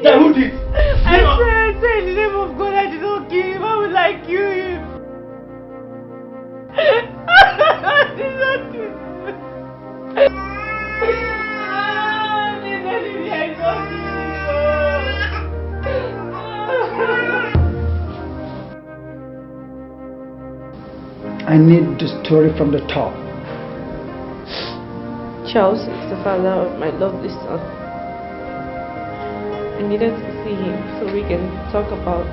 Then who did? I swear in the name of God, I did not kill him. Why would I kill him? I did not kill him. I need the story from the top. Charles is the father of my lovely son. I needed to see him so we can talk about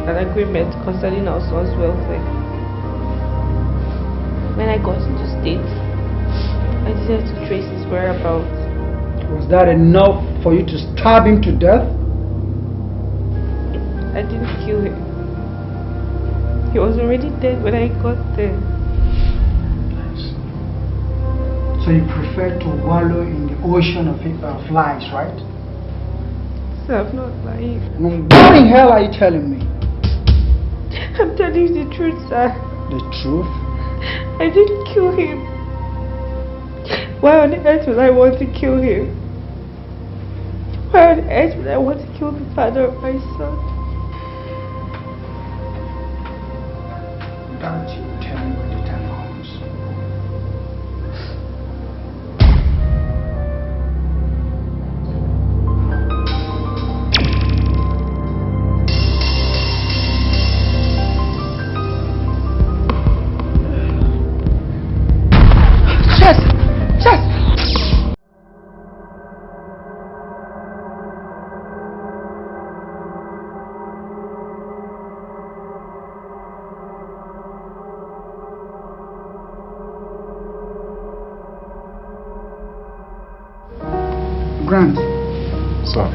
an agreement concerning our son's welfare. When I got into state, I decided to trace his whereabouts. Was that enough for you to stab him to death? I didn't kill him. He was already dead when I got there. Yes. So you prefer to wallow in the ocean of lies, right? Sir, I'm not lying. What in hell are you telling me? I'm telling you the truth, sir. The truth? I didn't kill him. Why on earth would I want to kill him? Why on earth would I want to kill the father of my son? Don't you tell me when the time comes. Grant. Sir.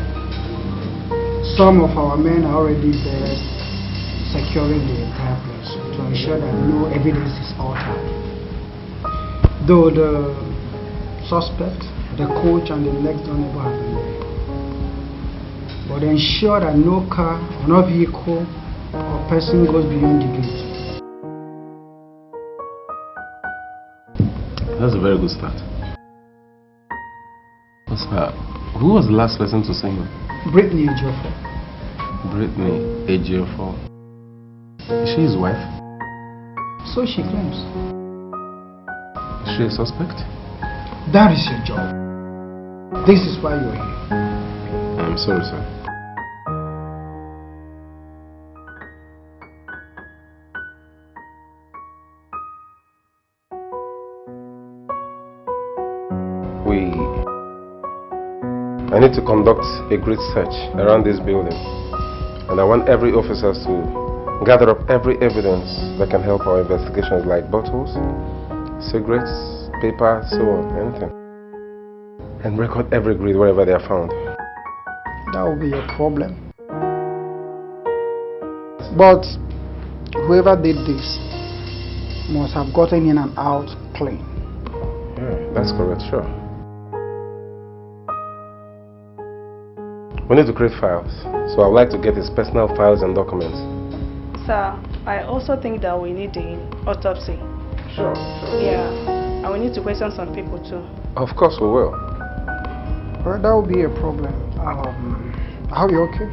Some of our men are already there securing the entire place to ensure that no evidence is altered. Though the suspect, the coach and the next door neighbor have been there. But ensure that no car or no vehicle or person goes beyond the gate. That's a very good start. Sir, who was the last person to see him? Brittany Ejiofor. Brittany Ejiofor. Is she his wife? So she claims. Is she a suspect? That is your job. This is why you're here. I'm sorry, sir. I need to conduct a great search around this building, and I want every officer to gather up every evidence that can help our investigations, like bottles, cigarettes, paper, so on, anything, and record every grid wherever they are found. That will be a problem. But whoever did this must have gotten in and out clean. Yeah, that's correct, sure. We need to create files, so I would like to get his personal files and documents. Sir, I also think that we need the autopsy. Sure. Yeah, and we need to question some people too. Of course we will. Well, that will be a problem. Are you okay?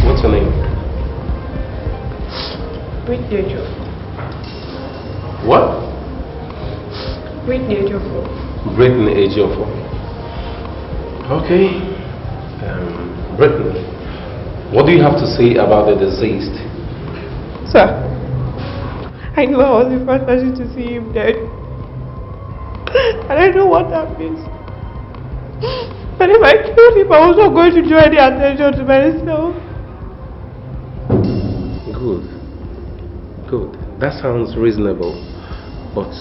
What's your name? Brittany Ejiofor. What? Brittany Ejiofor. Brittany Ejiofor. Okay. Brittany, what do you have to say about the deceased? Sir, I knew I was the first person to see him dead. And I know what that means. But if I killed him, I was not going to draw any attention to myself. Good. That sounds reasonable. But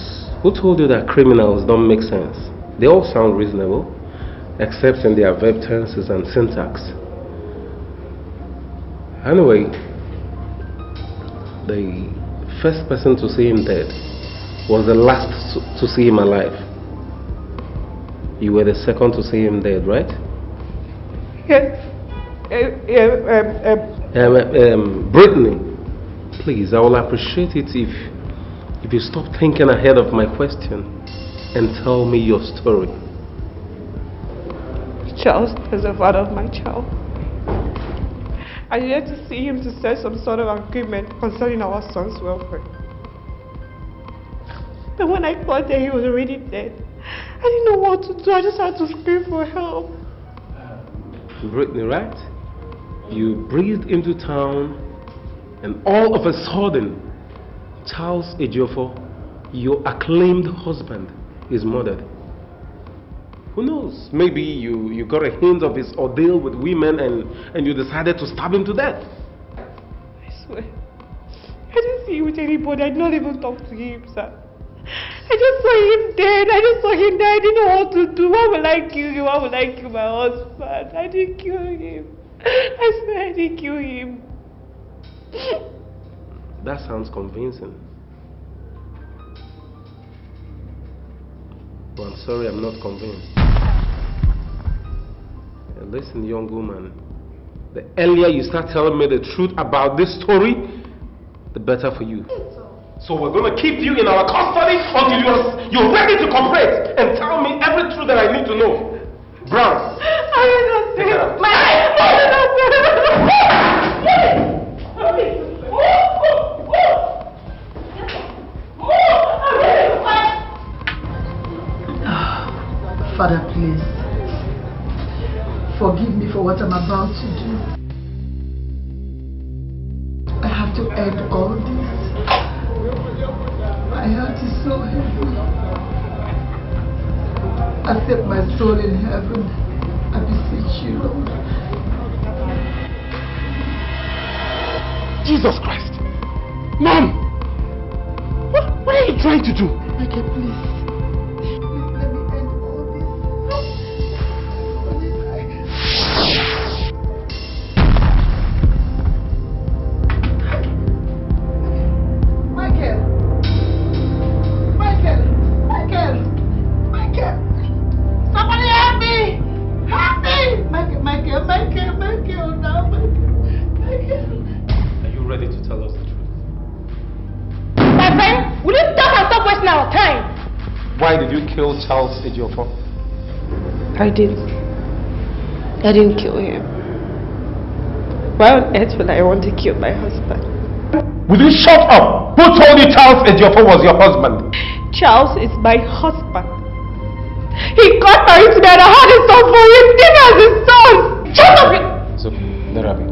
who told you that criminals don't make sense? They all sound reasonable, except in their verb tenses and syntax. Anyway, the first person to see him dead was the last to see him alive. You were the second to see him dead, right? Yes. Brittany, please, I will appreciate it if you stop thinking ahead of my question and tell me your story. Charles is the father of my child. I needed to see him to set some sort of agreement concerning our son's welfare. But when I got there, he was already dead. I didn't know what to do. I just had to scream for help. Brittany, right? You breathed into town and all of a sudden, Charles Ejiofor, your acclaimed husband, is murdered. Who knows? Maybe you got a hint of his ordeal with women and you decided to stab him to death. I swear. I didn't see him with anybody. I did not even talk to him, sir. I just saw him dead. I didn't know what to do. Why would I kill you? Why would I kill my husband? I didn't kill him. I swear I didn't kill him. That sounds convincing. But I'm sorry, I'm not convinced. Listen, young woman, the earlier you start telling me the truth about this story, the better for you. So we're going to keep you in our custody until you're ready to cooperate and tell me every truth that I need to know. Brown. I did not say it. Father, please, forgive me for what I'm about to do. I have to end all this. My heart is so heavy. Accept my soul in heaven. I beseech you, Lord. Jesus Christ! Mom! What are you trying to do? Okay, please. Why did you kill Charles Ejiofor? I didn't kill him. Why on earth would I want to kill my husband? Will you shut up? Who told you Charles Ejiofor was your husband? Charles is my husband. He got married to me and I had a son for him, even as his son. Shut up! So, Narabi,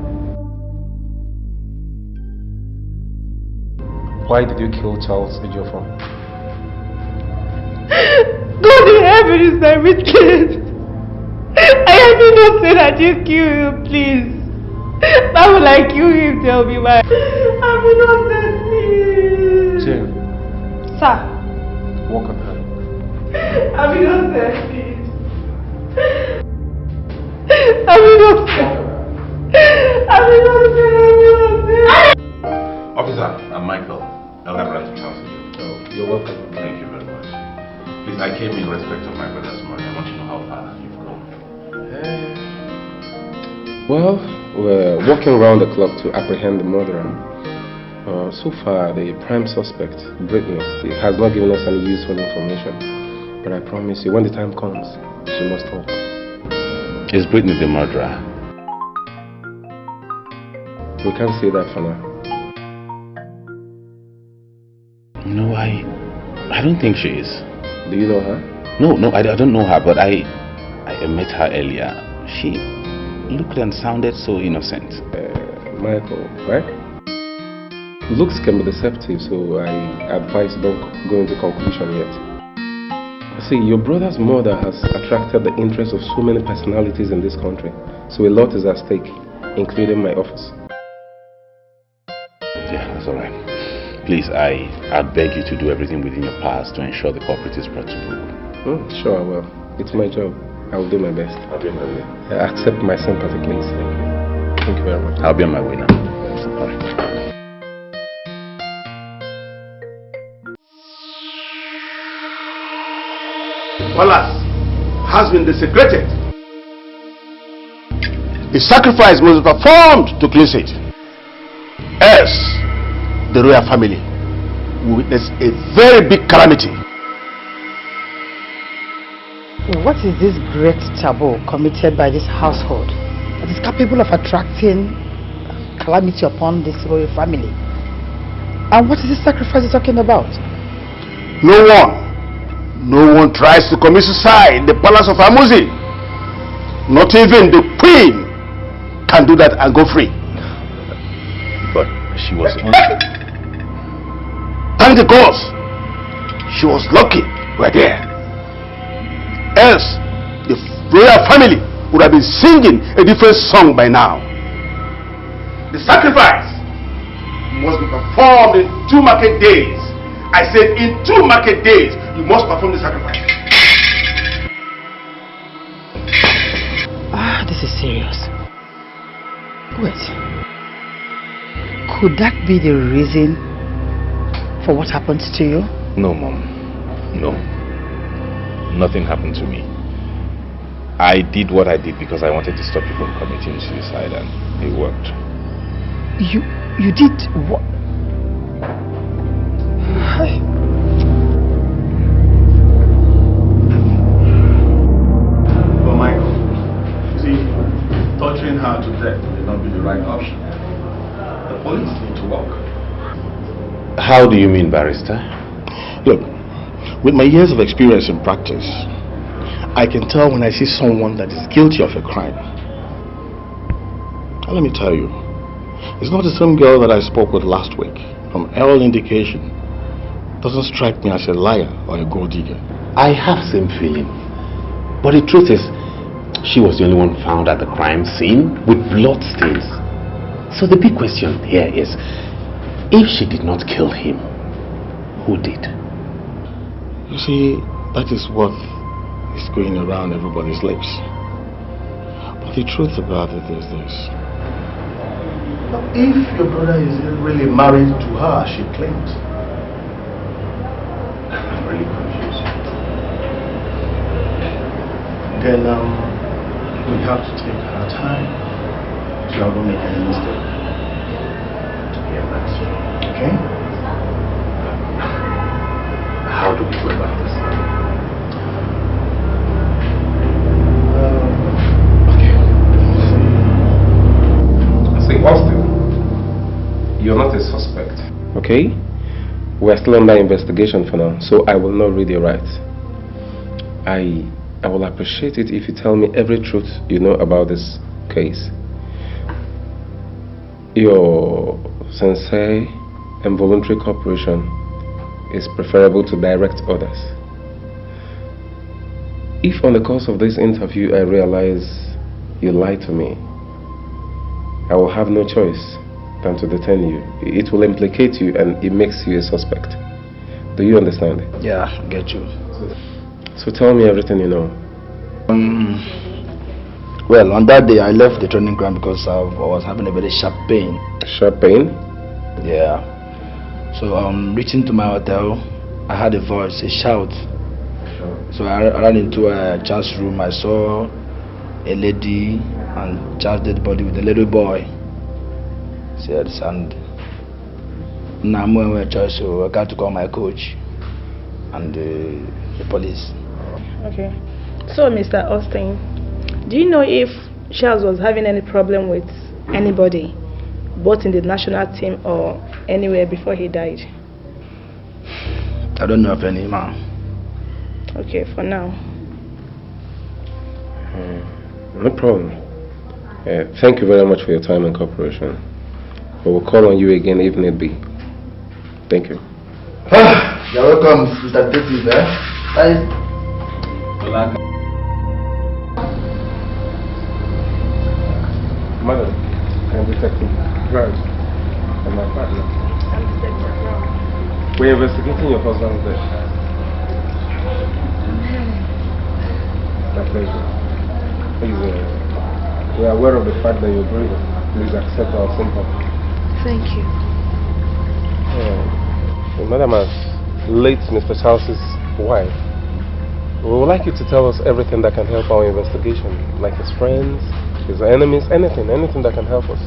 why did you kill Charles Ejiofor? God in heaven is my witness. I am innocent. I didn't kill him, please. Why would I kill him? Tell me why. I'm innocent, please. Jane. Sir. Walk on her. I'm innocent, please. I'm innocent. I'm innocent. Officer, I'm Michael. Elder Brother Charles. Oh, you're welcome. Thank you very much. Please, I came in respect of my brother's murder. I want to know how far you've come. Well, we're working around the clock to apprehend the murderer. So far, the prime suspect, Brittany, has not given us any useful information. But I promise you, when the time comes, she must talk. Is Brittany the murderer? We can't say that for now. No, I don't think she is. Do you know her? No, I don't know her, but I met her earlier. She looked and sounded so innocent. Michael, right? Looks can be deceptive, so I advise don't go into conclusion yet. See, your brother's murder has attracted the interest of so many personalities in this country, so a lot is at stake, including my office. Yeah, that's all right. Please, I beg you to do everything within your powers to ensure the culprit is brought to book. Sure, I will. It's my job. I will do my best. I'll be on my way. Accept my sympathy, please. Thank you. Thank you very much. I'll be on my way now. All right. Palace has been desecrated. A sacrifice must be performed to cleanse it. Else, the royal family will witness a very big calamity. What is this great taboo committed by this household that is capable of attracting calamity upon this royal family? And what is this sacrifice you're talking about? No one tries to commit suicide in the palace of Amuzi. Not even the queen can do that and go free. But she was... Thank the gods. She was lucky we're there. Else, the royal family would have been singing a different song by now. The sacrifice must be performed in 2 market days. I said in 2 market days, you must perform the sacrifice. This is serious. Wait. Could that be the reason for what happened to you? No, Mom. No. Nothing happened to me. I did what I did because I wanted to stop you from committing suicide, and it worked. You did what? But Michael, you see, torturing her to death may not be the right option. The police need to work. How do you mean, barrister? Look, with my years of experience in practice, I can tell when I see someone that is guilty of a crime. And let me tell you, it's not the same girl that I spoke with last week. From all indication, doesn't strike me as a liar or a gold digger. I have the same feeling. But the truth is, she was the only one found at the crime scene with blood stains. So the big question here is, if she did not kill him, who did? You see, that is what is going around everybody's lips. But the truth about it is this. Now, if your brother is really married to her, she claims. I'm really confused. Then we have to take our time to not make any mistake. Yeah, that's true. Okay? How do we go about this? See, Austin, you're not a suspect, okay? We're still under investigation for now, so I will not read your rights. I will appreciate it if you tell me every truth you know about this case. Your sincere and voluntary cooperation is preferable to direct orders. If on the course of this interview I realize you lied to me, I will have no choice than to detain you. It will implicate you and it makes you a suspect. Do you understand? Yeah, I get you. So tell me everything you know. Well, on that day I left the training ground because I was having a very sharp pain. Sharp pain? Yeah. So reaching to my hotel, I heard a voice, a shout. So I ran into a church room. I saw a lady and charged dead body with a little boy. Said, and now I'm going to church, so I got to call my coach and the police. Okay. So, Mr. Austin, do you know if Charles was having any problem with anybody, both in the national team or anywhere before he died? I don't know of any, man. Okay, for now. No problem. Thank you very much for your time and cooperation. But we'll call on you again if need be. Thank you. You're welcome, Mr. Davis. Bye. Madam, I'm Detective Grant and my partner. I'm Detective Brown. We're investigating your husband's death. My pleasure. Please, we are aware of the fact that you're grieving. Please accept our sympathy. Thank you. Madam, as late Mr. Charles's wife, we would like you to tell us everything that can help our investigation, like his friends, his enemies, anything that can help us.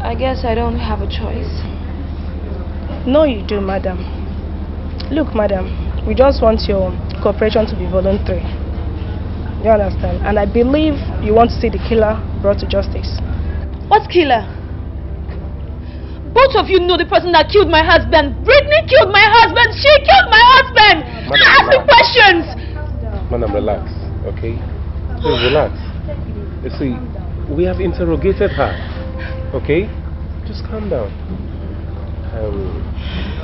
I guess I don't have a choice. No, you do, madam. Look, madam, we just want your cooperation to be voluntary. You understand? And I believe you want to see the killer brought to justice. What killer? Both of you know the person that killed my husband. Brittany killed my husband. She killed my husband. Ask me questions. Madam, relax, okay? Please relax. You see, we have interrogated her, okay? Just calm down.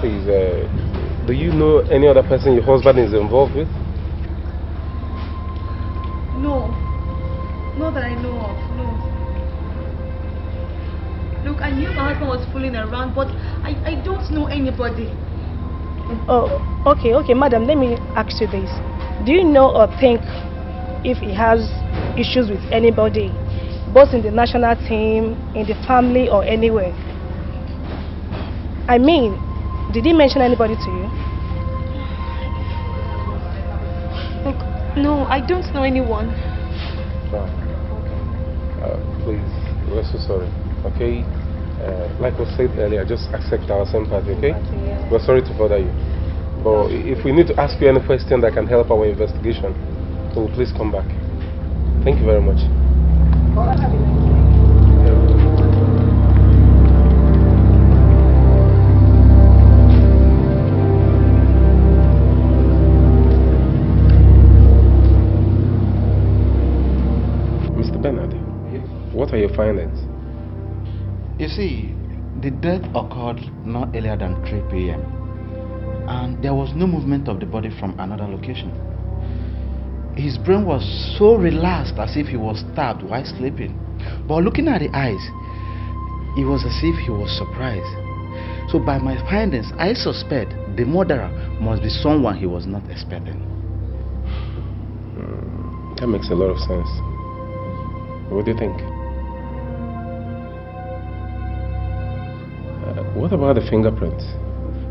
Please, do you know any other person your husband is involved with? No. Not that I know of, no. Look, I knew my husband was fooling around, but I don't know anybody. Oh, okay, madam, let me ask you this. Do you know or think if he has issues with anybody, both in the national team, in the family, or anywhere? I mean, did he mention anybody to you? Look, no, I don't know anyone. Please, we're so sorry, okay? Like was said earlier, just accept our sympathy, okay? We're sorry to bother you. But if we need to ask you any question that can help our investigation, so please come back. Thank you very much. Mr. Bernard, what are your findings? You see, the death occurred not earlier than 3 p.m. and there was no movement of the body from another location. His brain was so relaxed as if he was stabbed while sleeping. But looking at the eyes, it was as if he was surprised. So by my findings, I suspect the murderer must be someone he was not expecting. That makes a lot of sense. What do you think? What about the fingerprints?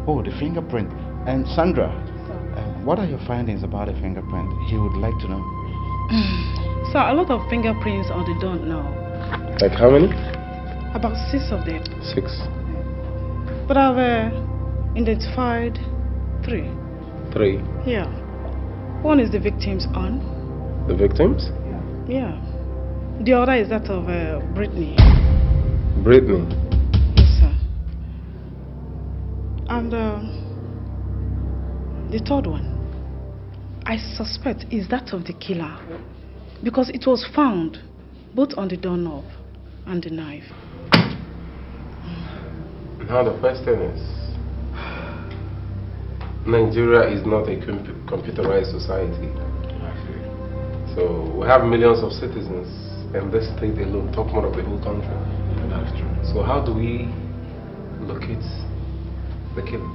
Oh, the fingerprint. And Sandra, what are your findings about the fingerprint? He would like to know. So a lot of fingerprints on the door now. Like how many? About 6 of them. 6. But I've identified 3. 3? Yeah. One is the victim's aunt. The victims? Yeah. The other is that of Brittany. Brittany? Yes, sir. And the third one, I suspect is that of the killer, because it was found both on the doorknob and the knife. Now the question is, Nigeria is not a computerized society. So we have millions of citizens, and this state alone, top one of the whole country. That's true. So how do we locate the killer?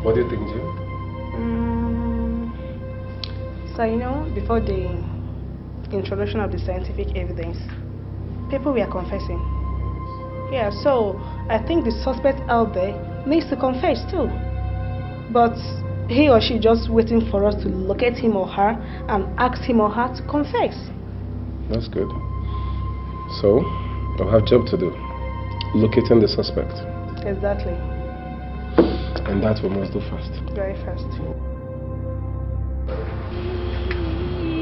What do you think, Jim? So you know, before the introduction of the scientific evidence, people were confessing. Yeah, so I think the suspect out there needs to confess too. But he or she just waiting for us to locate him or her and ask him or her to confess. That's good. So, I'll have a job to do. Locating the suspect. Exactly. And that we must do fast. Very fast.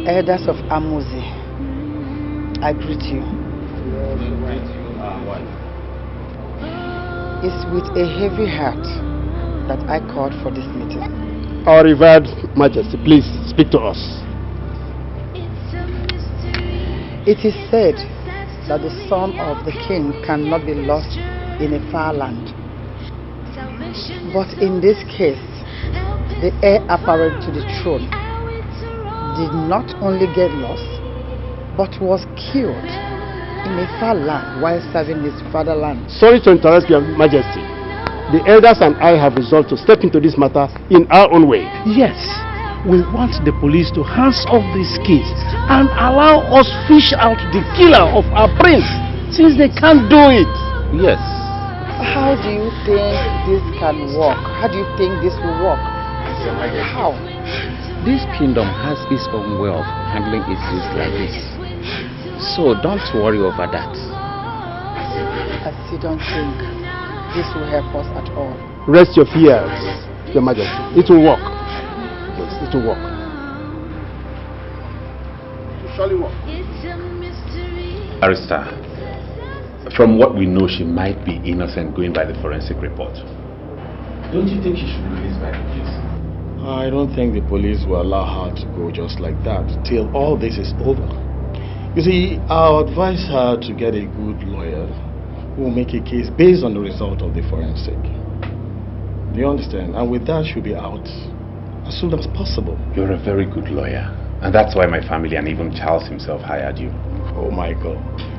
Elders of Amuzi, I greet you. It's with a heavy heart that I called for this meeting. Our revered Majesty, please speak to us. It is said that the son of the king cannot be lost in a far land. But in this case, the heir apparent to the throne did not only get lost, but was killed in a far land while serving his fatherland. Sorry to interrupt Your Majesty. The elders and I have resolved to step into this matter in our own way. Yes, we want the police to hands off this case and allow us fish out the killer of our prince, since they can't do it. Yes. How do you think this can work? How do you think this will work? How? This kingdom has its own way of handling issues like this. So don't worry over that. I still don't think this will help us at all. Rest your fears, Your Majesty. It will work. place. It will work. To surely work. Barrister, from what we know, she might be innocent going by the forensic report. Don't you think she should be released by the police? I don't think the police will allow her to go just like that till all this is over. You see, I'll advise her to get a good lawyer who will make a case based on the result of the forensic. Do you understand? And with that, she'll be out as soon as possible. You're a very good lawyer. And that's why my family and even Charles himself hired you. Oh, Michael.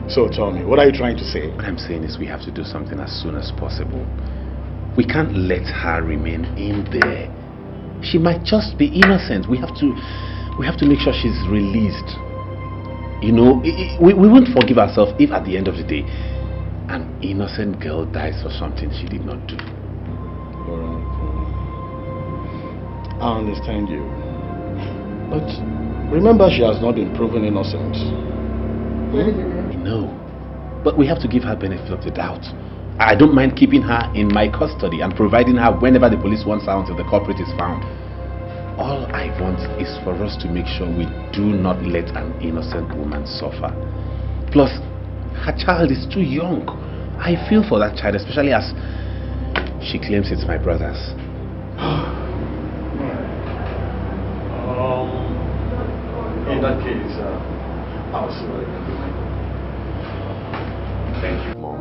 So tell me, what are you trying to say? What I'm saying is we have to do something as soon as possible. We can't let her remain in there. She might just be innocent. We have to make sure she's released. You know, we won't forgive ourselves if at the end of the day an innocent girl dies for something she did not do. I understand you. But remember, she has not been proven innocent. No. But we have to give her benefit of the doubt. I don't mind keeping her in my custody and providing her whenever the police wants her until the culprit is found. All I want is for us to make sure we do not let an innocent woman suffer. Plus, her child is too young. I feel for that child, especially as she claims it's my brother's. In that case, I'll see what I can do. Thank you, Mom.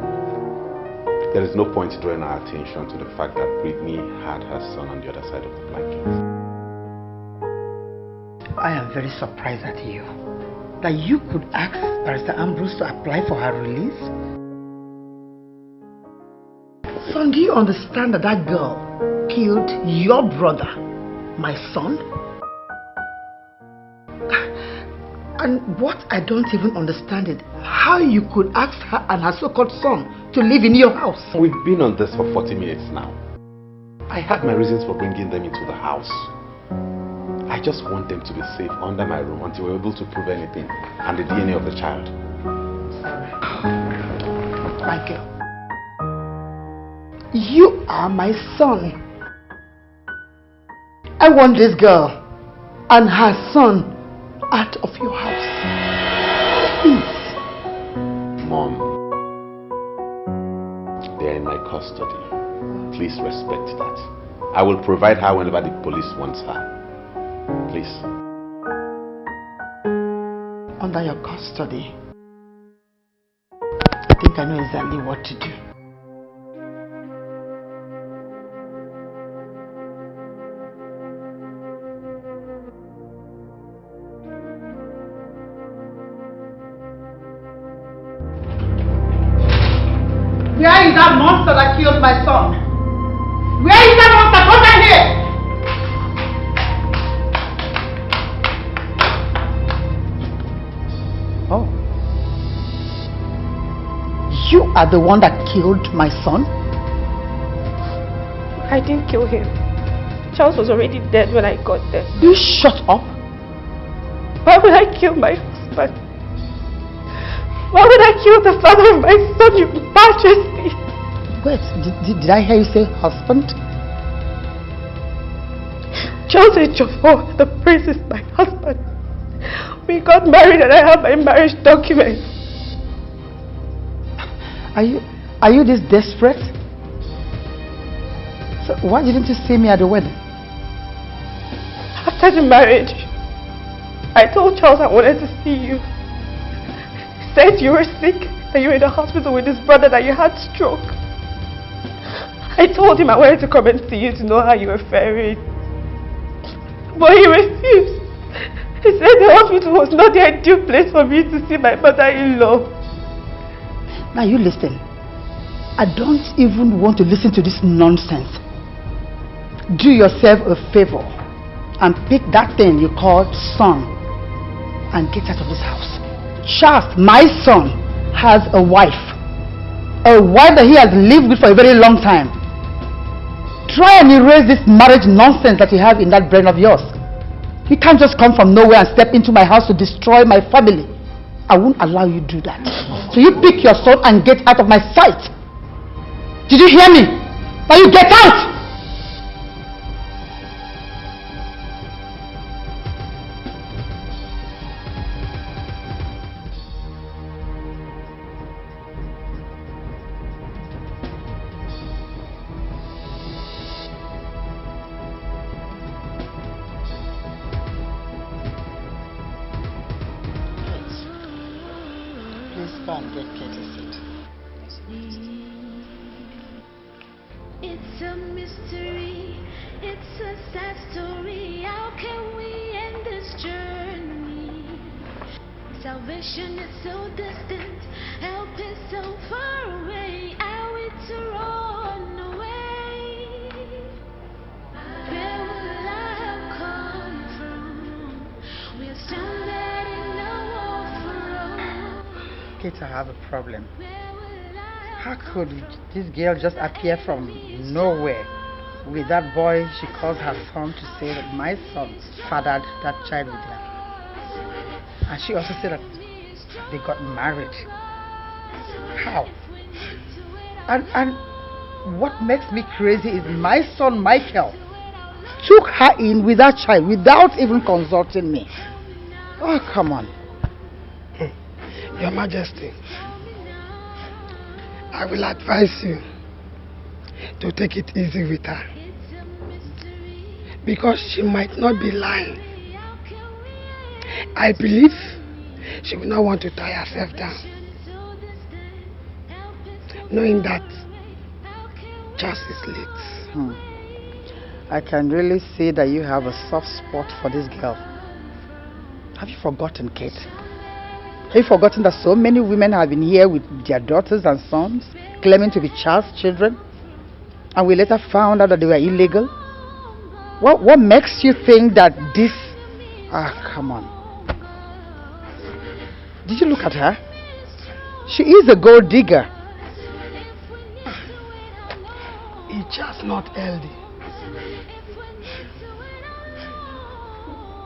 There is no point drawing our attention to the fact that Brittany had her son on the other side of the blanket. I am very surprised at you. That you could ask Barrister Ambrose to apply for her release? Son, do you understand that that girl killed your brother, my son? And what I don't even understand is how you could ask her and her so-called son to live in your house. We've been on this for 40 minutes now. I had my reasons for bringing them into the house. I just want them to be safe under my room until we're able to prove anything and the DNA of the child. Michael, you are my son. I want this girl and her son out of your house. Please. Mom, they are in my custody. Please respect that. I will provide her whenever the police wants her. Please. Under your custody. I think I know exactly what to do. Where is that monster that killed my son? Where is that monster? Come down here! Oh. You are the one that killed my son? I didn't kill him. Charles was already dead when I got there. You shut up. Why would I kill my husband? Why would I kill the father of my son, Your Majesty? Wait, did I hear you say husband? Charles Ejiofor, the prince, is my husband. We got married and I have my marriage documents. Are you this desperate? So why didn't you see me at the wedding? After the marriage, I told Charles I wanted to see you. He said you were sick, that you were in the hospital with his brother, that you had stroke. I told him I wanted to come and see you to know how you were faring. But he refused. He said the hospital was not the ideal place for me to see my mother-in-law. Now you listen. I don't even want to listen to this nonsense. Do yourself a favor and pick that thing you call son and get out of this house. Charles, my son, has a wife that he has lived with for a very long time. Try and erase this marriage nonsense that you have in that brain of yours. You can't just come from nowhere and step into my house to destroy my family. I won't allow you to do that. So you pick your son and get out of my sight. Did you hear me? Now you get out! go and get Kate a seat. It's a mystery, it's a sad story. How can we end this journey? Salvation is so distant, help is so far away. Are we to run away? Where will I have come from? We're stranded in a war for Kate, I have a problem. How could this girl just appear from nowhere with that boy she calls her son to say that my son fathered that child with her? And she also said that they got married. How? And what makes me crazy is my son Michael took her in with that child without even consulting me. Oh, come on. Your Majesty, I will advise you to take it easy with her, because she might not be lying. I believe she will not want to tie herself down, knowing that Charles is late. I can really see that you have a soft spot for this girl. Have you forgotten, Kate? Have you forgotten that so many women have been here with their daughters and sons, claiming to be Charles' children, and we later found out that they were illegal? What makes you think that this... Ah, come on. Did you look at her? She is a gold digger. It's just not healthy.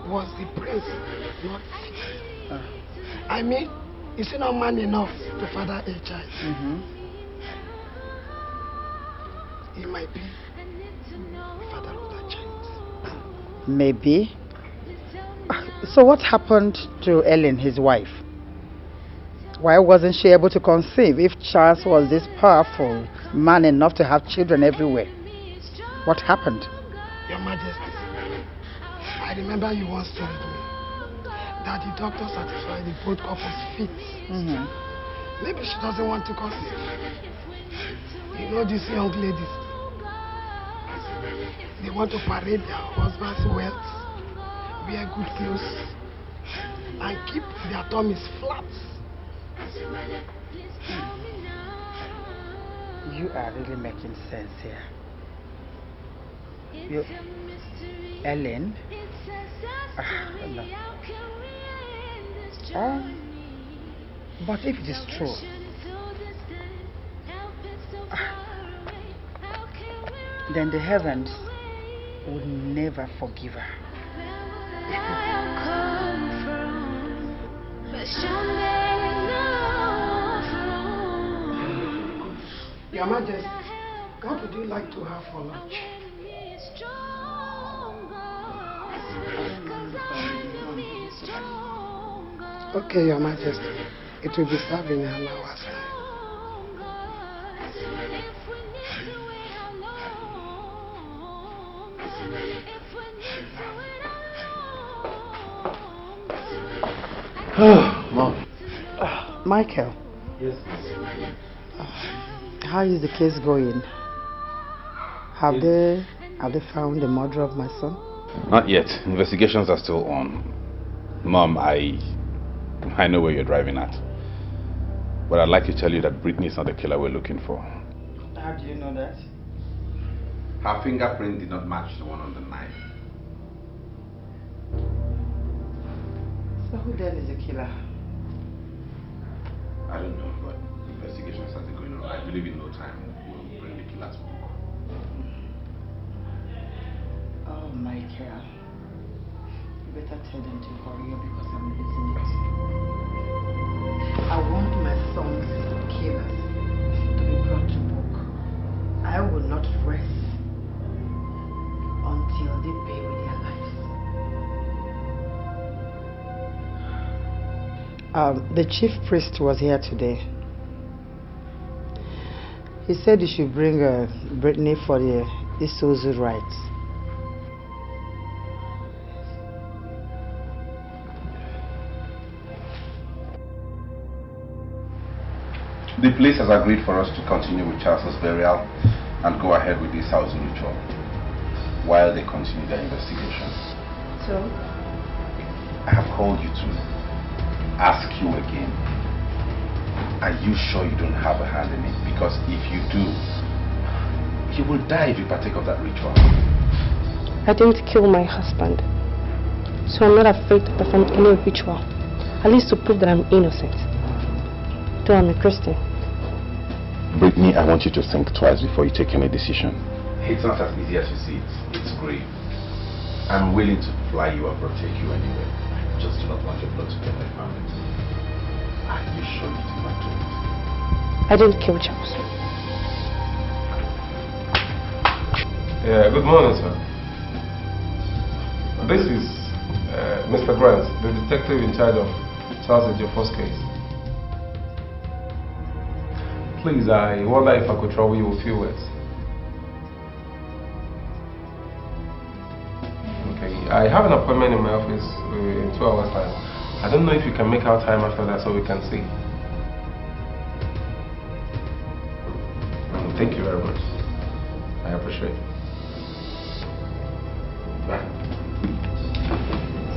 Was the prince not fit? I mean, is he not man enough to father a child? He might be father of that child. Maybe. So what happened to Ellen, his wife? Why wasn't she able to conceive if Charles was this powerful man enough to have children everywhere? What happened? Your Majesty, I remember you once told me that the doctor satisfied the both couples fit. Maybe she doesn't want to conceive. You know these young ladies, they want to parade their husband's wealth, wear good clothes, and keep their tummies flat. You are really making sense here. Ellen? No. But if it is true, then the heavens would never forgive her. Your Majesty, what would you like to have for lunch? Okay, Your Majesty. It will be served in an hour's time. Mom. Michael. Yes. How is the case going? Have they found the murderer of my son? Not yet. Investigations are still on. Mom, I know where you're driving at. But I'd like to tell you that Brittany is not the killer we're looking for. How do you know that? Her fingerprint did not match the one on the knife. So who then is the killer? I don't know, but investigations are still going on. I believe in no time we'll bring the killer to book. Oh, Michael. You better tell them to hurry up because I'm losing it. I want my son's killers to be brought to book. I will not rest until they pay with their lives. The chief priest was here today. He said you should bring Brittany for the Isuzu rights. The police has agreed for us to continue with Charles's burial and go ahead with this house ritual while they continue their investigation. So? I have called you to ask you again. Are you sure you don't have a hand in it? Because if you do, you will die if you partake of that ritual. I didn't kill my husband, so I'm not afraid to perform any ritual, at least to prove that I'm innocent. Though I'm a Christian. Brittany, I want you to think twice before you take any decision. It's not as easy as you see it. It's grave. I'm willing to fly you up or take you anywhere. I just do not want your blood to get my family. Are you sure you did not do it? I didn't kill Charles. Yeah, good morning, sir. This is Mr. Grant, the detective in charge of Charles Ejiofor's case. Please, I wonder if I could trouble you with a few words. Okay, I have an appointment in my office in 2 hours' time. I don't know if you can make out time after that so we can see. Thank you very much. I appreciate it. Bye.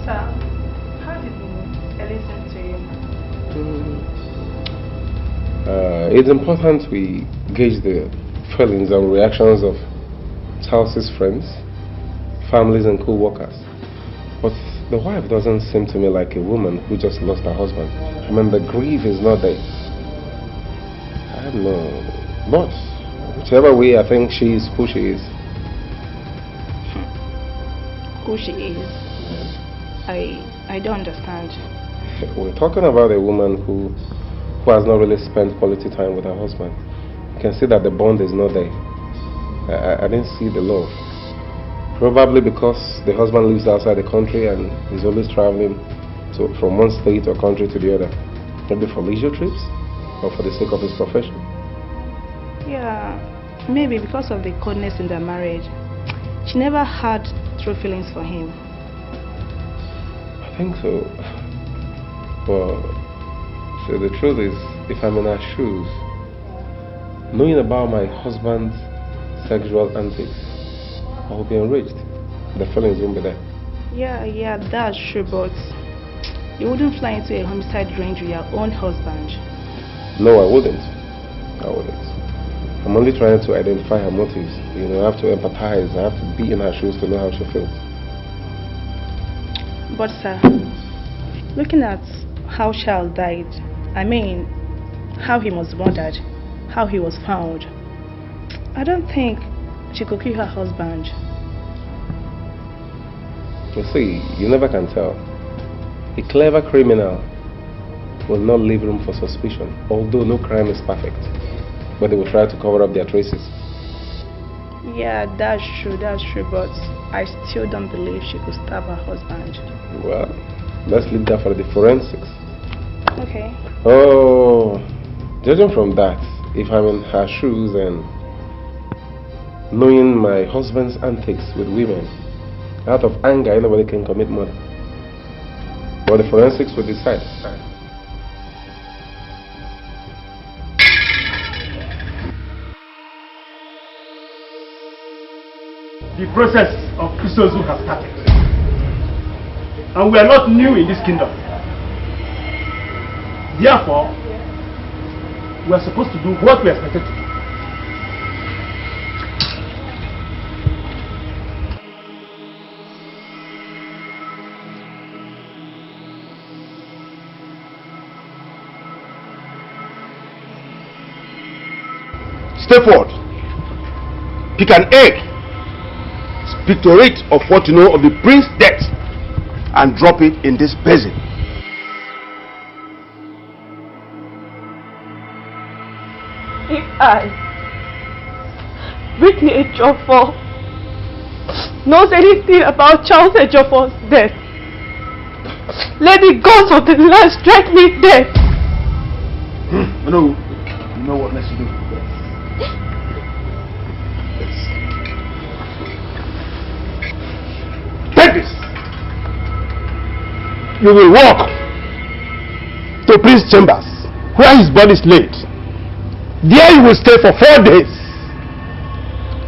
Sir, how did you listen to you? It's important we gauge the feelings and reactions of Charles's friends, families and co-workers. But the wife doesn't seem to me like a woman who just lost her husband. I mean, the grief is not there. I don't know. But whichever way, I think she is who she is. Who she is? I don't understand. We're talking about a woman who has not really spent quality time with her husband. You can see that the bond is not there. I didn't see the love. Probably because the husband lives outside the country and is always traveling from one state or country to the other. Maybe for leisure trips or for the sake of his profession. Yeah, maybe because of the coldness in their marriage. She never had true feelings for him. I think so. But so the truth is, if I'm in her shoes, knowing about my husband's sexual antics, I will be enraged. The feelings won't be there. Yeah, that's true, but you wouldn't fly into a homicide range with your own husband. No, I wouldn't. I'm only trying to identify her motives. You know, I have to empathize. I have to be in her shoes to know how she feels. But sir, looking at how Charles died, I mean, how he was murdered, how he was found, I don't think she could kill her husband. You see, you never can tell. A clever criminal will not leave room for suspicion, although no crime is perfect. But they will try to cover up their traces. Yeah, that's true, but I still don't believe she could stab her husband. Well, let's leave that for the forensics. Okay. Oh, judging from that, if I'm in her shoes and knowing my husband's antics with women, out of anger, anybody can commit murder. But the forensics will decide. The process of Christozu has started. And we are not new in this kingdom. Therefore, we are supposed to do what we are expected to do. Step forward. Pick an egg. Speak to it of what you know of the prince's death and drop it in this basin. If I, Brittany Ejiofor, knows anything about Charles Ejiofor's death, let the gods of the land strike me dead. No, you know what let's do. Take this. You will walk to Prince's chambers, where his body is laid, There you will stay for 4 days.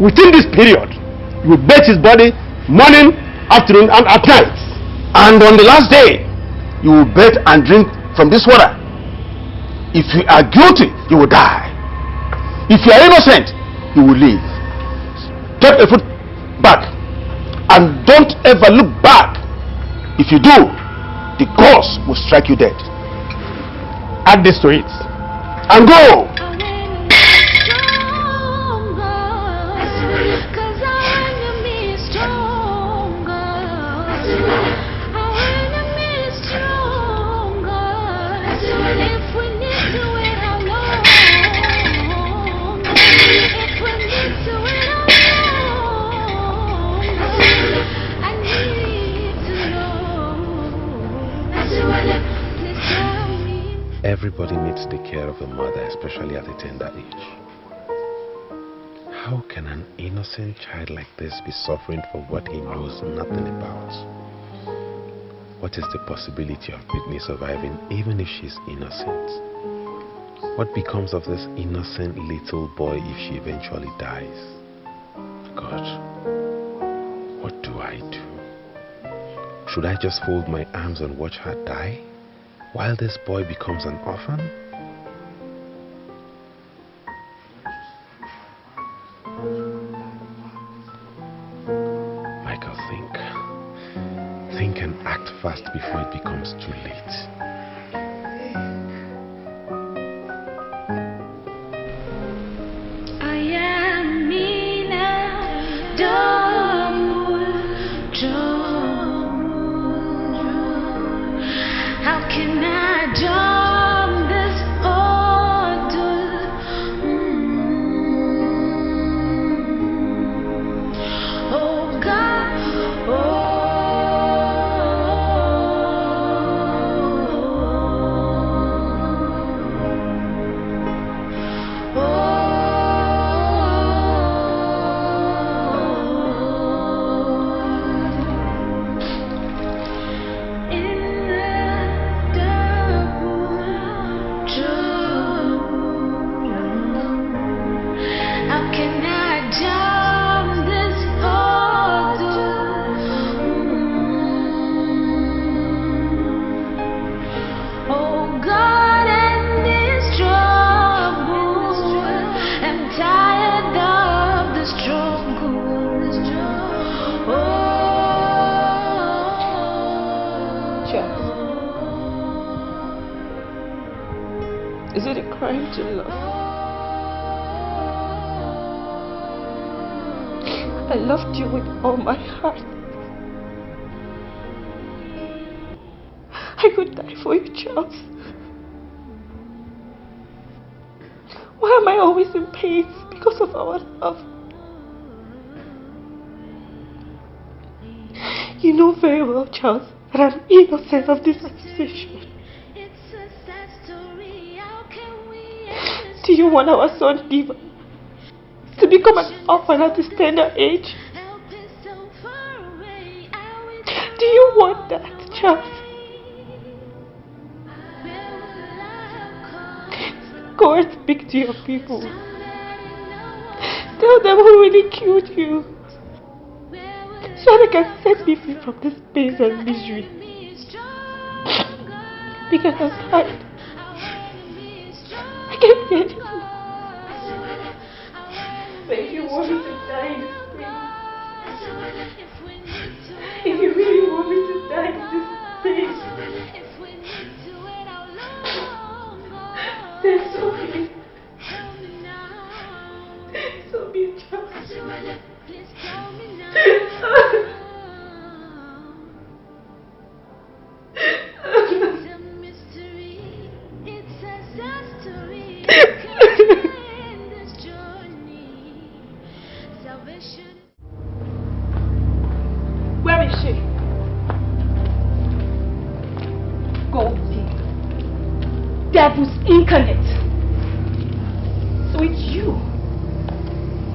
Within this period, you will bathe his body morning, afternoon, and at night. And on the last day, you will bathe and drink from this water. If you are guilty, you will die. If you are innocent, you will live. Take a foot back and don't ever look back. If you do, the gods will strike you dead. Add this to it and go. Everybody needs to take care of a mother, especially at a tender age. How can an innocent child like this be suffering for what he knows nothing about? What is the possibility of Britney surviving even if she's innocent? What becomes of this innocent little boy if she eventually dies? God, what do I do? Should I just fold my arms and watch her die while this boy becomes an orphan? Michael, think and act fast before it becomes too late. Is it a crime to love? I loved you with all my heart. I could die for you, Charles. Why am I always in pain because of our love? You know very well, Charles, that I'm innocent of this accusation. Do you want our son Diva to become an orphan at his tender age? Do you want that, Charles? Go and speak to your people. Tell them who really killed you, so they can set me free from this pain and misery. Because I'm tired. I can't get it. But if you want me to die in this pain, if you really want me to die in this pain, then so be it. So be it, Charles. Where is she? Goldie. Devil's incarnate. So it's you.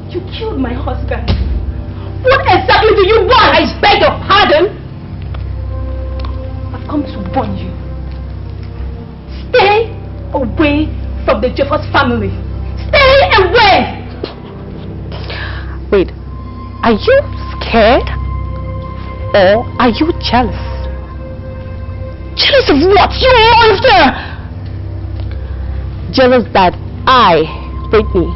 You killed my husband. What exactly do you want? I beg your pardon. I've come to warn you. Stay away from the Jeffers family. Stay Are you scared? Or are you jealous? Jealous of what? You monster! Jealous that I, Brittany,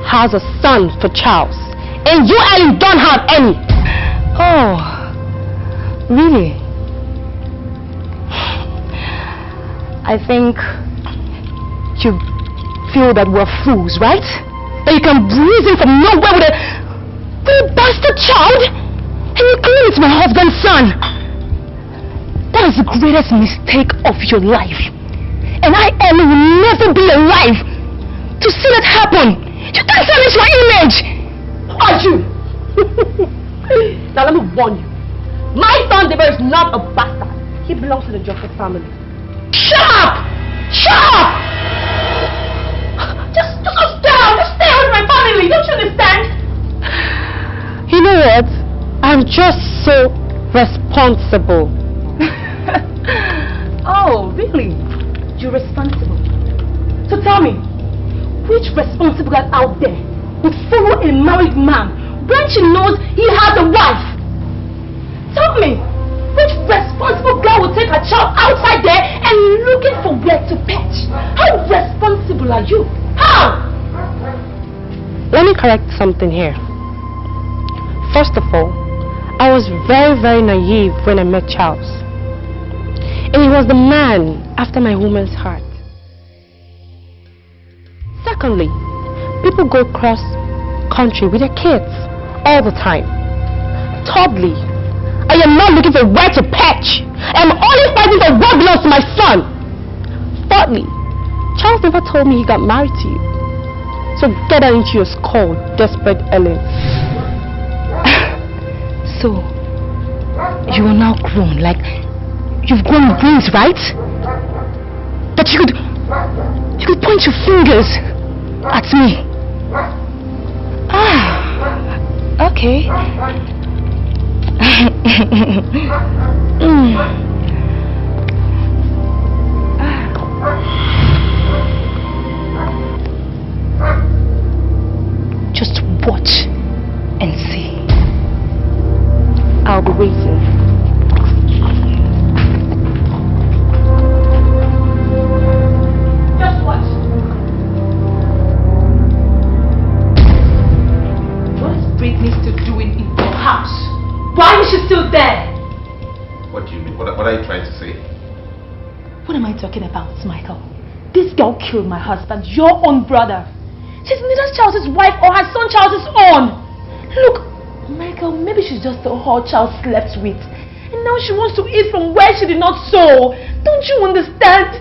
has a son for Charles. And you, Ellen, don't have any. Oh, really? I think you feel that we're fools, right? That you can breeze in from nowhere with a bastard child, and you claim it's my husband's son. That is the greatest mistake of your life. And I, Ellen, will never be alive to see that happen. You can't tarnish my image. Are you? Now let me warn you. My son David is not a bastard. He belongs to the Joseph family. Shut up! Shut up! Just go down. Just stay with my family. Don't you understand? You know what? I'm just so responsible. Oh, really? You're responsible? So tell me, which responsible guy out there would follow a married man when she knows he has a wife? Tell me, which responsible guy will take a child outside there and looking for where to pitch? How responsible are you? How? Let me correct something here. First of all, I was very, very naive when I met Charles. And he was the man after my woman's heart. Secondly, people go cross country with their kids all the time. Thirdly, I am not looking for where to patch. I am only fighting for what belongs to my son. Fourthly, Charles never told me he got married to you. So get that into your skull, desperate Ellen. So, you are now grown, like you've grown wings, right? That you could point your fingers at me. Ah, okay. Just watch and see. I'll be waiting. Just watch. What is Brittany still doing in your house? Why is she still there? What do you mean? What are you trying to say? What am I talking about, Michael? This girl killed my husband, your own brother. She's neither Charles's wife or her son Charles's own. Look, Michael, maybe she's just the whole Charles slept with. And now she wants to eat from where she did not sow. Don't you understand?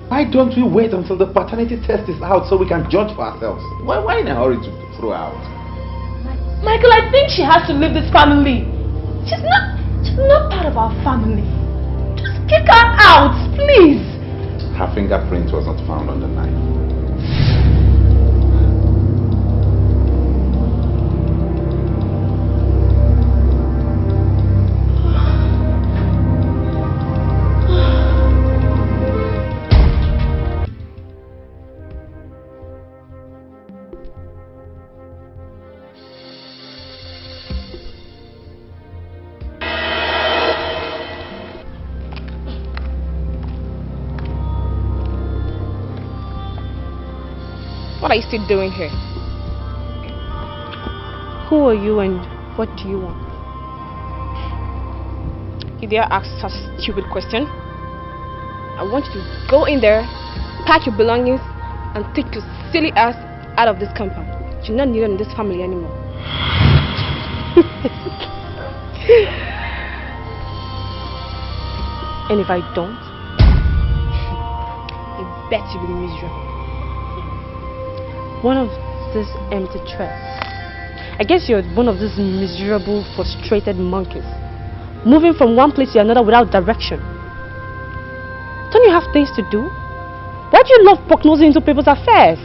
Why don't we wait until the paternity test is out so we can judge for ourselves? Why in a hurry to throw out? Michael, I think she has to leave this family. She's not part of our family. Just kick her out, please. Her fingerprint was not found on the knife. What are you still doing here? Who are you and what do you want? You dare ask such a stupid question? I want you to go in there, pack your belongings, and take your silly ass out of this compound. You're not needed in this family anymore. And if I don't, I bet you'll be miserable. One of these empty threats. I guess you're one of these miserable, frustrated monkeys, moving from one place to another without direction. Don't you have things to do? Why do you love poke-nosing into people's affairs?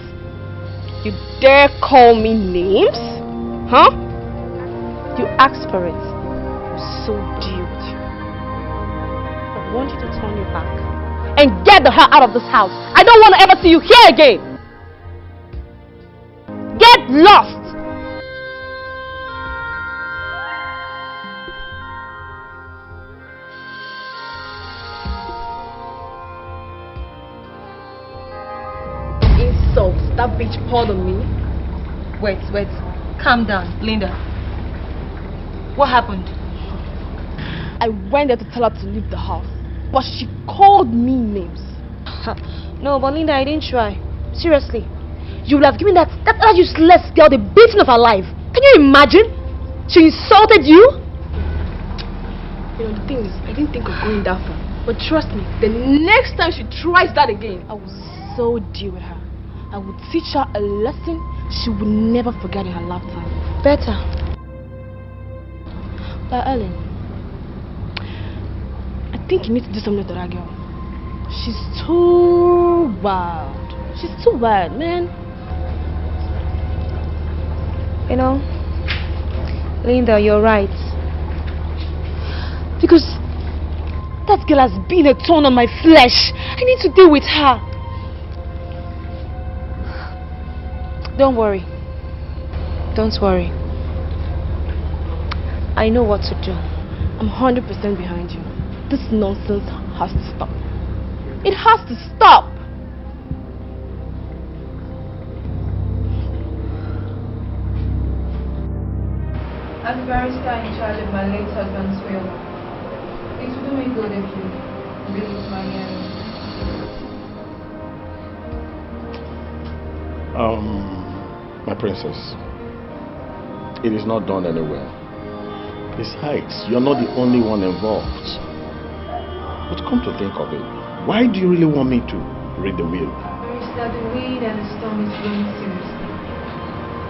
You dare call me names? Huh? You asked for it. So due with you. I want you to turn your back and get the hell out of this house. I don't want to ever see you here again. Get lost! that bitch poured on me. Wait. Calm down, Linda. What happened? I went there to tell her to leave the house, but she called me names. No, but Linda, I didn't try. Seriously. You would have given that useless girl the beating of her life. Can you imagine? She insulted you? You know, the thing is, I didn't think of going that far. But trust me, the next time she tries that again, I will so deal with her. I will teach her a lesson she will never forget in her lifetime. Better. But Ellen, I think you need to do something to that girl. She's too wild. She's too wild, man. You know, Linda, you're right. Because that girl has been a thorn on my flesh. I need to deal with her. Don't worry. Don't worry. I know what to do. I'm 100% behind you. This nonsense has to stop. It has to stop. As a barrister in charge of my late husband's will, it would do me good if you release my hearing. My princess, it is not done anywhere. Besides, you're not the only one involved. But come to think of it, why do you really want me to read the will? Barrister, the wind and the storm is blowing seriously.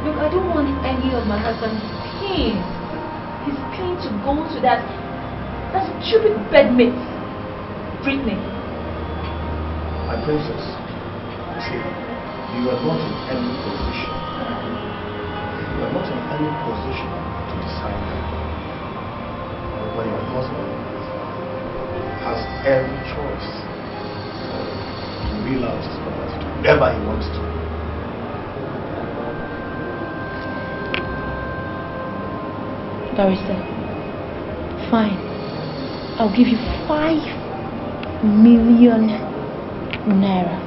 Look, I don't want any of my husband's pain. His pain to go to that stupid bedmate, Brittany. My princess, see, you are not in any position. You are not in any position to decide that. But your husband has every choice to wheel out his property to whoever he wants to. Barrister, fine. I'll give you 5 million naira.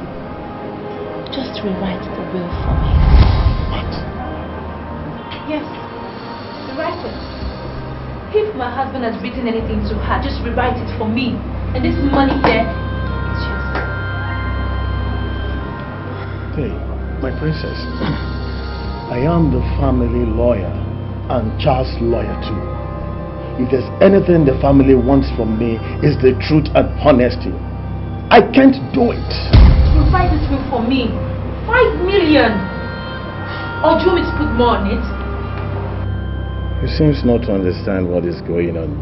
Just rewrite the will for me. What? Yes, rewrite it. If my husband has written anything to her, just rewrite it for me. And this money here, it's yours. Hey, my princess, I am the family lawyer and Charles' lawyer too. If there's anything the family wants from me, is the truth and honesty. I can't do it. Rewrite this will for me. 5 million. Or do you want me to put more on it? You seem not to understand what is going on.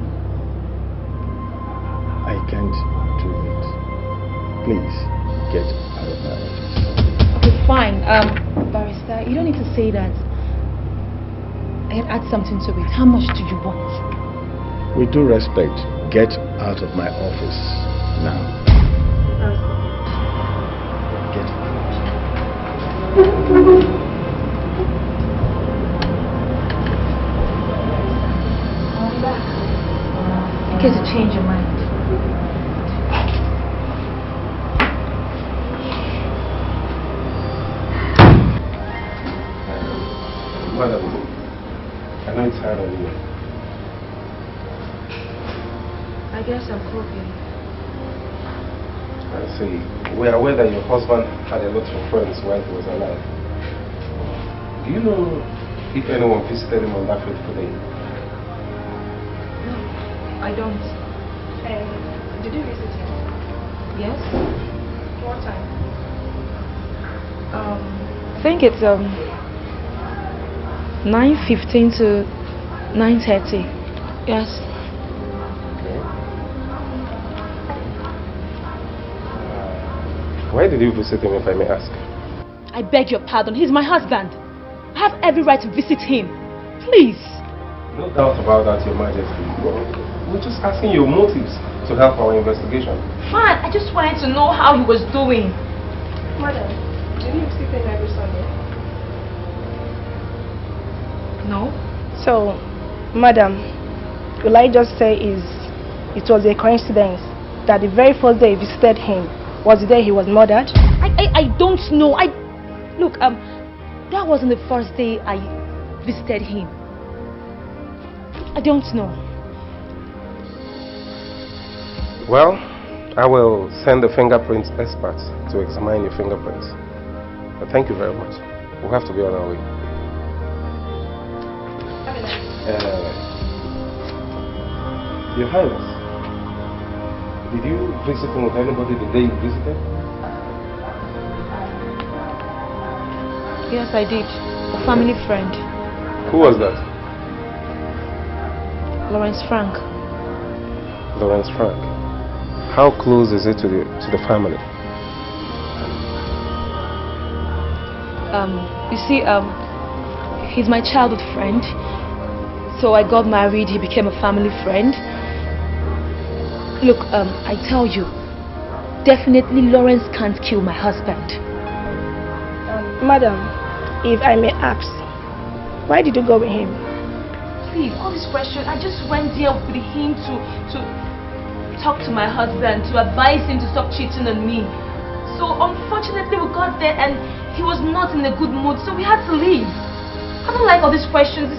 I can't do it. Please, get out of my office. Okay, fine. Barrister, you don't need to say that. I can add something to it. How much do you want? With due respect, get out of my office now. Get out. I'll be back. In case you change your mind. Madam, I know it's hard on you. I guess I'm coping. I see. We are aware that your husband had a lot of friends while he was alive. Do you know if anyone visited him on that fateful day? No, I don't. Did you visit him? Yes. What time? I think it's 9:15 to 9:30. Yes. Why did you visit him, if I may ask? I beg your pardon. He's my husband. I have every right to visit him. Please. No doubt about that, Your Majesty. We're just asking your motives to help our investigation. Fine. I just wanted to know how he was doing. Madam, do you visit him every Sunday? No. So, madam, will I just say it was a coincidence that the very first day I visited him was the day he was murdered? I don't know. Look, that wasn't the first day I visited him. I don't know. Well, I will send the fingerprint expert to examine your fingerprints. But thank you very much. We'll have to be on our way. Your Highness, did you visit him with anybody the day you visited? Yes, I did. A family friend. Who was that? Lawrence Frank. Lawrence Frank. How close is it to the family? You see, he's my childhood friend. So I got married, he became a family friend. Look, I tell you, definitely Lawrence can't kill my husband. Madam, if I may ask, why did you go with him? Please, all these questions, I just went there with him to talk to my husband, to advise him to stop cheating on me. So unfortunately we got there and he was not in a good mood, so we had to leave. I don't like all these questions.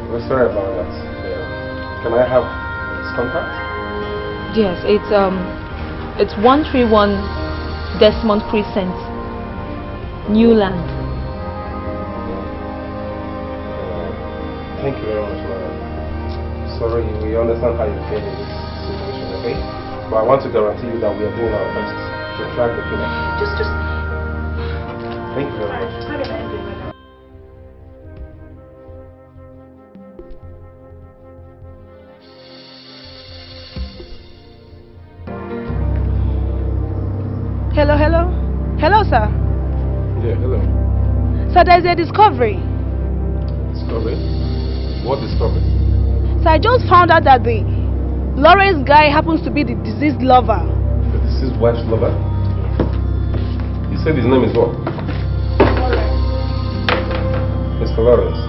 We're sorry about that. Can I have his contact? Yes, it's 131 Desmond Crescent, Newland. Thank you very much, madam. Sorry, we understand how you feel in this situation, okay? But I want to guarantee you that we are doing our best to track the killer. Just... Thank you very much. Hello, hello? Hello, sir. Yeah, hello. Sir, there's a discovery. Discovery? What discovery? So I just found out that the Lawrence guy happens to be the deceased lover. The deceased wife's lover? You said his name is what? Mr. Lawrence.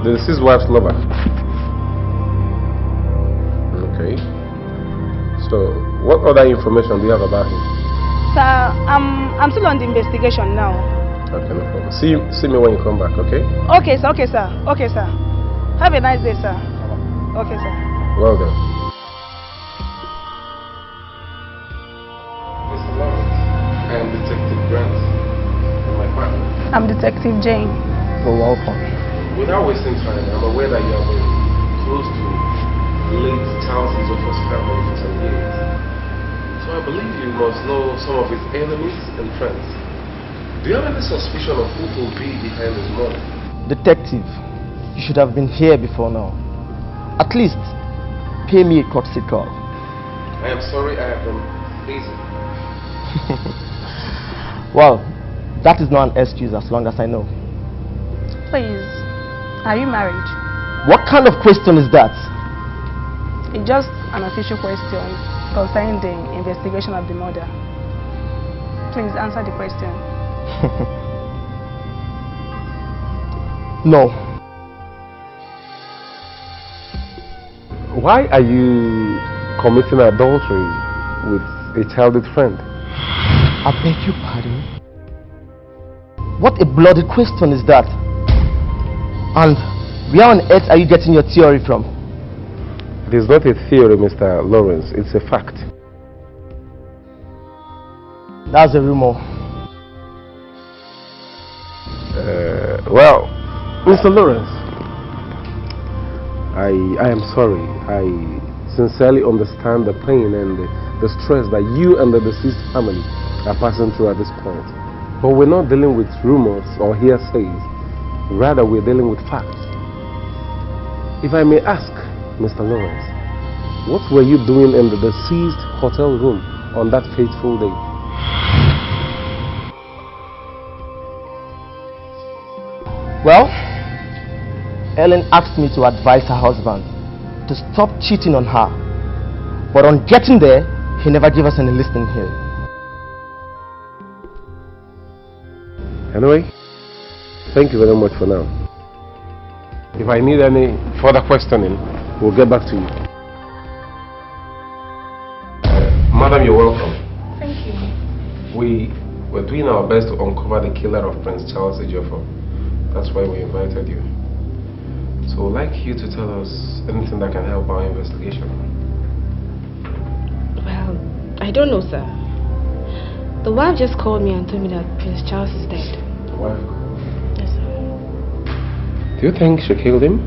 The deceased wife's lover. Okay. So, what other information do you have about him? Sir, I'm still on the investigation now. Okay, no problem. See me when you come back, okay? Okay, sir. Okay, sir. Okay, sir. Have a nice day, sir. Okay, sir. Well done. Mr. Lawrence, I am Detective Grant and my partner. I'm Detective Jane. You're welcome. Without wasting time, I'm aware that you have been close to late Charles Izofa's family for some years. So I believe you must know some of his enemies and friends. Do you have any suspicion of who will be behind his murder? Detective, you should have been here before now. At least, pay me a courtesy call. I am sorry I have been busy. Well, that is not an excuse as long as I know. Please, are you married? What kind of question is that? It's just an official question concerning the investigation of the murder. Please answer the question. No. Why are you committing adultery with a childhood friend? I beg your pardon? What a bloody question is that? And where on earth are you getting your theory from? It is not a theory, Mr. Lawrence. It's a fact. That's a rumor. Well, Mr. Lawrence, I am sorry. I sincerely understand the pain and the stress that you and the deceased family are passing through at this point. But we're not dealing with rumors or hearsays. Rather, we're dealing with facts. If I may ask, Mr. Lawrence, what were you doing in the deceased hotel room on that fateful day? Well, Ellen asked me to advise her husband to stop cheating on her. But on getting there, he never gave us any listening here. Anyway, thank you very much for now. If I need any further questioning, we'll get back to you. Madam, you're welcome. Thank you. We We're doing our best to uncover the killer of Prince Charles Ejiofor. That's why we invited you. So we'd like you to tell us anything that can help our investigation. Well, I don't know, sir. The wife just called me and told me that Prince Charles is dead. The wife? Yes, sir. Do you think she killed him?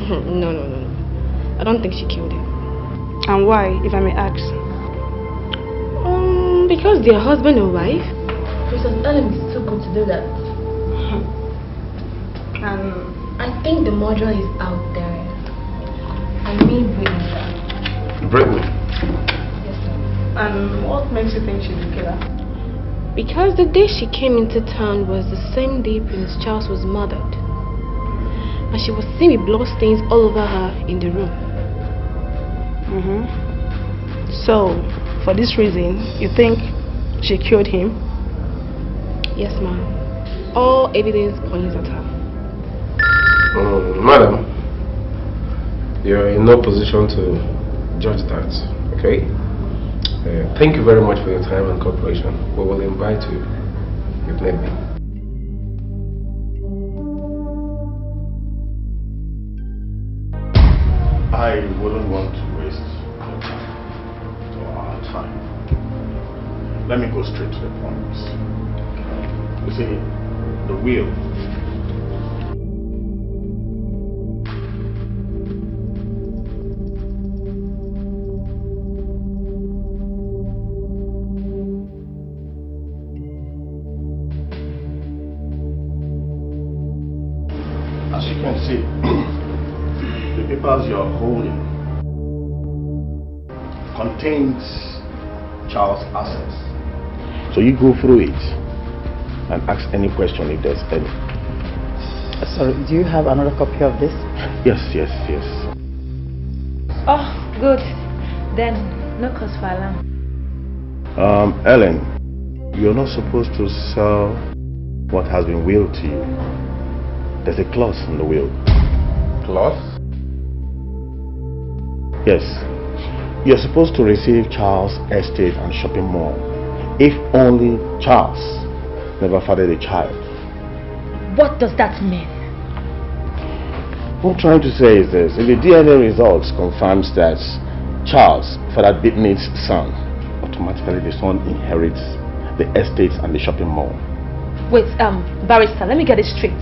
No. I don't think she killed him. And why, if I may ask? Because they're husband and wife. Princess Ellen is too good to do that. I think the murderer is out there. I mean Brittany, sir. Brittany? Yes, sir. And what makes you think she's the killer? Because the day she came into town was the same day Prince Charles was murdered. And she was seen with bloodstains all over her in the room. So, for this reason, you think she killed him? Yes, ma'am. All evidence points at her. Madam, you're in no position to judge that, okay? Thank you very much for your time and cooperation. We will invite you if need be. I wouldn't want to waste your time or our time. Let me go straight to the point. You see, the will. As you can see, the papers you're holding contains Charles' assets. So you go through it and ask any question if there's any. Sorry, do you have another copy of this? Yes. Oh, good. Then, no cause for alarm. Ellen, you're not supposed to sell what has been willed to you. There's a clause in the will. Clause? Yes. You're supposed to receive Charles' estate and shopping mall if only Charles never fathered a child. What does that mean? What I'm trying to say is this. If the DNA results confirms that Charles fathered Brittany's son, automatically the son inherits the estates and the shopping mall. Wait, barrister, let me get it straight.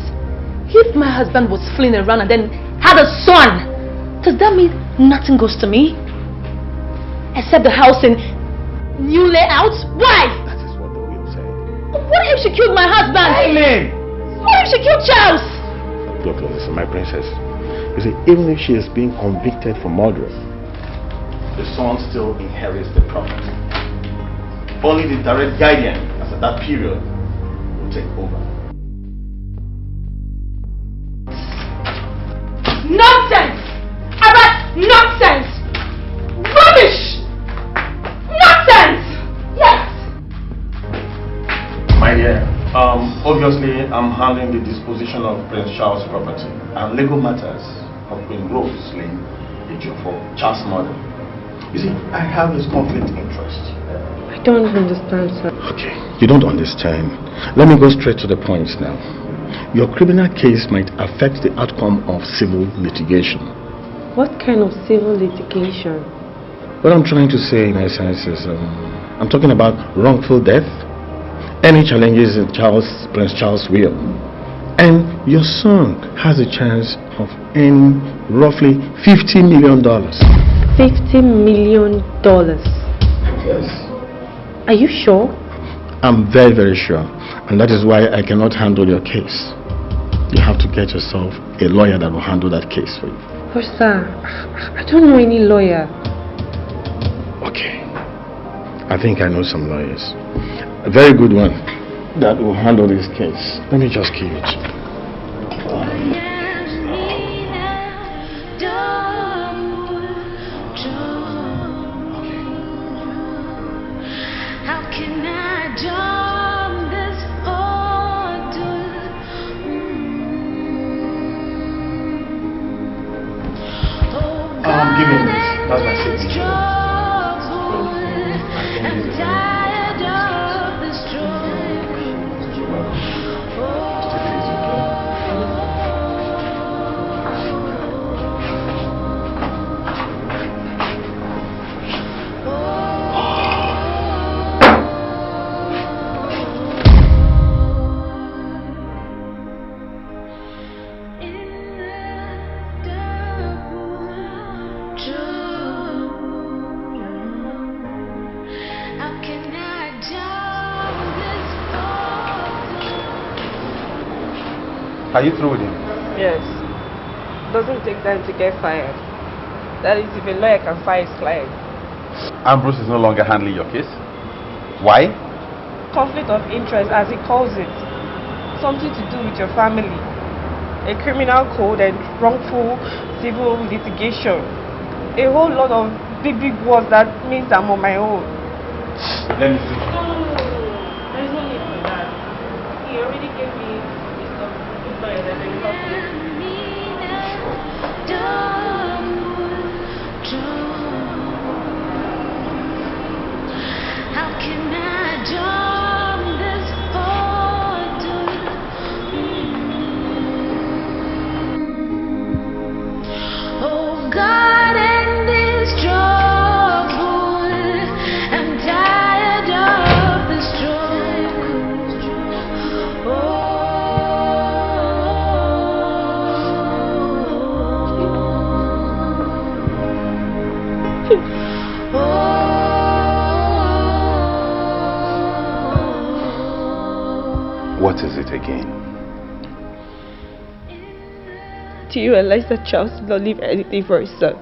If my husband was fooling around and then had a son, does that mean nothing goes to me? Except the house in new layout? Why? That is what the will said. What if she killed my husband? Ellen! What if she killed Charles? Look, listen, my princess. You see, even if she is being convicted for murder, the son still inherits the property. Only the direct guardian, as at that period, will take over. Nonsense! About nonsense! Rubbish! Nonsense! Yes! My dear, obviously I'm handling the disposition of Prince Charles' property and legal matters of Queen Rose slain for Charles' murder. You see, I have this conflict of interest. I don't understand, sir. Okay, you don't understand. Let me go straight to the points now. Your criminal case might affect the outcome of civil litigation. What kind of civil litigation? What I'm trying to say in essence is, I'm talking about wrongful death, any challenges in Prince Charles' will, and your son has a chance of earning roughly $50 million. $50 million? Yes. Are you sure? I'm very, very sure. And that is why I cannot handle your case. You have to get yourself a lawyer that will handle that case for you. But sir, I don't know any lawyer. Okay. I think I know some lawyers. A very good one that will handle this case. Let me just keep it. Give me this. That's my signature. How can I jump this photo? Are you through with him? Yes. Doesn't take time to get fired. That is, if a lawyer can fire his client. Ambrose is no longer handling your case. Why? Conflict of interest, as he calls it. Something to do with your family. A criminal code and wrongful civil litigation. A whole lot of big words that means I'm on my own. Let me see. There is no need for that. He already gave me his lawyer that will help me. How can I jump this photo? Oh God, in this trouble, I'm tired of the What is it again? Do you realize that Charles did not leave anything for his son?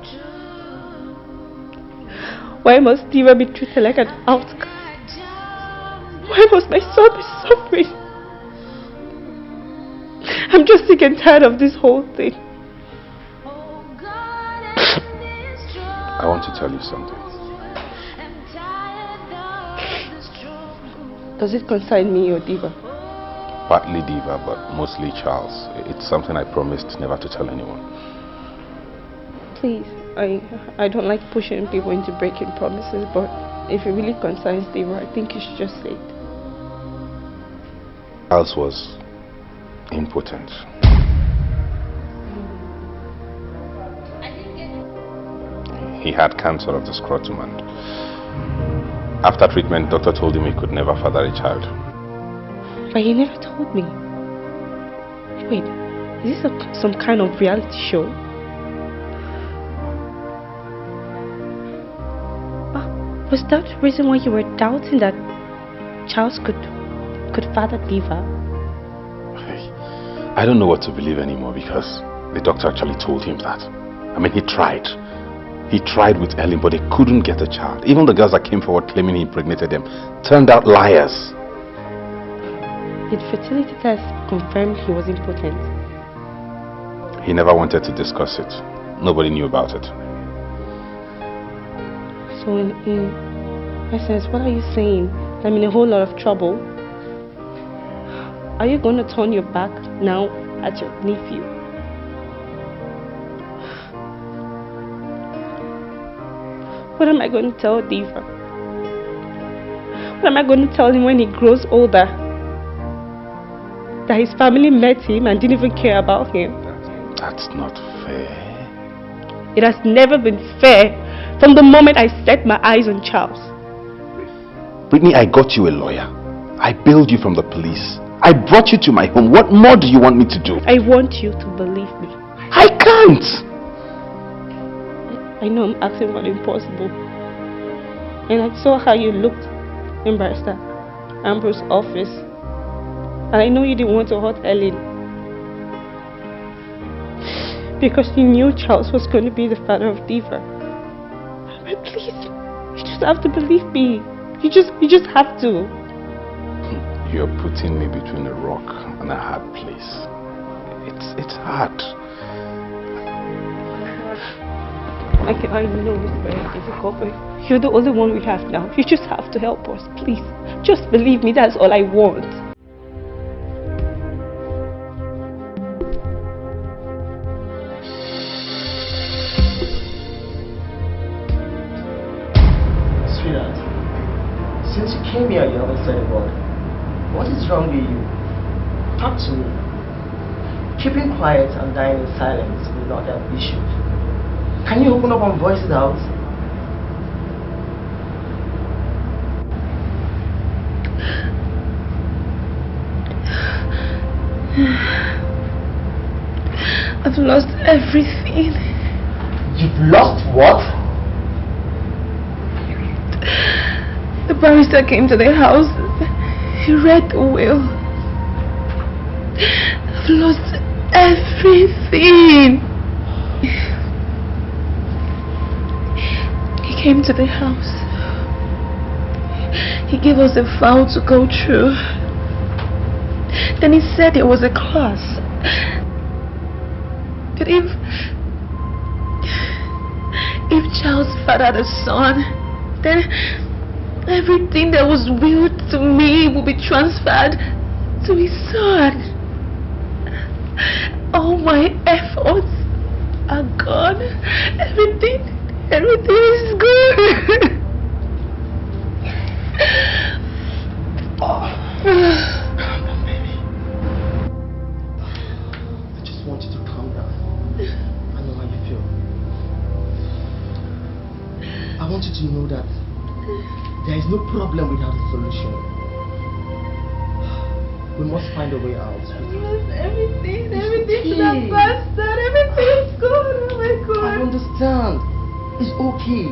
Why must Diva be treated like an outcast? Why must my son be suffering? I'm just sick and tired of this whole thing. I want to tell you something. Does it concern me or Diva? Partly Diva, but mostly Charles. It's something I promised never to tell anyone. Please, I don't like pushing people into breaking promises, but if it really concerns Diva, I think you should just say it. Charles was impotent. He had cancer of the scrotum, and after treatment, doctor told him he could never father a child. But he never told me. Wait, is this some kind of reality show? Was that the reason why you were doubting that Charles could father Diva? I don't know what to believe anymore, because the doctor actually told him that. I mean, he tried. He tried with Ellen, but they couldn't get a child. Even the girls that came forward claiming he impregnated them turned out liars. Did fertility test confirm he was impotent? He never wanted to discuss it. Nobody knew about it. So in essence, what are you saying? I'm in a whole lot of trouble. Are you going to turn your back now at your nephew? What am I going to tell Diva? What am I going to tell him when he grows older? That his family met him and didn't even care about him? That's not fair. It has never been fair from the moment I set my eyes on Charles. Brittany, I got you a lawyer. I bailed you from the police. I brought you to my home. What more do you want me to do? I want you to believe me. I can't! I know I'm asking for the impossible. And I saw how you looked in Barrister Ambrose's office. And I know you didn't want to hurt Ellen. Because you knew Charles was going to be the father of Diva. But please, you just have to believe me. You just have to. You're putting me between a rock and a hard place. It's hard. I know it's very difficult, but you're the only one we have now. You just have to help us, please. Just believe me, that's all I want. Sweetheart, since you came here, you haven't said a word. What is wrong with you? Talk to me. Keeping quiet and dying in silence will not help issues. Can you open up and voice it out? I've lost everything. You've lost what? The barrister came to the house. He read the will. I've lost everything. He came to the house. He gave us a file to go through. Then he said there was a class. That if Charles fathered a son, then everything that was willed to me will be transferred to his son. All my efforts are gone. Everything is good. Calm down, baby. I just want you to calm down. I know how you feel. I want you to know that there is no problem without a solution. We must find a way out. Everything is a bastard. Everything is good. Oh my God. I understand. It's okay.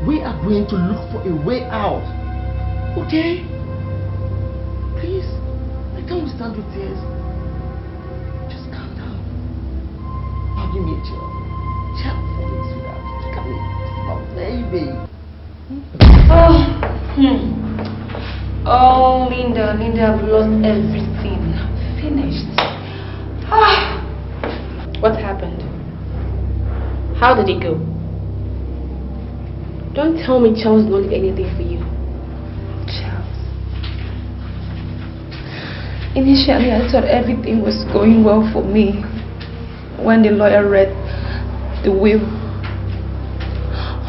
We are going to look for a way out. Okay? Please, I can't stand with tears. Just calm down. Now give me a chill. Chill for me, sweetheart. Look at me. Oh, baby. Oh, Linda, I've lost everything. Finished. What happened? How did it go? Don't tell me Charles not did anything for you. Charles. Initially, I thought everything was going well for me when the lawyer read the will.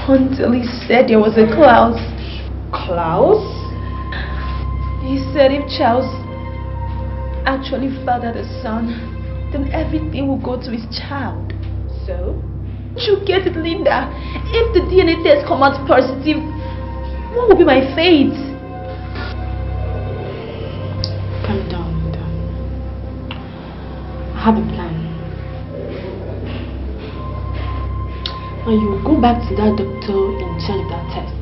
Until he said there was a clause. Clause? He said if Charles actually fathered a son, then everything will go to his child. So? You get it, Linda? If the DNA test comes out positive, what will be my fate? Calm down, Linda. I have a plan. Now you will go back to that doctor in charge of that test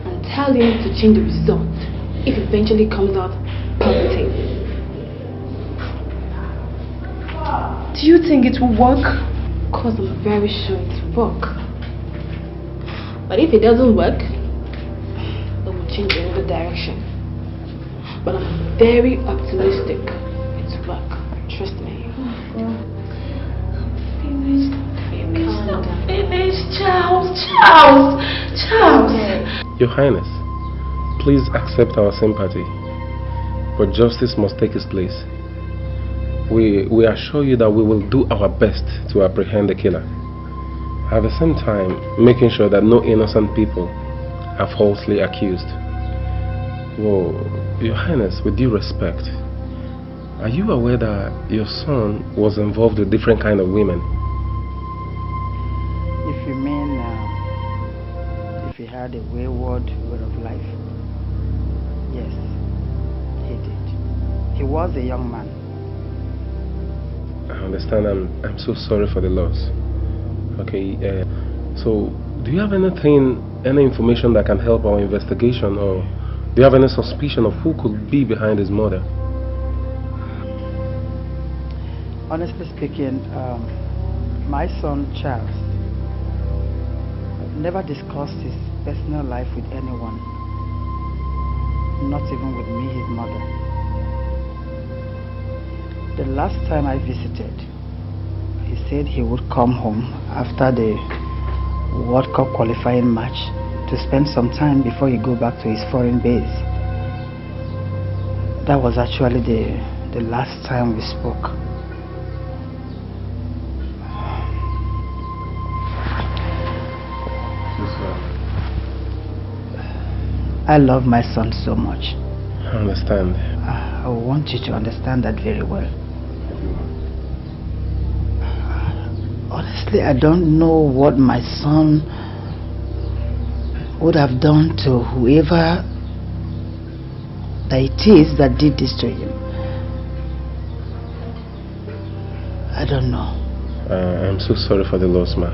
and tell him to change the result if it eventually comes out positive. Do you think it will work? Because I'm very sure it will work. But if it doesn't work, it will change in another direction. But I'm very optimistic it will work. Trust me. Finished, Charles. Your Highness, please accept our sympathy, but justice must take its place. We assure you that we will do our best to apprehend the killer. At the same time, making sure that no innocent people are falsely accused. Well, Your Highness, with due respect, are you aware that your son was involved with different kind of women? If you mean if he had a wayward way of life, yes, he did. He was a young man. I understand. I'm so sorry for the loss. Okay, so do you have any information that can help our investigation, or do you have any suspicion of who could be behind his murder? Honestly speaking, my son Charles never discussed his personal life with anyone, not even with me, his mother. The last time I visited, he said he would come home after the World Cup qualifying match to spend some time before he go back to his foreign base. That was actually the last time we spoke. I love my son so much. I understand. I want you to understand that very well. Honestly, I don't know what my son would have done to whoever that it is that did this to him. I don't know. I'm so sorry for the loss, man.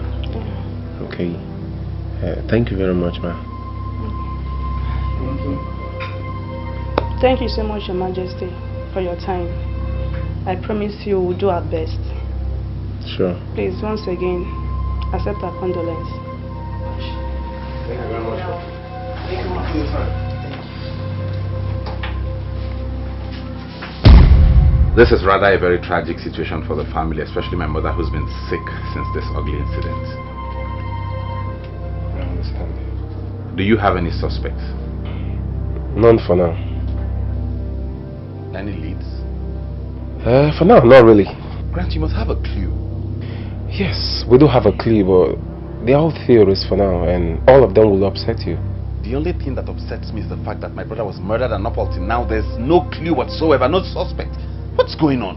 okay. Thank you very much, ma. Thank you. Thank you so much, Your Majesty, for your time. I promise you we'll do our best. Sure. Please, once again, accept our condolence. Thank you very much. Thank you. This is rather a very tragic situation for the family, especially my mother who's been sick since this ugly incident. I understand. Do you have any suspects? None for now. Any leads? For now, not really. Grant, you must have a clue. Yes, we do have a clue, but they're all theories for now, and all of them will upset you. The only thing that upsets me is the fact that my brother was murdered and up until now there's no clue whatsoever, no suspect. What's going on?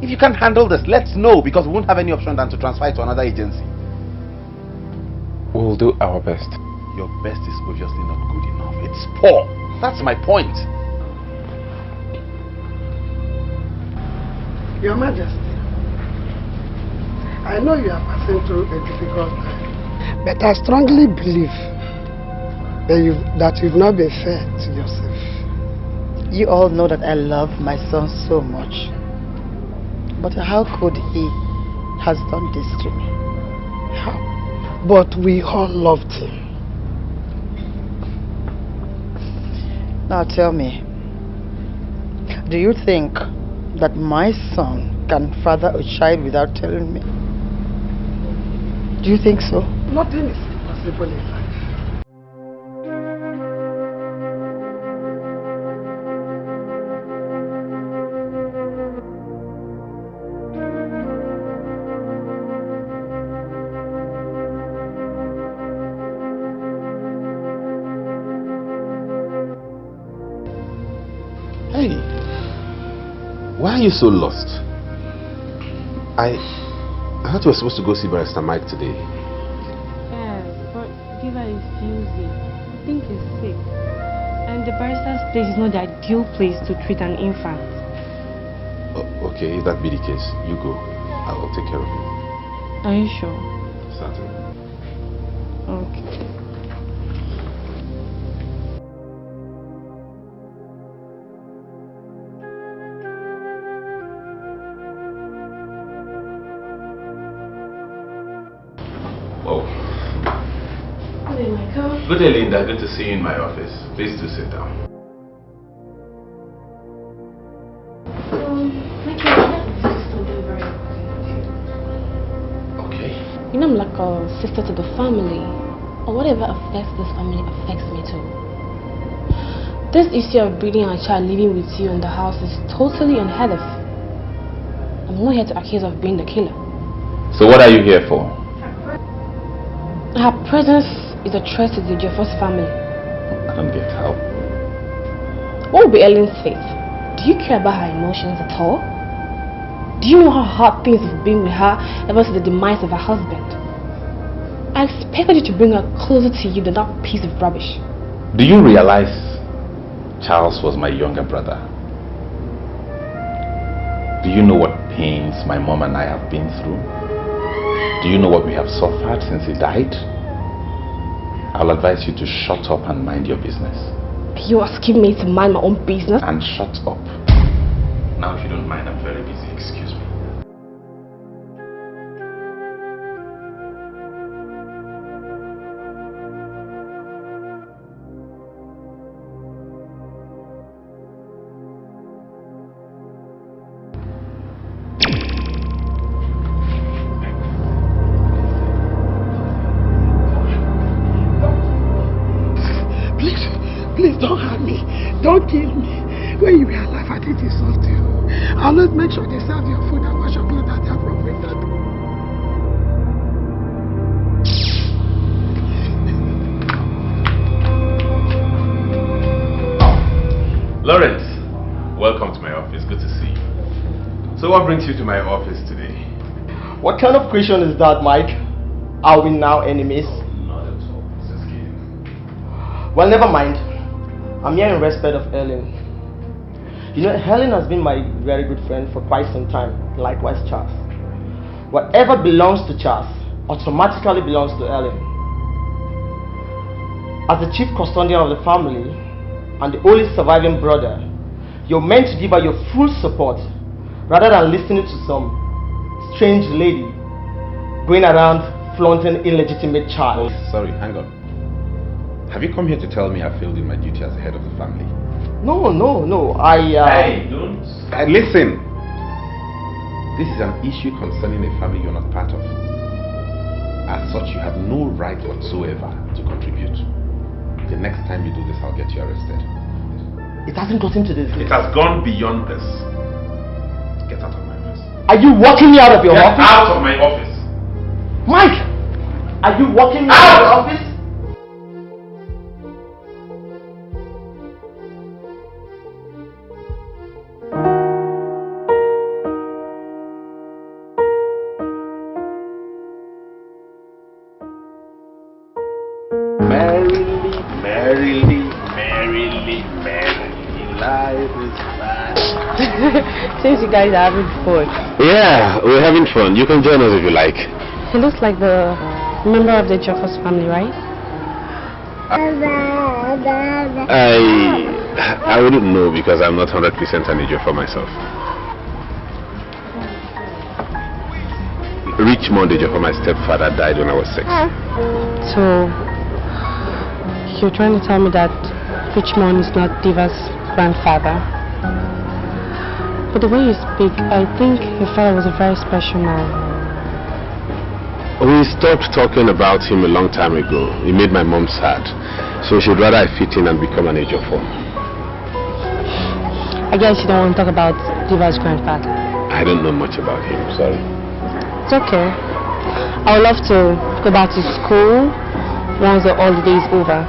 If you can't handle this, let's know, because we won't have any option than to transfer it to another agency. We'll do our best. Your best is obviously not good enough. It's poor. That's my point. Your Majesty, I know you are passing through a difficult time, but I strongly believe that you've not been fair to yourself. You all know that I love my son so much. But how could he has done this to me? How? But we all loved him. Now tell me, do you think that my son can father a child without telling me? Do you think so? Nothing is impossible in life. Hey, why are you so lost? I thought we were supposed to go see Barrister Mike today. Yes, but fever is fusing. I think he's sick. And the barrister's place is not the ideal place to treat an infant. Okay, if that be the case, you go. I will take care of you. Are you sure? Certainly. Okay. Oh. Good day, Michael. Good day, Linda. Good to see you in my office. Please do sit down. Michael, something very important. Okay. You know, I'm like a sister to the family. Or whatever affects this family affects me too. This issue of breeding a child living with you in the house is totally unheard of. I'm not here to accuse of being the killer. So what are you here for? Her presence is a threat to the Jeffers family. I don't get how. What will be Ellen's fate? Do you care about her emotions at all? Do you know how hard things have been with her ever since the demise of her husband? I expected you to bring her closer to you than that piece of rubbish. Do you realize Charles was my younger brother? Do you know what pains my mom and I have been through? Do you know what we have suffered since he died? I'll advise you to shut up and mind your business. You asking me to mind my own business? And shut up. Now if you don't mind, I'm very busy. Excuse me. Please don't hurt me. Don't kill me. When you were alive, I did insult you. I'll always make sure they serve your food and wash your clothes at the appropriate time. Lawrence, welcome to my office. Good to see you. So what brings you to my office today? What kind of question is that, Mike? Are we now enemies? Not at all. Just kidding. Well, never mind. I'm here in respect of Helen. You know, Helen has been my very good friend for quite some time. Likewise, Charles. Whatever belongs to Charles automatically belongs to Ellen. As the chief custodian of the family and the only surviving brother, you're meant to give her your full support rather than listening to some strange lady going around flaunting illegitimate child. Oh, sorry, hang on. Have you come here to tell me I failed in my duty as the head of the family? No, Hey, don't... listen! This is an issue concerning a family you're not part of. As such, you have no right whatsoever to contribute. The next time you do this, I'll get you arrested. It hasn't gotten to this. It has gone beyond this. Get out of my office. Are you walking me out of your office? Get out of my office! Mike! Are you walking me out of your office? Since you guys are having fun. Yeah, we're having fun. You can join us if you like. He looks like the member of the Joffers family, right? I wouldn't know because I'm not 100% an Ijo for myself. Richmond Ijo for my stepfather died when I was 6. So, you're trying to tell me that Richmond is not Diva's grandfather? But the way you speak, I think your father was a very special man. We stopped talking about him a long time ago. He made my mom sad. So she'd rather I fit in and become an Ijo for. I guess you don't want to talk about Diva's grandfather. I don't know much about him, sorry. It's okay. I would love to go back to school once the holiday is over.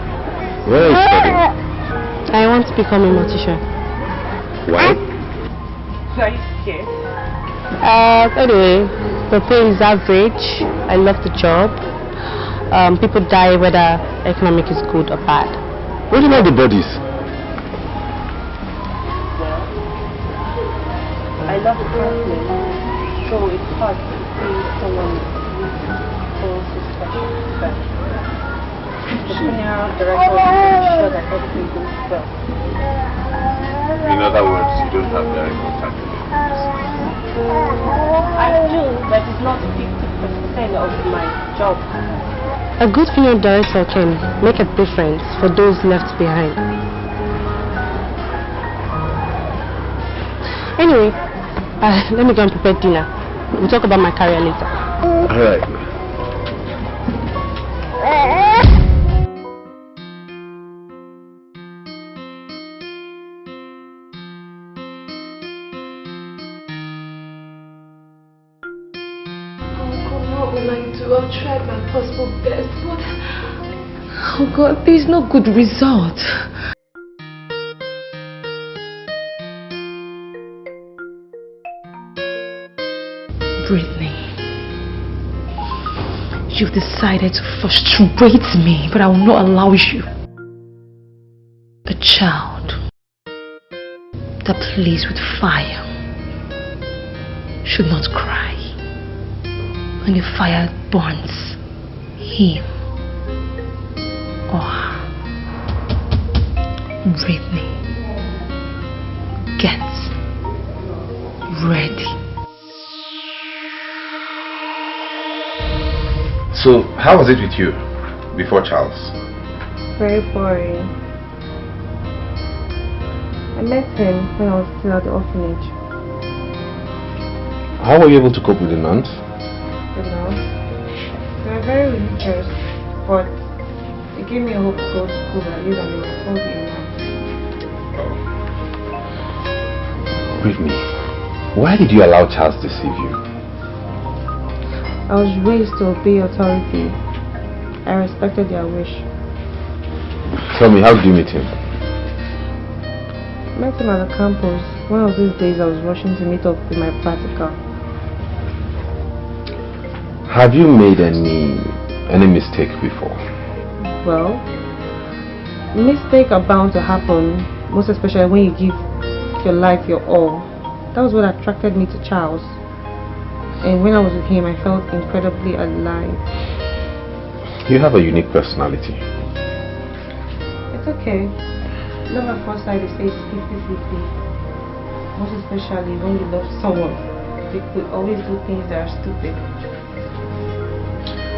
Where are you studying? I want to become a mortician. Why? Are you scared? Anyway, the pay is average. I love the job. People die whether economic is good or bad. What do you know the bodies? I love traveling, so it's hard to see someone so special. But the funeral director will make sure that everything goes well. In other words, you don't have direct contact with him. I do, but it's not 50% of my job. A good funeral director can make a difference for those left behind. Anyway, let me go and prepare dinner. We'll talk about my career later. Alright. I've tried my possible best, but oh God, there's no good result. Brittany, you've decided to frustrate me, but I will not allow you. A child that plays with fire should not cry when the fire burns him or her. Brittany, get ready. So, how was it with you before Charles? Very boring. I met him when I was still at the orphanage. How were you able to cope with the nuns? You know, they were very religious, but it gave me a hope to go to school at least I'm told you now. Brittany, why did you allow Charles to deceive you? I was raised to obey authority. I respected their wish. Tell me, how did you meet him? I met him at the campus. One of these days I was rushing to meet up with my practical. Have you made any mistake before? Well, mistakes are bound to happen, most especially when you give your life your all. That was what attracted me to Charles. And when I was with him, I felt incredibly alive. You have a unique personality. It's okay. Love at first sight, they say it's 50-50. Most especially when you love someone. They could always do things that are stupid.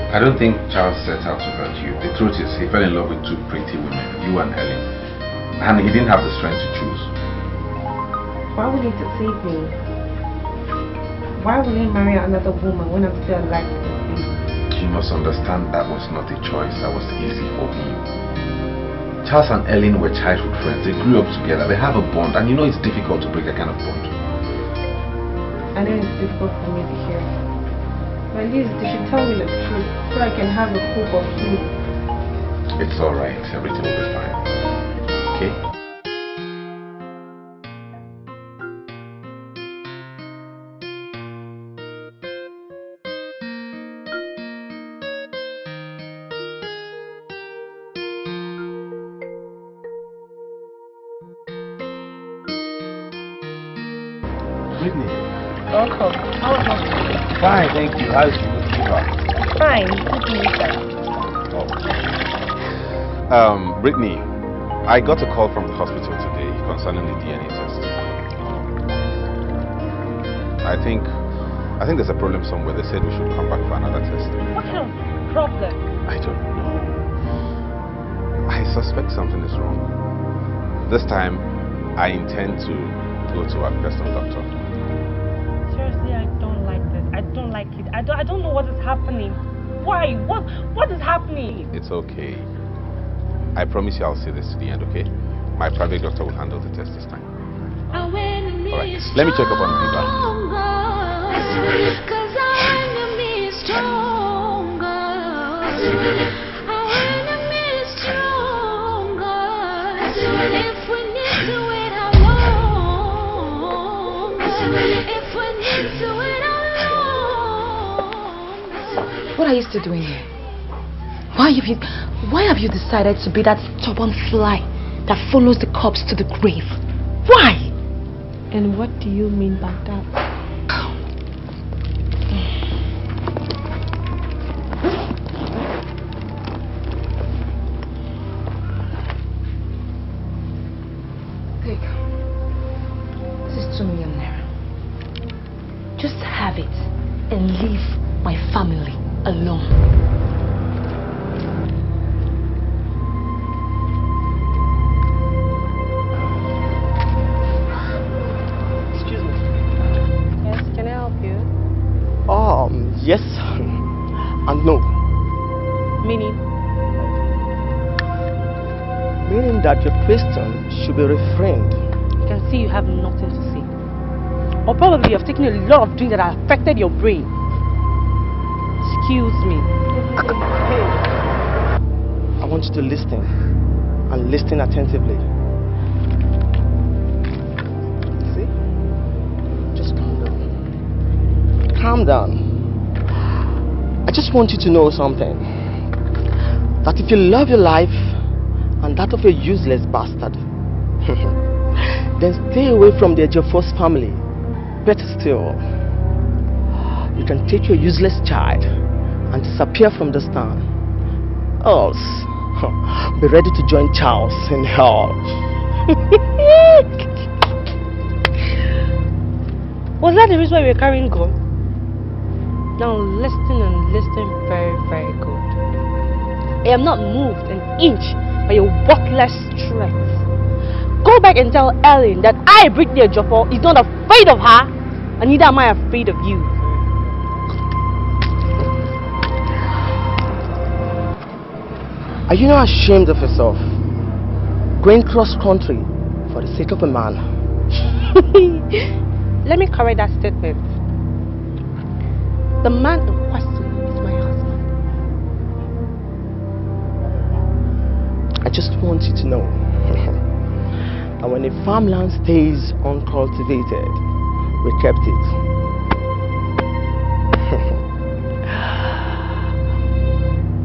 I don't think Charles set out to hurt you. The truth is, he fell in love with two pretty women, you and Ellen. And he didn't have the strength to choose. Why would he deceive me? Why would he marry another woman when I'm still alive? You must understand that was not a choice that was easy for him. Charles and Ellen were childhood friends. They grew up together. They have a bond, and you know it's difficult to break that kind of bond. I know it's difficult for me to hear. But at least they should tell me the truth so I can have a hope of healing. It's alright. Everything will be fine. Okay? Whitney. Uncle, how was your Fine, thank you. How's you? Fine. Good to meet you. Brittany, I got a call from the hospital today concerning the DNA test. I think there's a problem somewhere. They said we should come back for another test. What kind of problem? I don't know. I suspect something is wrong. This time, I intend to go to our personal doctor. Seriously, I don't like this. I don't like it. I don't know what is happening. Why? What is happening? It's okay. I promise you I'll see this to the end, okay? My private doctor will handle the test this time. Alright, let me check up on Viva. What are you still doing here? Why have you decided to be that stubborn fly that follows the corpse to the grave? Why? And what do you mean by that? Take. This is 2 million naira. Just have it and leave my family alone. Excuse me. Yes, can I help you? Yes and no. Meaning? Meaning that your question should be refrained. I can see you have nothing to say. Or probably you've taken a lot of drinks that have affected your brain. Excuse me. I want you to listen and listen attentively. See? Just calm down. Calm down. I just want you to know something. That if you love your life and that of a useless bastard, then stay away from the Ejiofor's family. Better still, you can take your useless child and disappear from this town. Else, be ready to join Charles in hell. Was that the reason why you were carrying gun? Now listen and listen very, very good. I am not moved an inch by your worthless threats. Go back and tell Ellen that I, Brittany Ejiofor, is not afraid of her, and neither am I afraid of you. Are you not ashamed of yourself? Going cross country for the sake of a man. Let me correct that statement. The man in question is my husband. I just want you to know that when a farmland stays uncultivated, we kept it.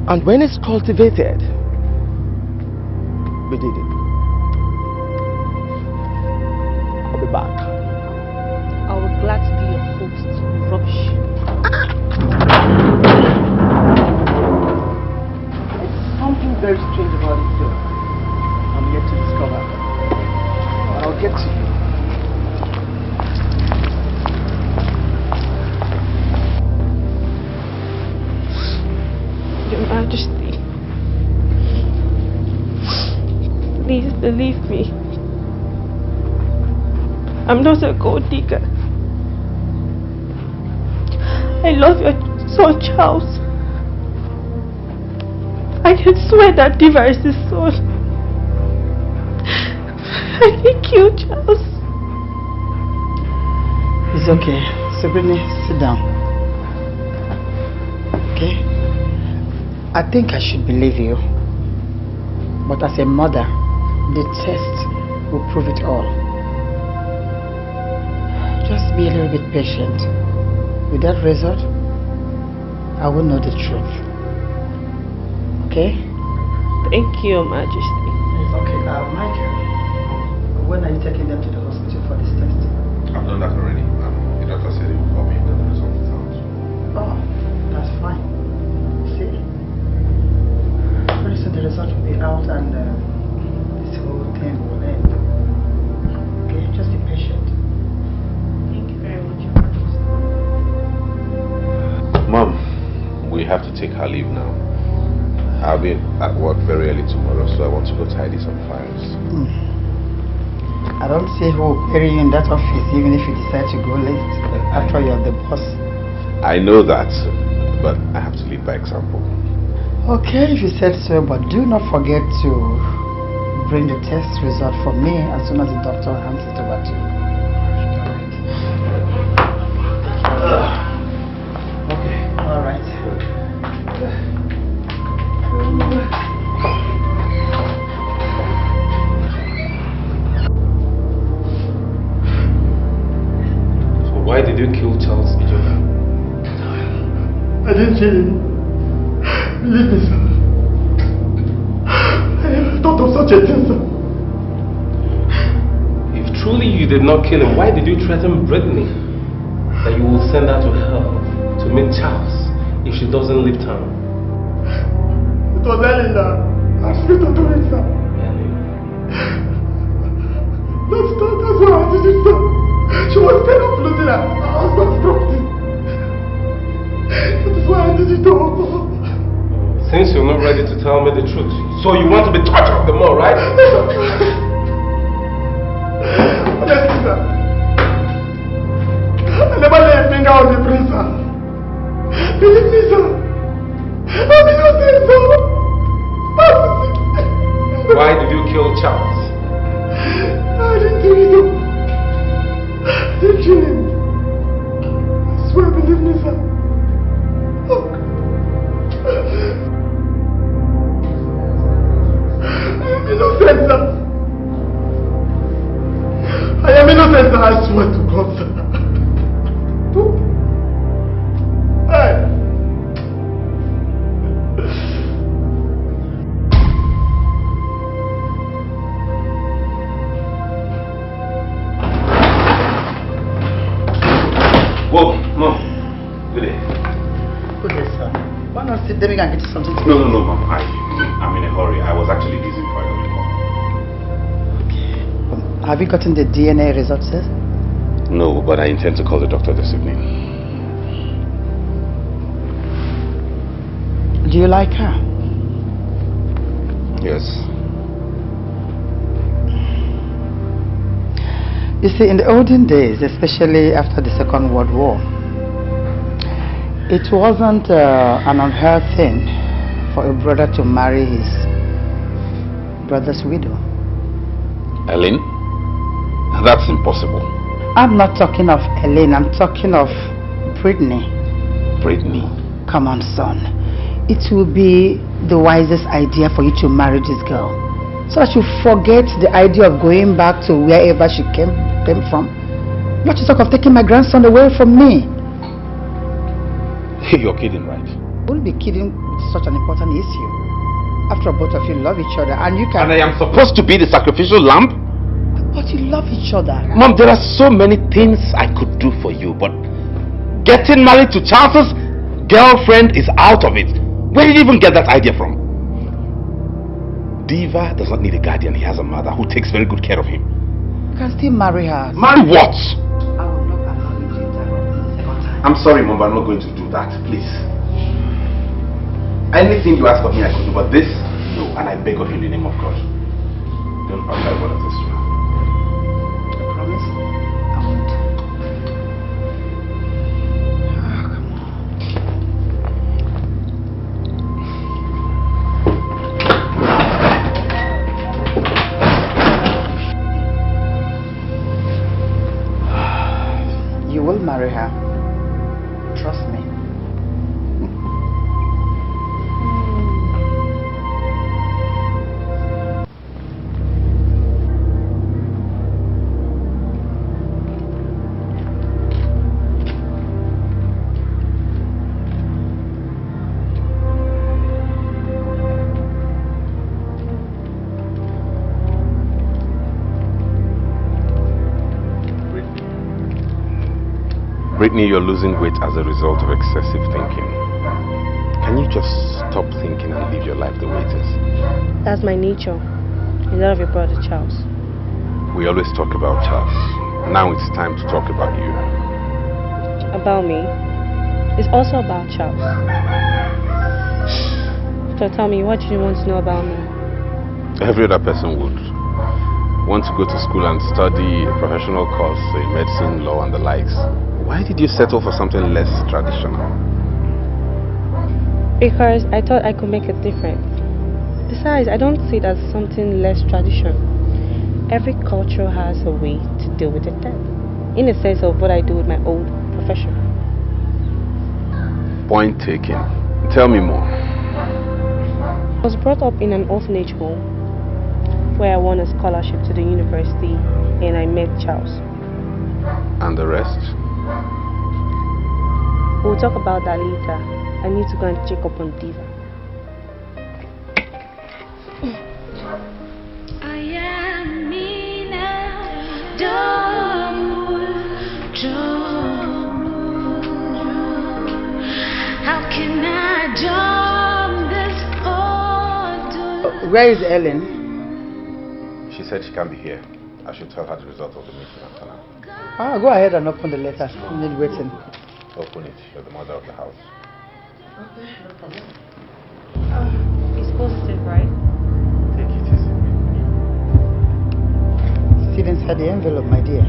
And when it's cultivated, we did it. I'll be back. I will be glad to be your host, rubbish. something very strange about it still. I'm yet to discover. I'll get to you. Your Majesty, please believe me. I'm not a gold digger. I love your son Charles. I can swear that Diva is his son. I didn't kill Charles. It's okay. Sabrina, sit down. Okay? I think I should believe you. But as a mother, the test will prove it all. Just be a little bit patient. With that result, I will know the truth. Okay? Thank you, Your Majesty. It's okay. Michael, when are you taking them to the hospital for this test? I've done that already. The doctor said he will call me when the result is out. Oh, that's fine. See? Pretty soon the result will be out and this whole thing will end. Okay? Just be patient. Thank you very much, Your Majesty. Mom, we have to take her leave now. I'll be at work very early tomorrow, so I want to go tidy some files. I don't see who will bury you in that office even if you decide to go late. After you're the boss. I know that, but I have to lead by example. Okay, if you said so, but do not forget to bring the test result for me as soon as the doctor hands it over to you. Okay, all right. Why did you kill Charles Ijoka? I didn't kill him. Believe me, sir. I never thought of such a thing, sir. If truly you did not kill him, why did you threaten Brittany that you will send her to hell to meet Charles if she doesn't leave town? It was Ellen that asked me to do it, sir. That's why I did it, sir. She was scared of losing her husband's property. That is why I did it all. Since you're not ready to tell me the truth, so you want to be tortured the more, right? Honestly, sir. I never lay a finger on the prince, sir. Believe me, sir. I'm innocent, sir. Why did you kill Charles? I didn't do it all. I didn't kill him. I swear, believe me, sir. Oh. I am innocent, sir. I am innocent, sir. I swear to God, sir. Hey. Whoa, Mom. Good day. Good day, sir. Why not sit there and get you something to eat? No, Mom. I'm in a hurry. I was actually busy before I got the call. Okay. Have you gotten the DNA results, sir? No, but I intend to call the doctor this evening. Do you like her? Yes. You see, in the olden days, especially after the Second World War, it wasn't an unheard thing for a brother to marry his brother's widow. Ellen? That's impossible. I'm not talking of Elaine, I'm talking of Brittany. Brittany? Come on, son. It will be the wisest idea for you to marry this girl, so that you forget the idea of going back to wherever she came from. Not to talk of taking my grandson away from me. You're kidding, right? Won't be kidding with such an important issue. After all, both of you love each other and you can... And I am supposed to be the sacrificial lamb? But you love each other. Mom, there are so many things I could do for you, but getting married to Charles's girlfriend is out of it. Where did you even get that idea from? Diva does not need a guardian. He has a mother who takes very good care of him. You can still marry her. Marry what? I will not allow you to interrupt the second time. I'm sorry, Mom, but I'm not going to do that. Please. Anything you ask of me, I could do, but this, no. And I beg of you in the name of God. Don't utter one of this to her. I promise I won't. You will marry her. Trust me. Brittany, you're losing weight as a result of excessive thinking. Can you just stop thinking and live your life the way it is? That's my nature. It's that of your brother Charles. We always talk about Charles. Now it's time to talk about you. About me? It's also about Charles. So tell me, what do you want to know about me? Every other person would want to go to school and study a professional course in medicine, law, and the likes. Why did you settle for something less traditional? Because I thought I could make a difference. Besides, I don't see it as something less traditional. Every culture has a way to deal with it then, in the sense of what I do with my old profession. Point taken. Tell me more. I was brought up in an orphanage home where I won a scholarship to the university and I met Charles. And the rest? We'll talk about that later. I need to go and check up on Diva. How can I jump this Where is Ellen? She said she can't be here. I should tell her the result of the meeting after now. Go ahead and open the letter. You need waiting. Open it. You're the mother of the house. Okay, no problem. It's positive, right? Take it easy. Still inside the envelope, my dear.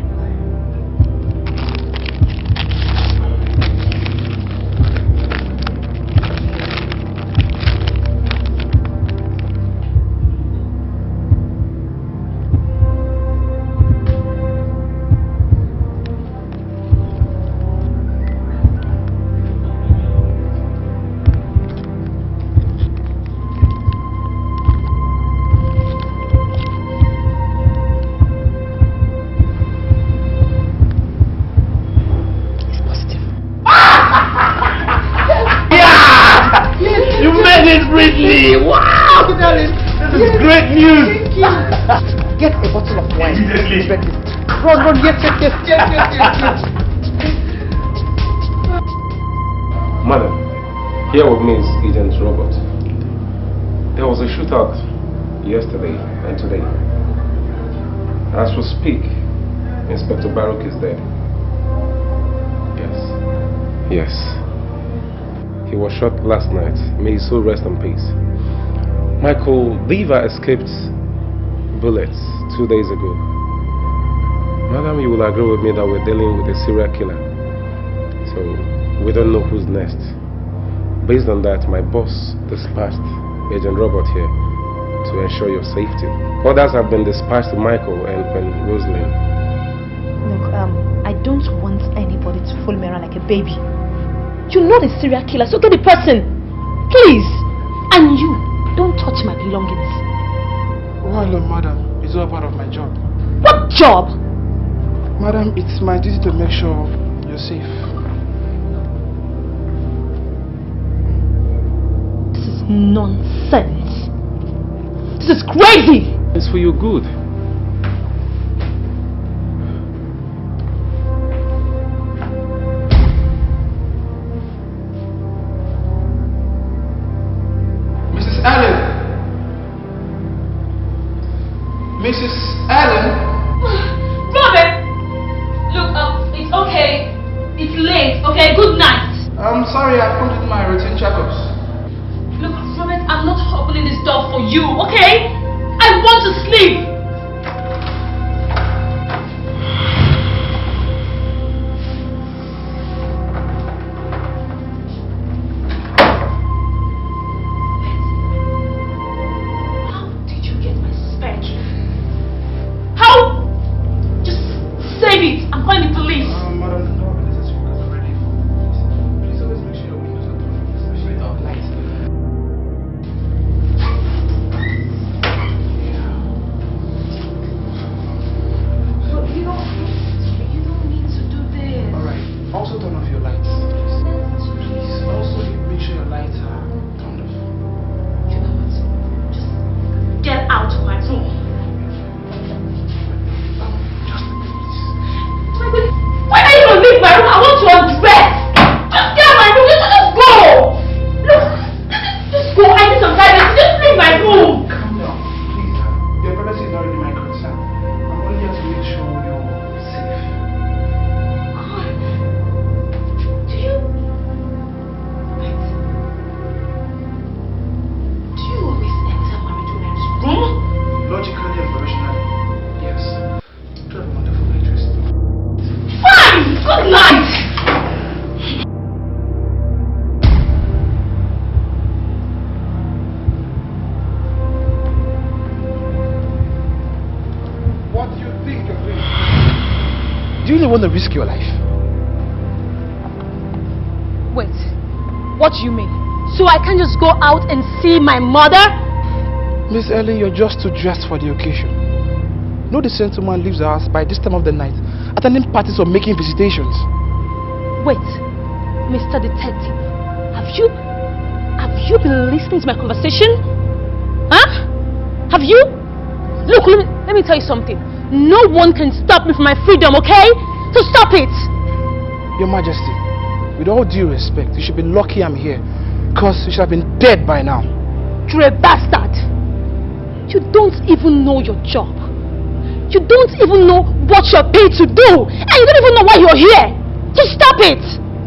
Brittany! Wow! This is great news! Get a bottle of wine. Immediately. Run, yes. Madam, here with me is Agent Robert. There was a shootout yesterday and today. As we speak, Inspector Baruch is dead. Yes. He was shot last night. May his soul rest in peace. Michael Diva escaped bullets 2 days ago. Madam, you will agree with me that we're dealing with a serial killer. So, we don't know who's next. Based on that, my boss dispatched Agent Robert here to ensure your safety. Others have been dispatched to Michael and Rosalind. Look, I don't want anybody to fool me around like a baby. You're not a serial killer, so get the person. Please. And you, don't touch my belongings. Well, madam, it's all part of my job. What job? Madam, it's my duty to make sure you're safe. This is nonsense. This is crazy. It's for your good. Mrs. Ellen. Robert! Look, it's okay. It's late, okay? Good night. I'm sorry, I've come to do my routine checkups. Look, Robert, I'm not opening this door for you, okay? I want to sleep. How did you get my spare key? How? Just save it. I'm calling the police. Madam, the door is already full. Please always make sure your windows are closed, especially without lights. But you don't need to do this. Alright, also turn off your lights. Please, also make sure your lights are turned off. You know what? Just get out of my room. Why are you gonna leave my room? I want to undress. Just get out of my room. Just go. Look, just go. I need some privacy. Just leave my room. Calm down, please. Your privacy is not really my concern. I'm only here to make sure you're safe. God. Do you? Wait. Do you always enter Mary Joanne's room? Logically and rationally, yes. You're a wonderful waitress. Fine. Good night. What do you think you're doing? Do you really want to risk your life? Wait, what do you mean? So I can't just go out and see my mother? Miss Ellen, you're just too dressed for the occasion. No decent woman leaves the house by this time of the night, attending parties or making visitations. Wait, Mr. Detective, have you been listening to my conversation? Huh? Have you? Look, let me tell you something. No one can stop me from my freedom, okay? So stop it! Your Majesty, with all due respect, you should be lucky I'm here, because you should have been dead by now. You're a bastard! You don't even know your job. You don't even know what you're paid to do, and you don't even know why you're here. So stop it!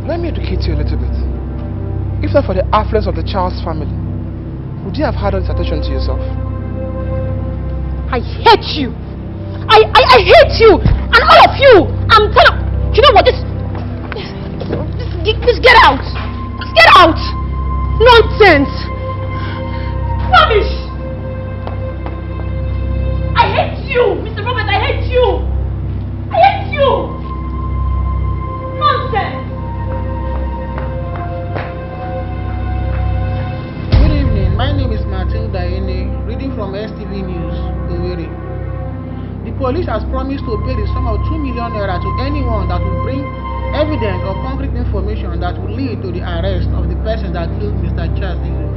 Let me educate you a little bit. If not for the affluence of the Charles family, would you have had all this attention to yourself? I hate you! I hate you! And all of you! I'm telling you know what? Just get out! Just get out! Nonsense! Rubbish! I hate you! Mr. Robert, I hate you! I hate you! Nonsense! Good evening. My name is Martin Daine, reading from STV News, Owerri. The police has promised to pay the sum of 2 million naira to anyone that will bring evidence or concrete information that will lead to the arrest of the person that killed Mr. Charles Izufu.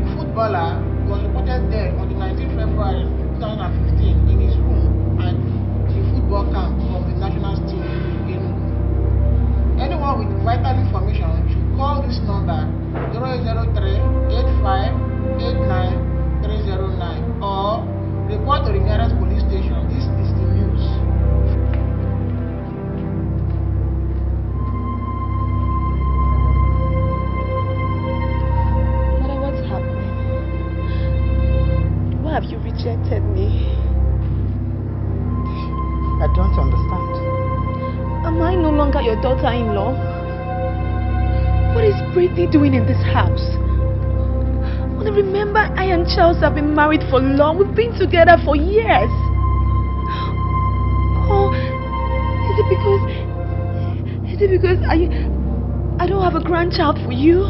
The footballer was reported dead on the 19th February 2015 in his room at the football camp of the national team in Enugu. Anyone with vital information should call this number 003-8589-309 or report to the nearest police station. This is the news. Mother, what's happening? Why have you rejected me? I don't understand. Am I no longer your daughter-in-law? What is Brittany doing in this house? Well, remember, I and Charles have been married for long. We've been together for years. Oh, is it because I don't have a grandchild for you?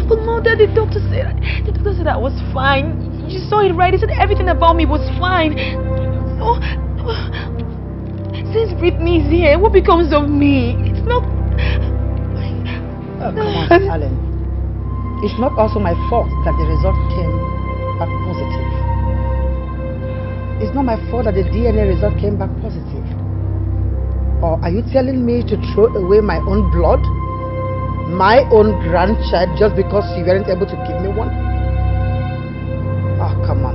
But Mother, the doctor said I was fine. You saw it right. He said everything about me was fine. Oh, since Brittany is here, what becomes of me? It's not. Come on, Alan. It's not also my fault that the result came back positive. It's not my fault that the DNA result came back positive. Or are you telling me to throw away my own blood? My own grandchild just because you weren't able to give me one? Oh, come on.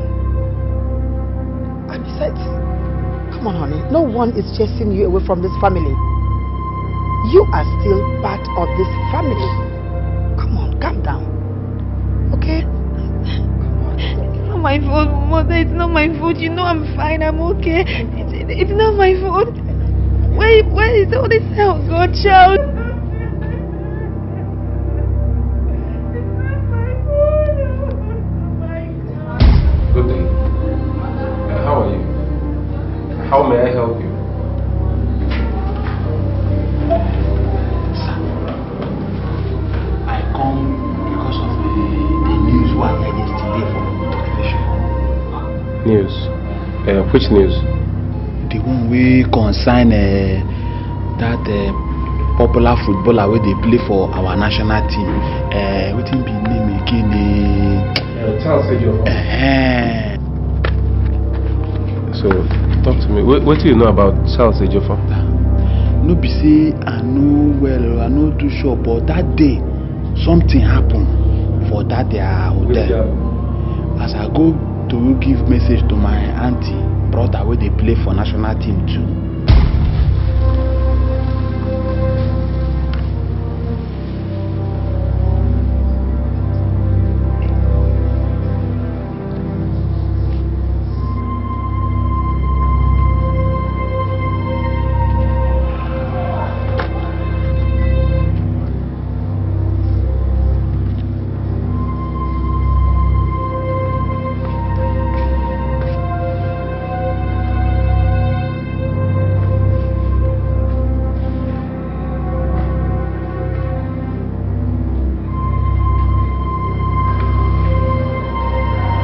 No one is chasing you away from this family. You are still part of this family. Come on, calm down. Okay? It's not my fault, Mother. It's not my fault. You know I'm fine. I'm okay. It's not my fault. Where is all this hell, godchild? Good day. How are you? How may I help you? I come because of the news we heard yesterday from the television. News? Which news? The one we concern that popular footballer where they play for our national team. What be name again? Charles Ejofor. So, talk to me. What do you know about Charles Ejofor? No be say I know well, I know too sure, but that day something happened for that their hotel. As I go to give message to my auntie, brother where they play for national team too.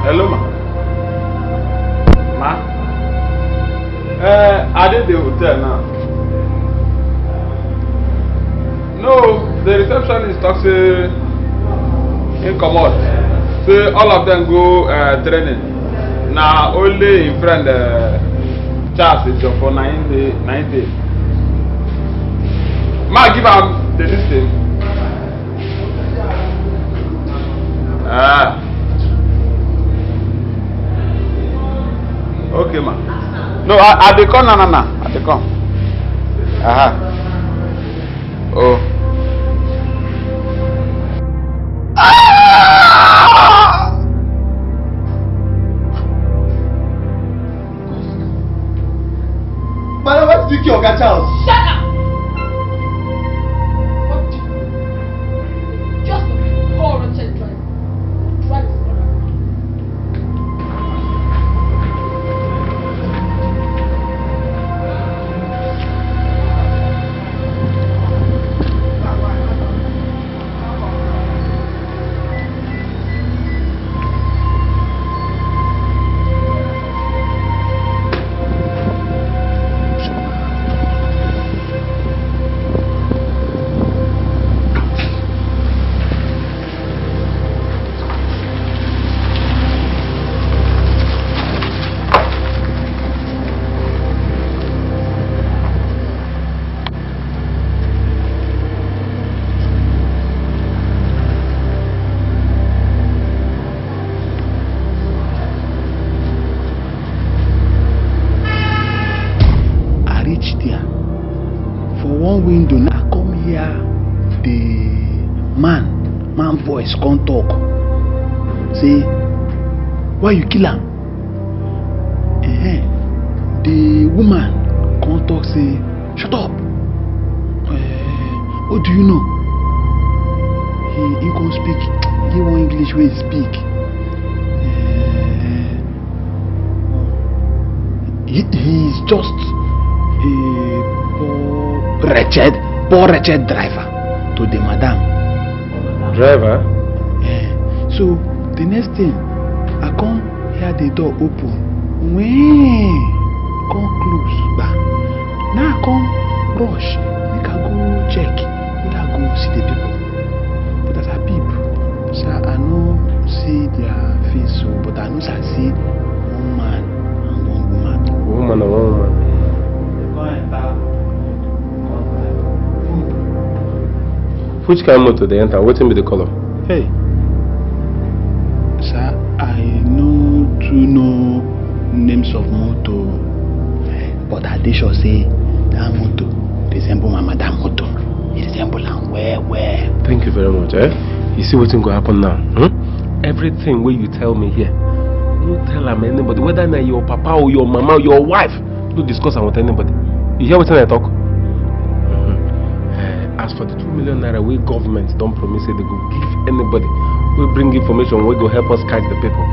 Hello, ma. Ma? I did the hotel now. No, the receptionist talks in commode. Say all of them go training. Now only in friend Charles is for 9 days. Ma give am the list. Okay, ma. No, I dey come, no. I dey come. Oh. Madam, what did you kill Oga Charles? Shut up! What did you? Just a poor wretched driver. Drive his mother. Window now come here, the man voice can't talk. Say, why you kill him? The woman can't talk. Say, shut up. What do you know? He can't speak. He want English where he speak. He's just a poor wretched driver to the madam. Driver? So the next thing, I come hear the door open. When come close back. Now I come rush. Make I go check. Make I go see the people. But as I peep, sir, I no see their face, so but I know I see one man and one woman. Woman and one woman. Which kind of motor they enter? What will be the color? Hey, sir, I know to know names of motor. But I did sure say that motor resemble my madam motor. It resemble am well. Thank you very much, eh? You see what's going to happen now? Everything where you tell me here, don't tell am anybody, whether na your papa or your mama or your wife. Don't discuss am with anybody. You hear what I talk? As for the 2 million naira, we government don't promise they go give anybody. We bring information, we go help us catch the people.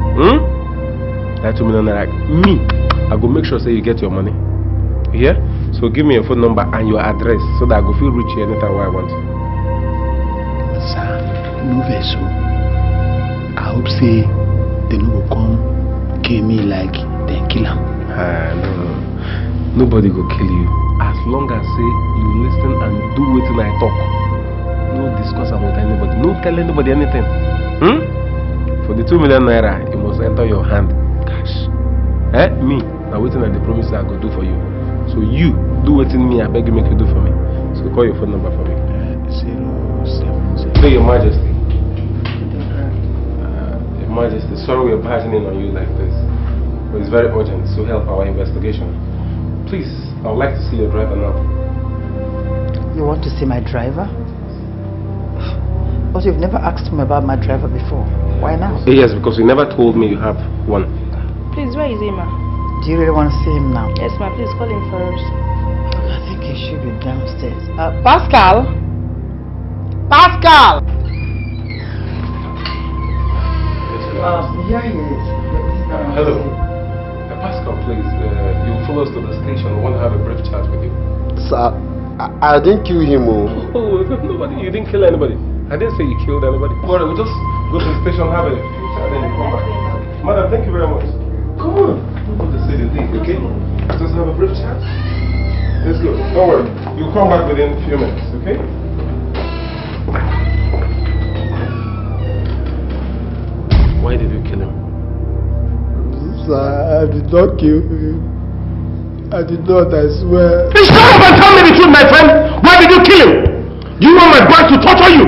That 2 million naira, me, I go make sure say you get your money. You hear? So give me your phone number and your address so that I go feel reach you anytime where I want. Sir, no vessel. I hope say they no go come kill me like they kill him. No. Nobody go kill you. As long as say you listen and do what I talk. No discuss about anybody. No tell anybody anything. For the 2 million naira, it must enter your hand. Cash. Me. Now waiting at the promise I go do for you. So you do what in me, I beg you make you do for me. So call your phone number for me. 070. Say Your Majesty. Your Majesty, sorry we're barging in on you like this. But it's very urgent to help our investigation. Please, I would like to see your driver now. You want to see my driver? But you've never asked me about my driver before. Why now? Yes, because you never told me you have one. Please, where is he, ma? Do you really want to see him now? Yes, ma. Please call him first. I think he should be downstairs. Pascal? Pascal! Here he is. Hello. Pascal, please. You follow us to the station. We want to have a brief chat with you. Sir, I didn't kill him. Oh, nobody. You didn't kill anybody. I didn't say you killed anybody. All right, we'll just go to the station, have a few chat, then you come back. Madam, thank you very much. Come on. Don't want to say the thing, okay? Just have a brief chat. Let's go. Don't worry. You'll come back within a few minutes, okay? Why did you kill him? Sir, I did not kill him. I did not, I swear. Shut up and tell me the truth, my friend. Why did you kill him? Do you want my boys to torture you?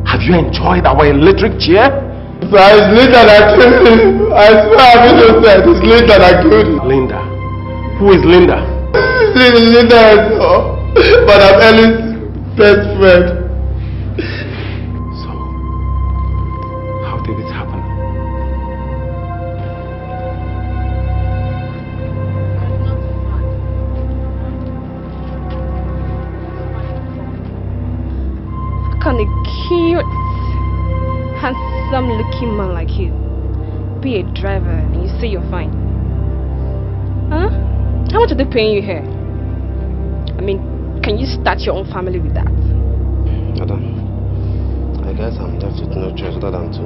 Have you enjoyed our electric chair? Sir, it's Linda that killed him. I swear I'm innocent. It's Linda that killed him. Linda? Who is Linda? Linda is Madam Ellie's best friend. So, how did it happen? How can a cute, handsome looking man like you be a driver and you say you're fine? Huh? How much are they paying you here? I mean, can you start your own family with that? Madam, I guess I'm left with no choice other than to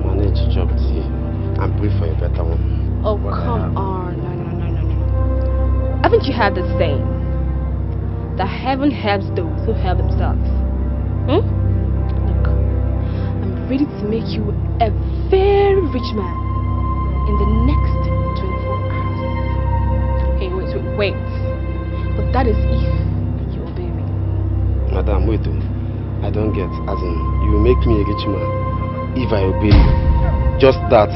manage the job and pray for a better one. Oh, come on. No. Haven't you heard the saying that heaven helps those who help themselves? Look, I'm ready to make you a very rich man in the next 24 hours. Hey, wait. But that is if you obey me. Madam, wait. I don't get. As in, you will make me a rich man if I obey you. Just that.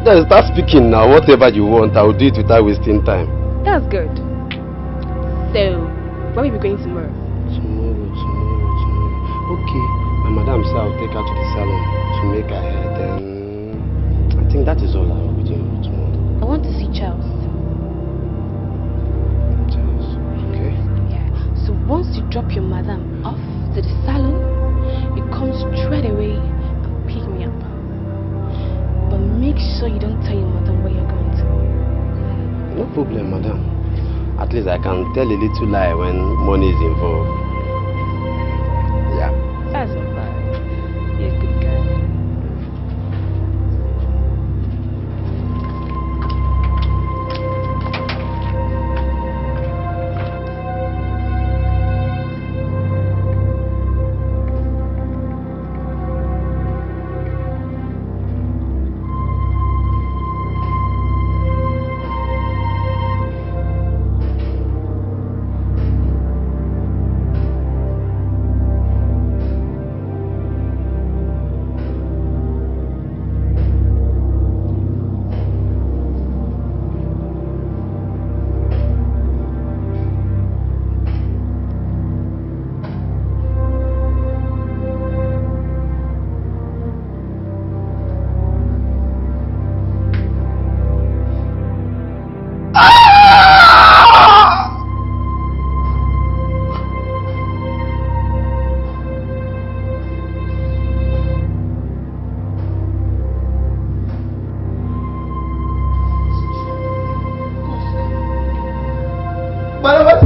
Then start speaking now. Whatever you want, I will do it without wasting time. That's good. So, where will we be going tomorrow? Tomorrow. Okay. My madam said I'll take her to the salon to make her hair. Then I think that is all I will be doing tomorrow. I want to see Charles. Okay. Yeah. So once you drop your madam off to the salon, you come straight away and pick me up. But make sure you don't tell your madam where you're going to. No problem, madam. At least I can tell a little lie when money is involved. Yeah. That's not bad. You're a good guy.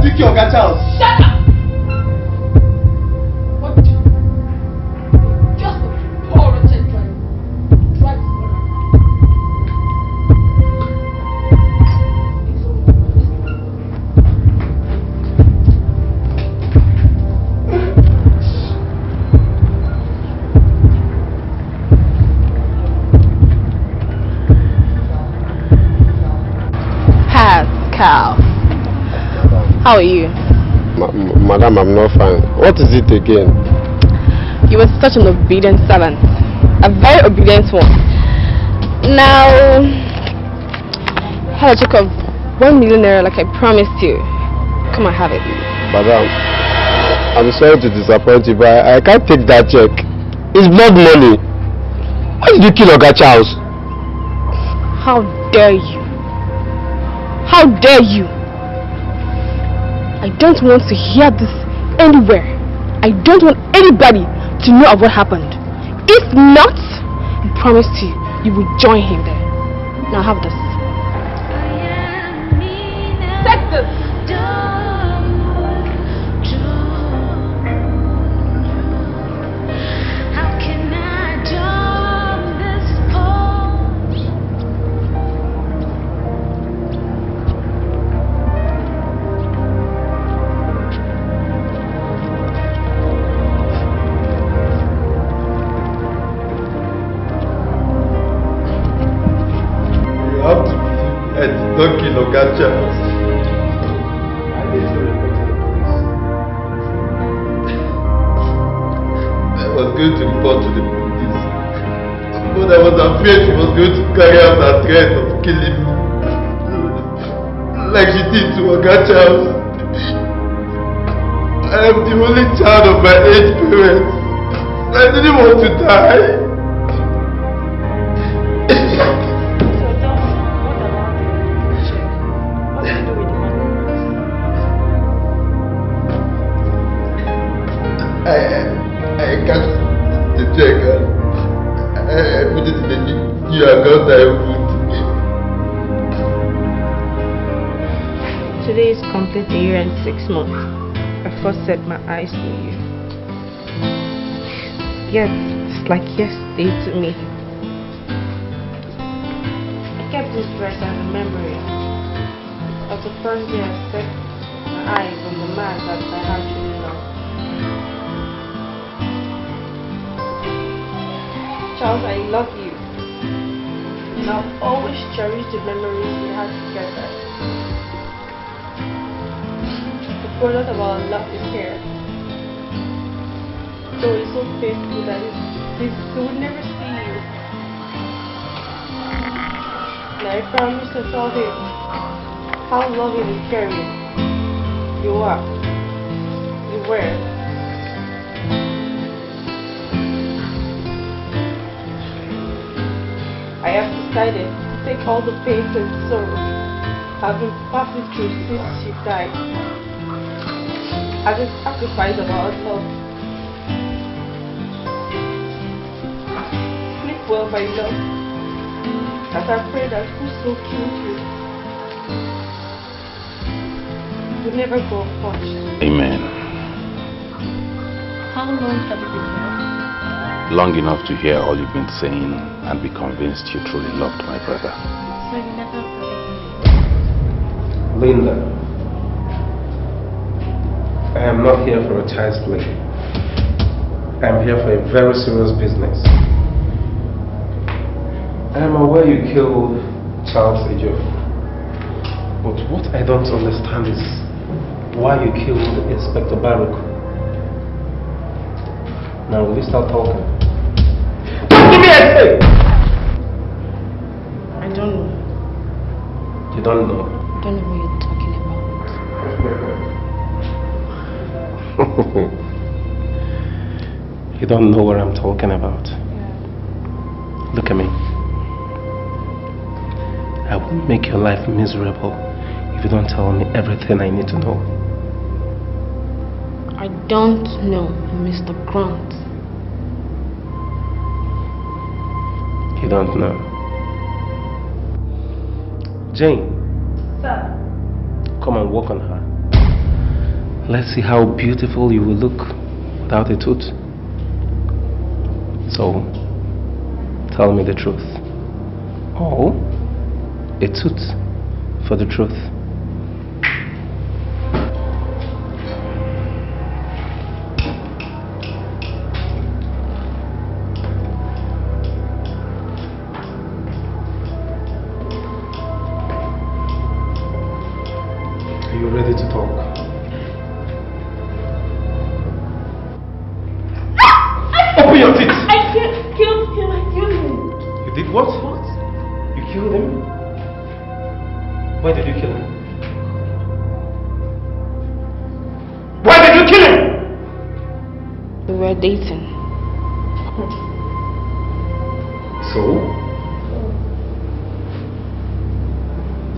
Vicky Oga Charles. Shut up! What did you do? Just a poor wretched driver. Drive this one. Pascal, how are you? Madam, I'm not fine. What is it again? You were such an obedient servant. A very obedient one. Now, have a check of 1 million naira like I promised you. Come on, have it. Madam, I'm sorry to disappoint you, but I can't take that check. It's blood money. Why did you kill Oga Charles? How dare you? How dare you? I don't want to hear this anywhere. I don't want anybody to know of what happened. If not, I promise you will join him there. Now have this. Take this. Don't kill Oga Charles. I need to report to the police. I was going to report to the police, but I was afraid she was going to carry out her threat of killing me, like she did to Oga Charles. I am the only child of my aged parents. I didn't want to die. I got the check and I put it in the new account I opened. Today is complete a year and 6 months. I first set my eyes on you. Yet, it's like yesterday to me. I kept this dress as a memory of the first day I set my eyes on the man that I had truly loved. Charles, I love you. And I'll always cherish the memories we had together. The product of our love is here. Though it's so painful that he would never see you. And I promise to tell him how loving and caring you are. You were. I have decided to take all the pains and sorrows I've been passing through since she died as a sacrifice of our love. Sleep well, my love, as I pray that whoso killed you will never go unpunished. Amen. How long have you been here? Long enough to hear all you've been saying and be convinced you truly loved my brother. So you never Linda, I am not here for a child's play. I am here for a very serious business. I am aware you killed Charles Ejo. But what I don't understand is why you killed Inspector Baruch. Now will you start talking? Talk to me, I say! I don't know. You don't know? I don't know what you're talking You don't know what I'm talking about. Yeah. Look at me. I will make your life miserable if you don't tell me everything I need to know. I don't know, Mr. Grant. You don't know. Jane. Sir. Come and work on her. let's see how beautiful you will look without a tooth. So, tell me the truth. Or a tooth for the truth. Are you ready to talk? Open your teeth! I killed him. I killed him. You did what? What? You killed him? Why did you kill him? Why did you kill him? We were dating. So?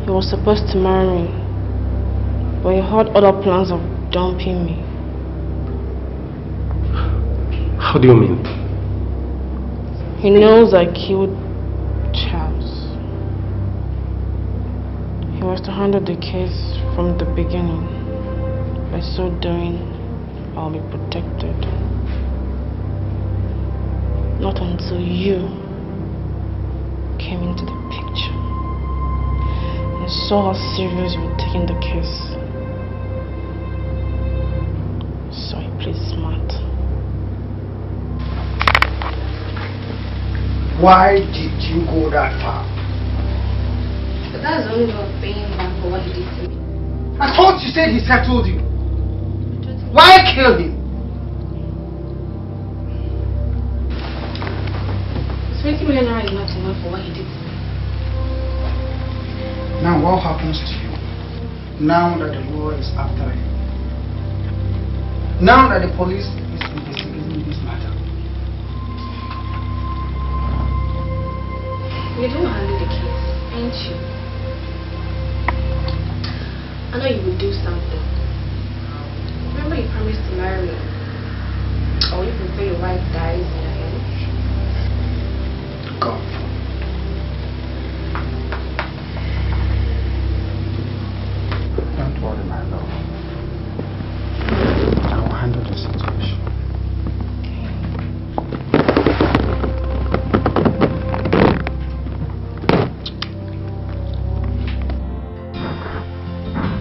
He was supposed to marry me, but he had other plans of dumping me. How do you mean? He knows I killed Charles. He was to handle the case from the beginning. By so doing, I'll be protected. Not until you came into the picture and saw how serious you were taking the case. So you played smart. Why did you go that far? But that's the only way of paying back for what he did to me. I thought you said he settled you. Why kill him? 20 million naira is not enough for what he did to me. Now what happens to you? Now that the law is after him. Now that the police is investigating this matter. You don't handle the case, ain't you? I know you will do something. Remember you promised to marry me. Or you prefer your wife dies in your hand. Go. Don't worry, my love. I will handle the situation.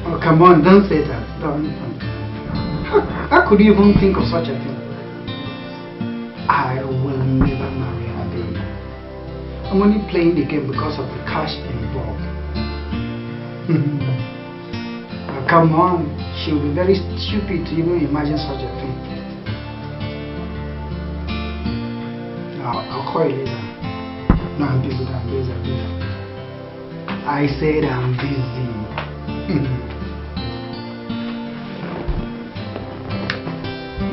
Oh, come on, don't say that. Don't. How could you even think of such a thing? I will never marry her again. I'm only playing the game because of the cash involved. Oh, come on, she'll be very stupid to even imagine such a thing. I'll call you later. No, I'm busy. I said I'm busy.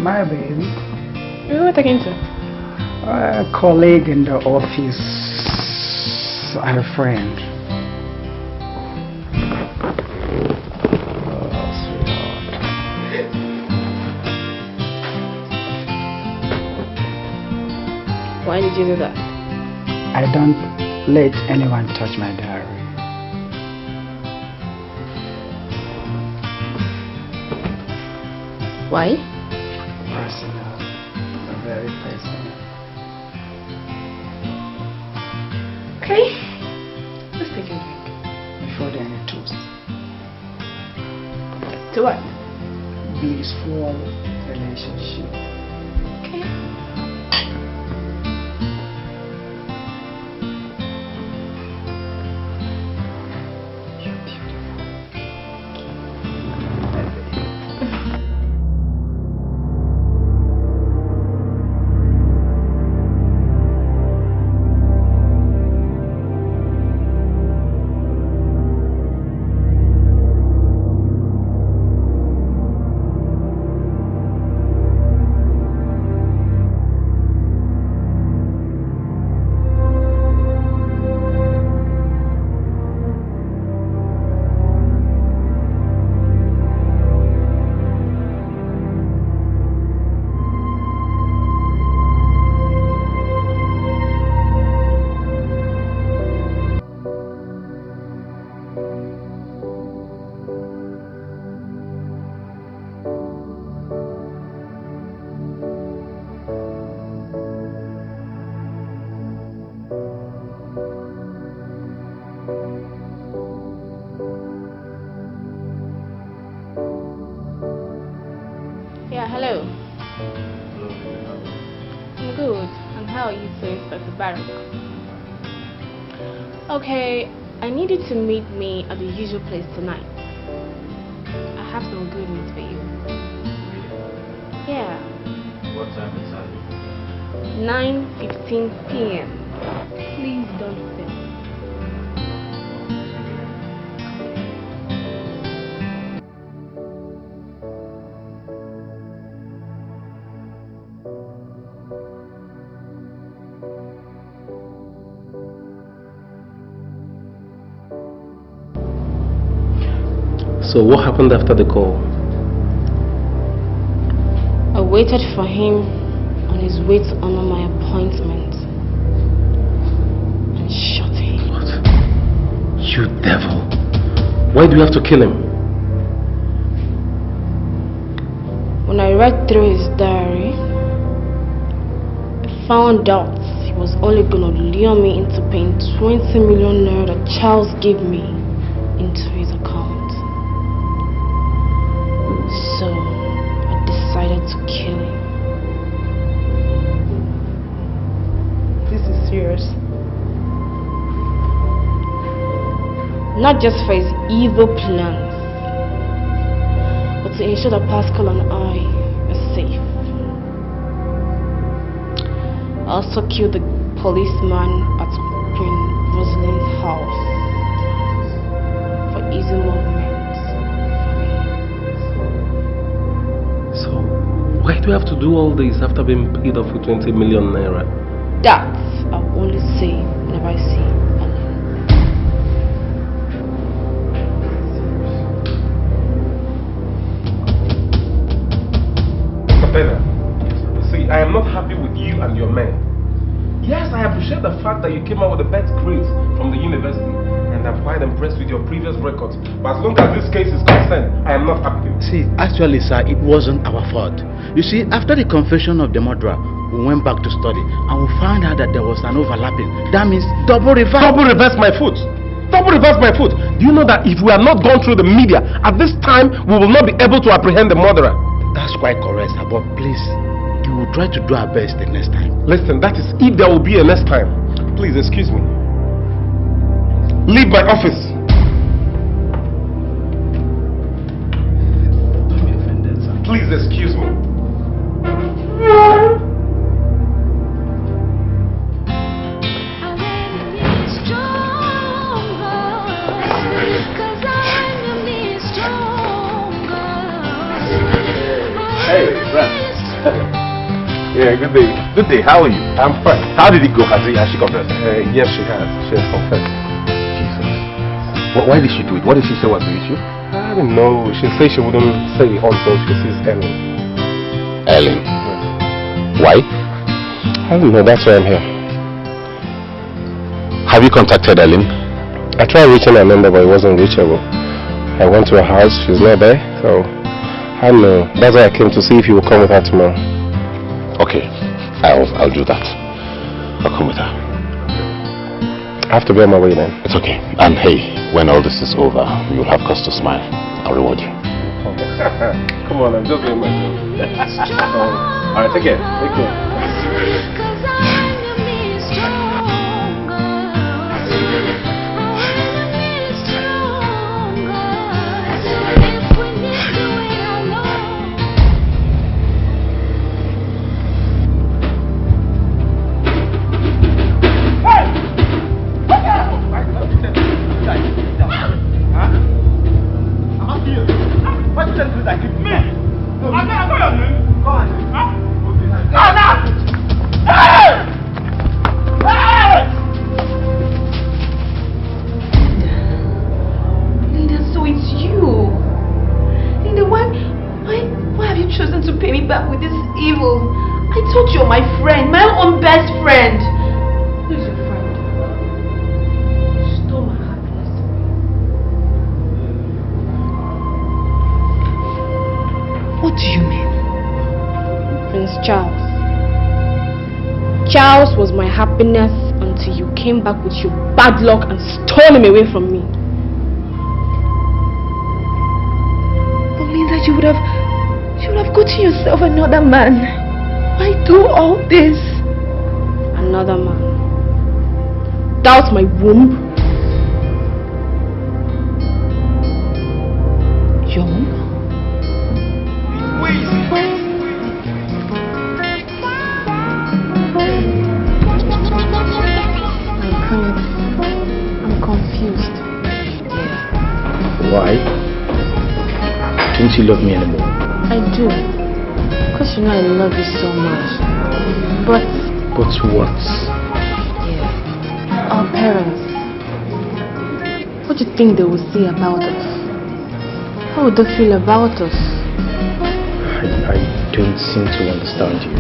My baby. Who are we talking to? A colleague in the office and a friend. Oh, sweetheart. Why did you do that? I don't let anyone touch my diary. Why? Personal. Very personal. Okay. Let's take a drink. Before then, a toast. To what? Blissful relationship. Okay. the barrack. Okay, I need you to meet me at the usual place tonight. I have some good news for you. Yeah. What time is that? 9:15 p.m. Please don't fail. So what happened after the call? I waited for him on his way to honor my appointment and shot him. What? You devil! Why do you have to kill him? When I read through his diary, I found out he was only gonna lure me into paying 20 million naira that Charles gave me into his account. So I decided to kill him. This is serious. Not just for his evil plans, but to ensure that Pascal and I are safe. I also killed the policeman at Queen Rosalind's house for easy movement. So, why do you have to do all this after being paid off with 20 million naira? That I'll only say whenever I see Ellen. Mr. Bella, see, I am not happy with you and your men. Yes, I appreciate the fact that you came out with the best grades from the university, and I'm quite impressed with your previous records. But as long as this case is concerned, I am not happy. See, actually, sir, it wasn't our fault. You see, after the confession of the murderer, we went back to study, and we found out that there was an overlapping. That means double reverse. Double reverse my foot. Double reverse my foot. Do you know that if we had not gone through the media, at this time, we will not be able to apprehend the murderer? That's quite correct, sir, but please, we will try to do our best the next time. Listen, that is if there will be a next time. Please, excuse me. Leave my office. Don't be offended, sir. Please, excuse me. Hey, friend. Yeah, good day. Good day. How are you? I'm fine. How did it go? Has she confessed? Yes, she has. She has confessed. Jesus. Why did she do it? What did she say was the issue? I don't know. She said she wouldn't say it until she sees Ellen. Ellen? Why? I don't know. That's why I'm here. Have you contacted Ellen? I tried reaching her number, but it wasn't reachable. I went to her house. She's not there. So, I don't know. That's why I came to see if you will come with her tomorrow. Okay. I'll do that. I'll come with her. I have to be on my way then. It's okay. And hey, when all this is over, you'll have cause to smile. I'll reward you. Okay. Come on, I'm just doing my job. Alright, take care. Take care. Charles was my happiness until you came back with your bad luck and stole him away from me. That means that you would have gotten yourself another man. Why do all this? And another man. Doubt my womb? Your womb? I'm confused. Why? Don't you love me anymore? I do. Because you know I love you so much. But what? Our parents. What do you think they will say about us? How would they feel about us? I don't seem to understand you.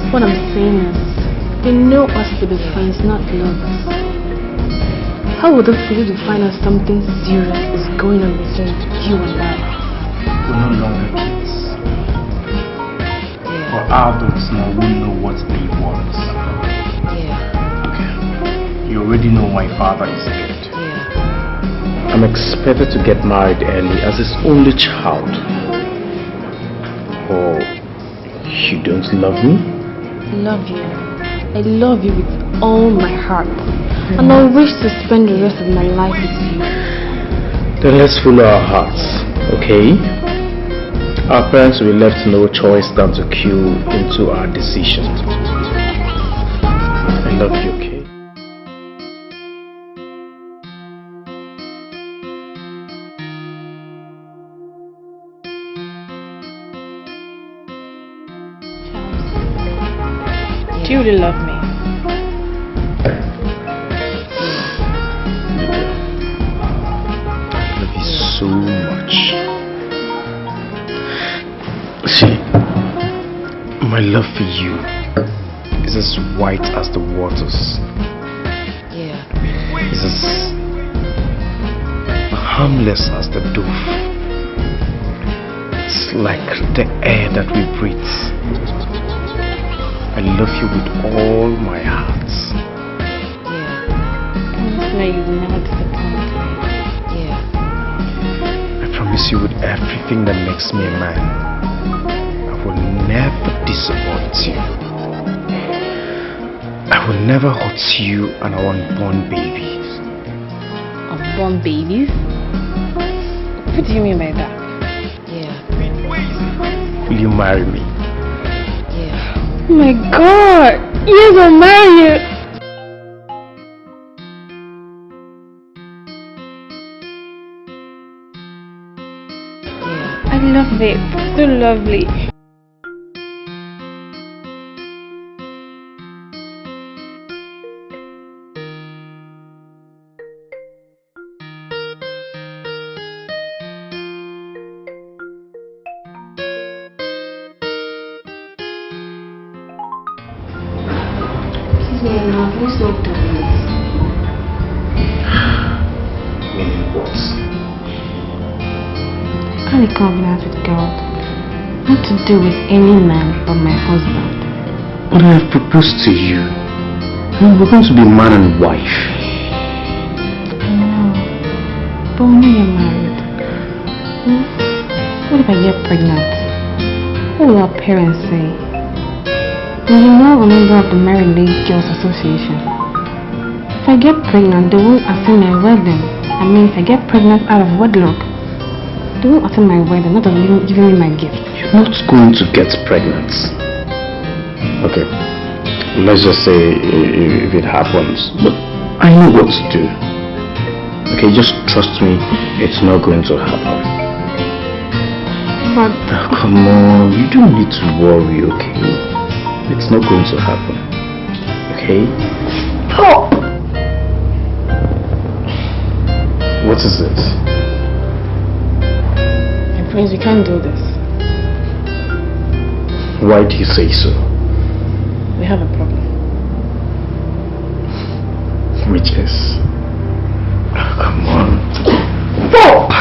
What I'm saying is, they know us to be friends, not lovers. How would they feel to find out something serious is going on between you and I? We're no longer kids. We're adults now who know what they want. You already know my father is dead. I'm expected to get married early as his only child. Oh, you don't love me? I love you. I love you with all my heart. And I wish to spend the rest of my life with you. Then let's follow our hearts, okay? Our parents will be left no choice than to cue into our decision. I love you, okay? Do you really love me? I love you so much. See, my love for you is as white as the waters. It's as harmless as the dove. It's like the air that we breathe. I love you with all my heart. No, you will never disappoint me. I promise you with everything that makes me a man, I will never disappoint you. I will never hurt you and our unborn babies. Unborn babies? What do you mean by that? Will you marry me? Oh my God! Yes, I'll marry you! I love it. So lovely. Please don't do this. Meaning what? I can't covenant with God not to do with any man but my husband. But I have proposed to you. And we're going to be man and wife. I know. But when you're married, what if I get pregnant? What will our parents say? You know, I'm a member of the Married Lady Girls Association. If I get pregnant, they won't attend my wedding. I mean, if I get pregnant out of wedlock, they won't attend my wedding, not even giving me my gift. You're not going to get pregnant. Okay, let's just say if it happens. But I know what to do. Okay, just trust me, it's not going to happen. But... Oh, come on, you don't need to worry, okay? It's not going to happen. Okay? Oh! What is it? My friends, we can't do this. Why do you say so? We have a problem. Which is? Oh, come on. Stop!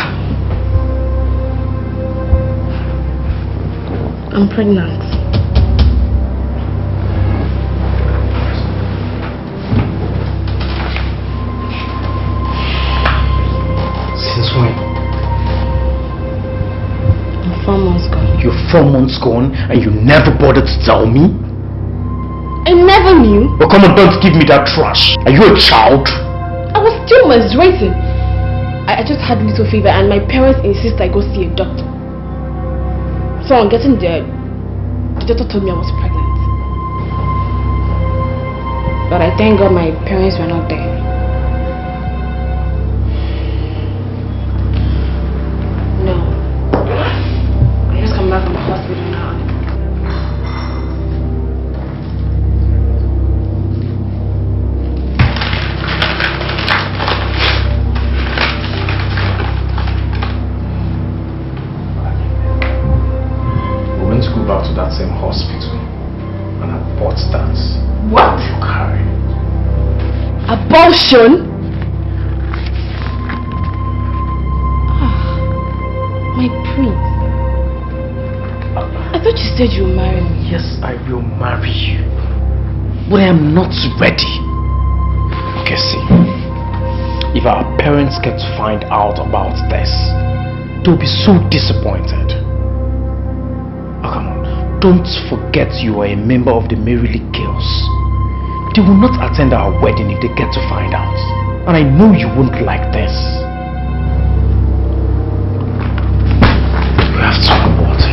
I'm pregnant. Since when? I'm 4 months gone. You're 4 months gone and you never bothered to tell me? I never knew. Oh, come on, don't give me that trash. Are you a child? I was still menstruating. I just had a little fever and my parents insist I go see a doctor. So on getting there, the doctor told me I was pregnant. But I thank God my parents were not there. No. I just come back from the hospital now. Go back to that same hospital and abort that. What? You carry. Abortion? My prince. I thought you said you would marry me. Yes, I will marry you. But I am not ready. Okay, see. If our parents get to find out about this, they'll be so disappointed. Oh, come on. Don't forget you are a member of the Mary League Girls. They will not attend our wedding if they get to find out. And I know you won't like this. We have to abort it.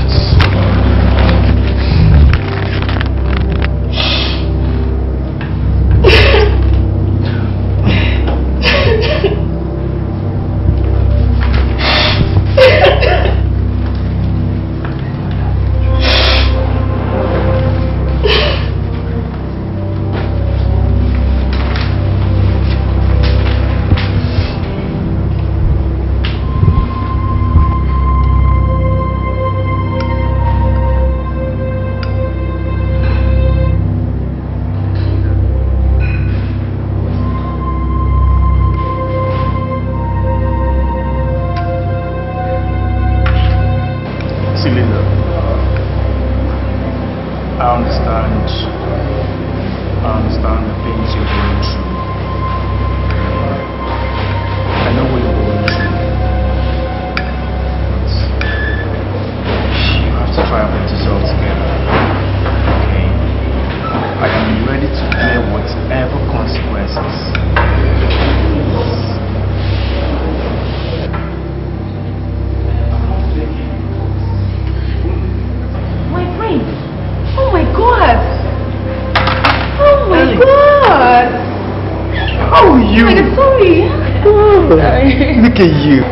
Look at you.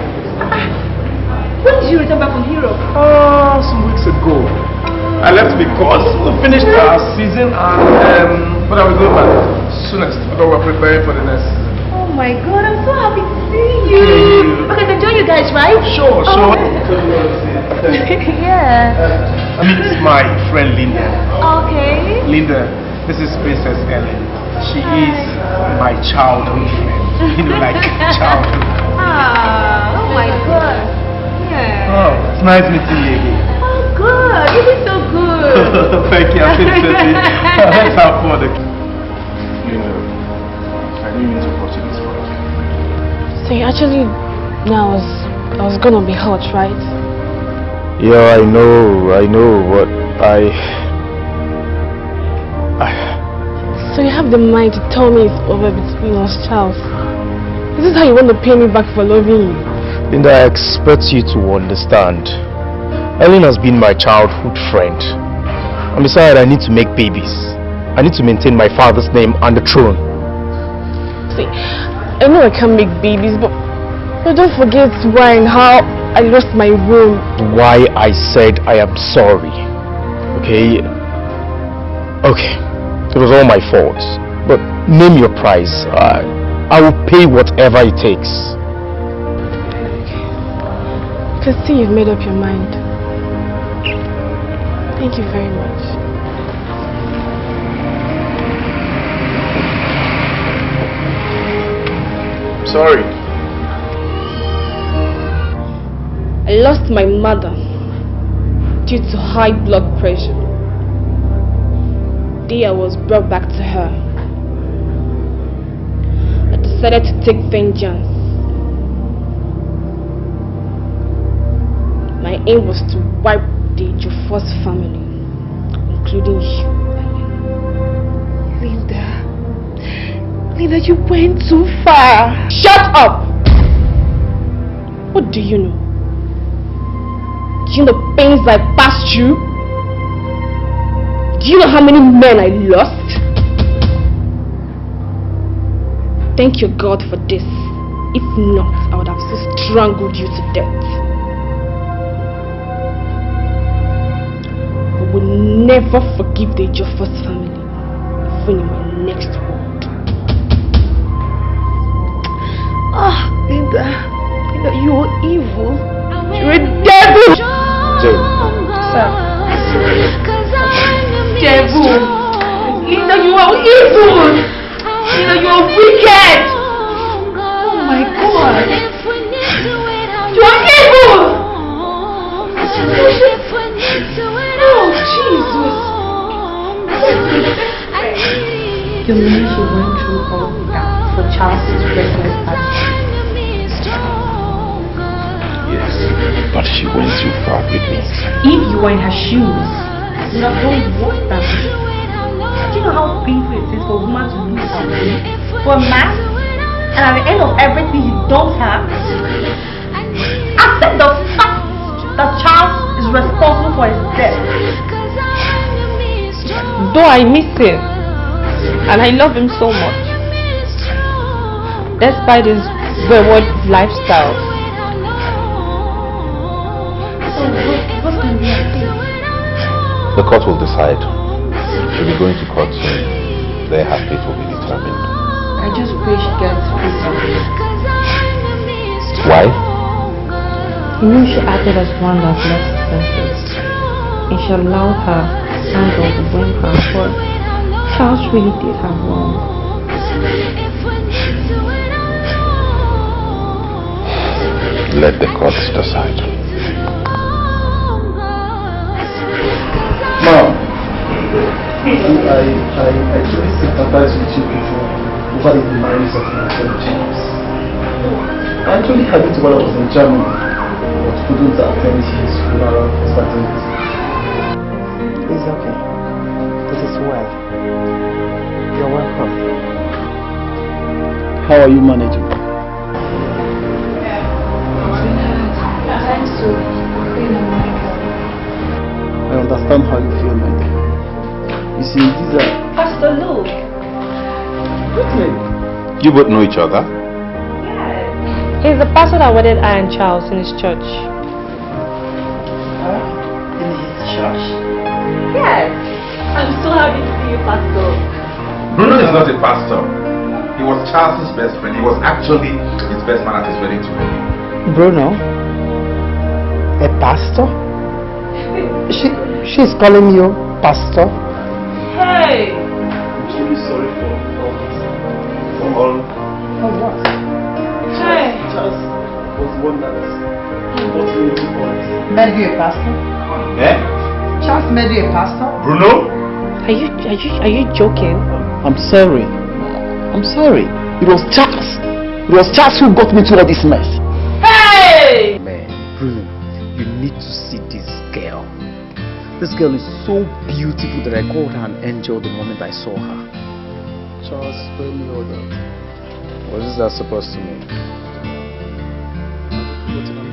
When did you return back from Europe? Some weeks ago. I left because we finished our season and but I will go back soonest because we're preparing for the next season. Oh my God, I'm so happy to see you. Okay, so join you guys, right? Sure. Yeah. I mean, it's my friend Linda. Okay. Linda, this is Princess Ellen. She is my childhood friend. You know, like childhood. Oh my God. Yeah. Oh, it's nice meeting you again. Oh, good. You did so good. Thank you. I feel happy. Let's have fun. You know, I didn't mean to put you this way. So you actually, now I was gonna be hot, right? Yeah, I know, but So you have the mind to tell me it's over between us, Charles? Is this how you want to pay me back for loving you? Linda, I expect you to understand. Ellen has been my childhood friend. And besides, I need to make babies. I need to maintain my father's name on the throne. See, I know I can't make babies, but don't forget why and how I lost my womb. Why I said I am sorry. Okay? Okay. It was all my fault. But name your price. I will pay whatever it takes. I can see you've made up your mind. Thank you very much. Sorry. I lost my mother due to high blood pressure. The day I was brought back to her, I decided to take vengeance. My aim was to wipe the Jofor's family, including you. Linda, you went too far. Shut up! What do you know? Do you know the pains I passed through? Do you know how many men I lost? Thank your God for this. If not, I would have so strangled you to death. I will never forgive the Ejiofor family, even in my next world. Ah, Linda, you are evil. You're a devil. Jane. Sir. Devil. Linda, you are evil. Linda, you are wicked. Oh my God. You are evil. Oh, Jesus. You mean she went through all that for Charles' Christmas party? Yes, but she went too far with me. If you were in her shoes, you would have done what that way. Do you know how painful it is for a woman to lose her way? For a man? And at the end of everything he don't have? Accept the fact that Charles is responsible for his death. Though I miss him, and I love him so much, despite his wayward lifestyle. The court will decide. She'll be going to court soon. There her fate will be determined. I just pray she gets free from this. Why? He knew she acted as one that left senses, and she allowed her anger to bring her, but Charles really did her wrong. Let the courts decide. Mom, I truly sympathize with you people over the demise of my son James. I actually had it while I was in Germany, but couldn't attend his funeral for certain reasons. It's okay. It is well. You're welcome. How are you managing? Thanks to Queen America. I understand how you feel, Mike. You see, these are... Pastor Luke. Really? You both know each other? He's the pastor that wedded I and Charles in his church. In his church? Yes. I'm so happy to see you, Pastor. Bruno is not a pastor. He was Charles' best friend. He was actually his best man at his wedding to me. Bruno? A pastor? She's calling you pastor? Hey! I'm really sorry for all this. For all... For what? Hey! Charles was the one that got me into all this. Made you a pastor? Eh? Charles made you a pastor? Bruno? Are you joking? I'm sorry. I'm sorry. It was Charles. It was Charles who got me to all this mess. Hey! Man, Bruno, you need to see this girl. This girl is so beautiful that I called her an angel the moment I saw her. Charles, spare me all that. What is that supposed to mean? I'm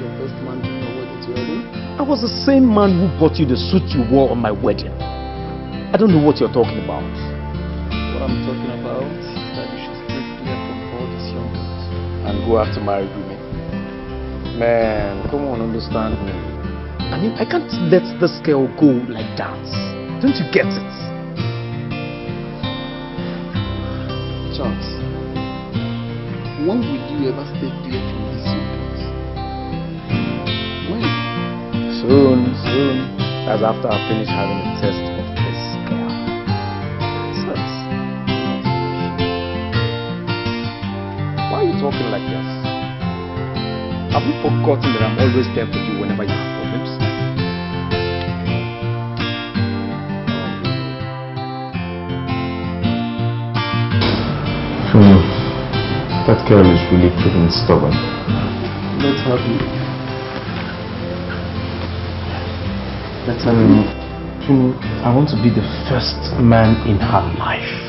your best man during your wedding. I was the same man who bought you the suit you wore on my wedding. I don't know what you're talking about. What I'm talking about is that you should stay clear from all these young girls and go after married women. Man, come on, understand me. I mean, I can't let this girl go like that. Don't you get it? Charles, when will you ever stay clear from these young girls? When? Soon. That's after I finish having a test of this girl. Why are you talking like this? Have you forgotten that I'm always there for you whenever you have problems? That girl is really proving stubborn. Let's have you. I want to be the first man in her life.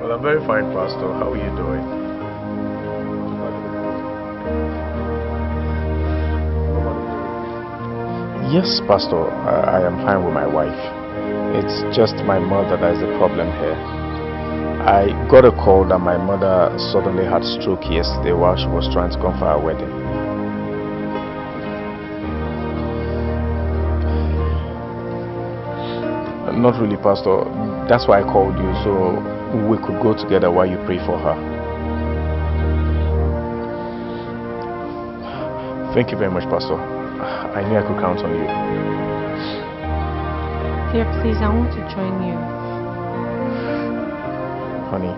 Well, I'm very fine, Pastor. How are you doing? Yes, Pastor. I am fine with my wife. It's just my mother that is the problem here. I got a call that my mother suddenly had stroke yesterday while she was trying to come for her wedding. Not really, Pastor. That's why I called you, so we could go together while you pray for her. Thank you very much, Pastor. I knew I could count on you. Dear, please, I want to join you. Honey,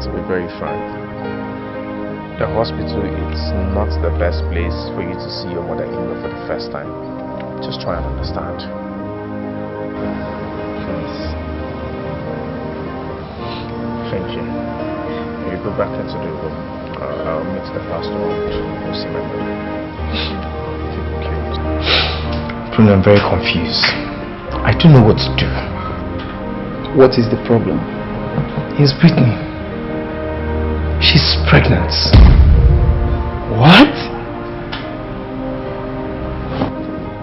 to be very frank, the hospital is not the best place for you to see your mother-in-law for the first time. Just try and understand. Please. Thank you. You go back into the room. I'll meet the pastor and we'll see my mother. Bruno, I'm very confused. I don't know what to do. What is the problem? It's Brittany. She's pregnant. What?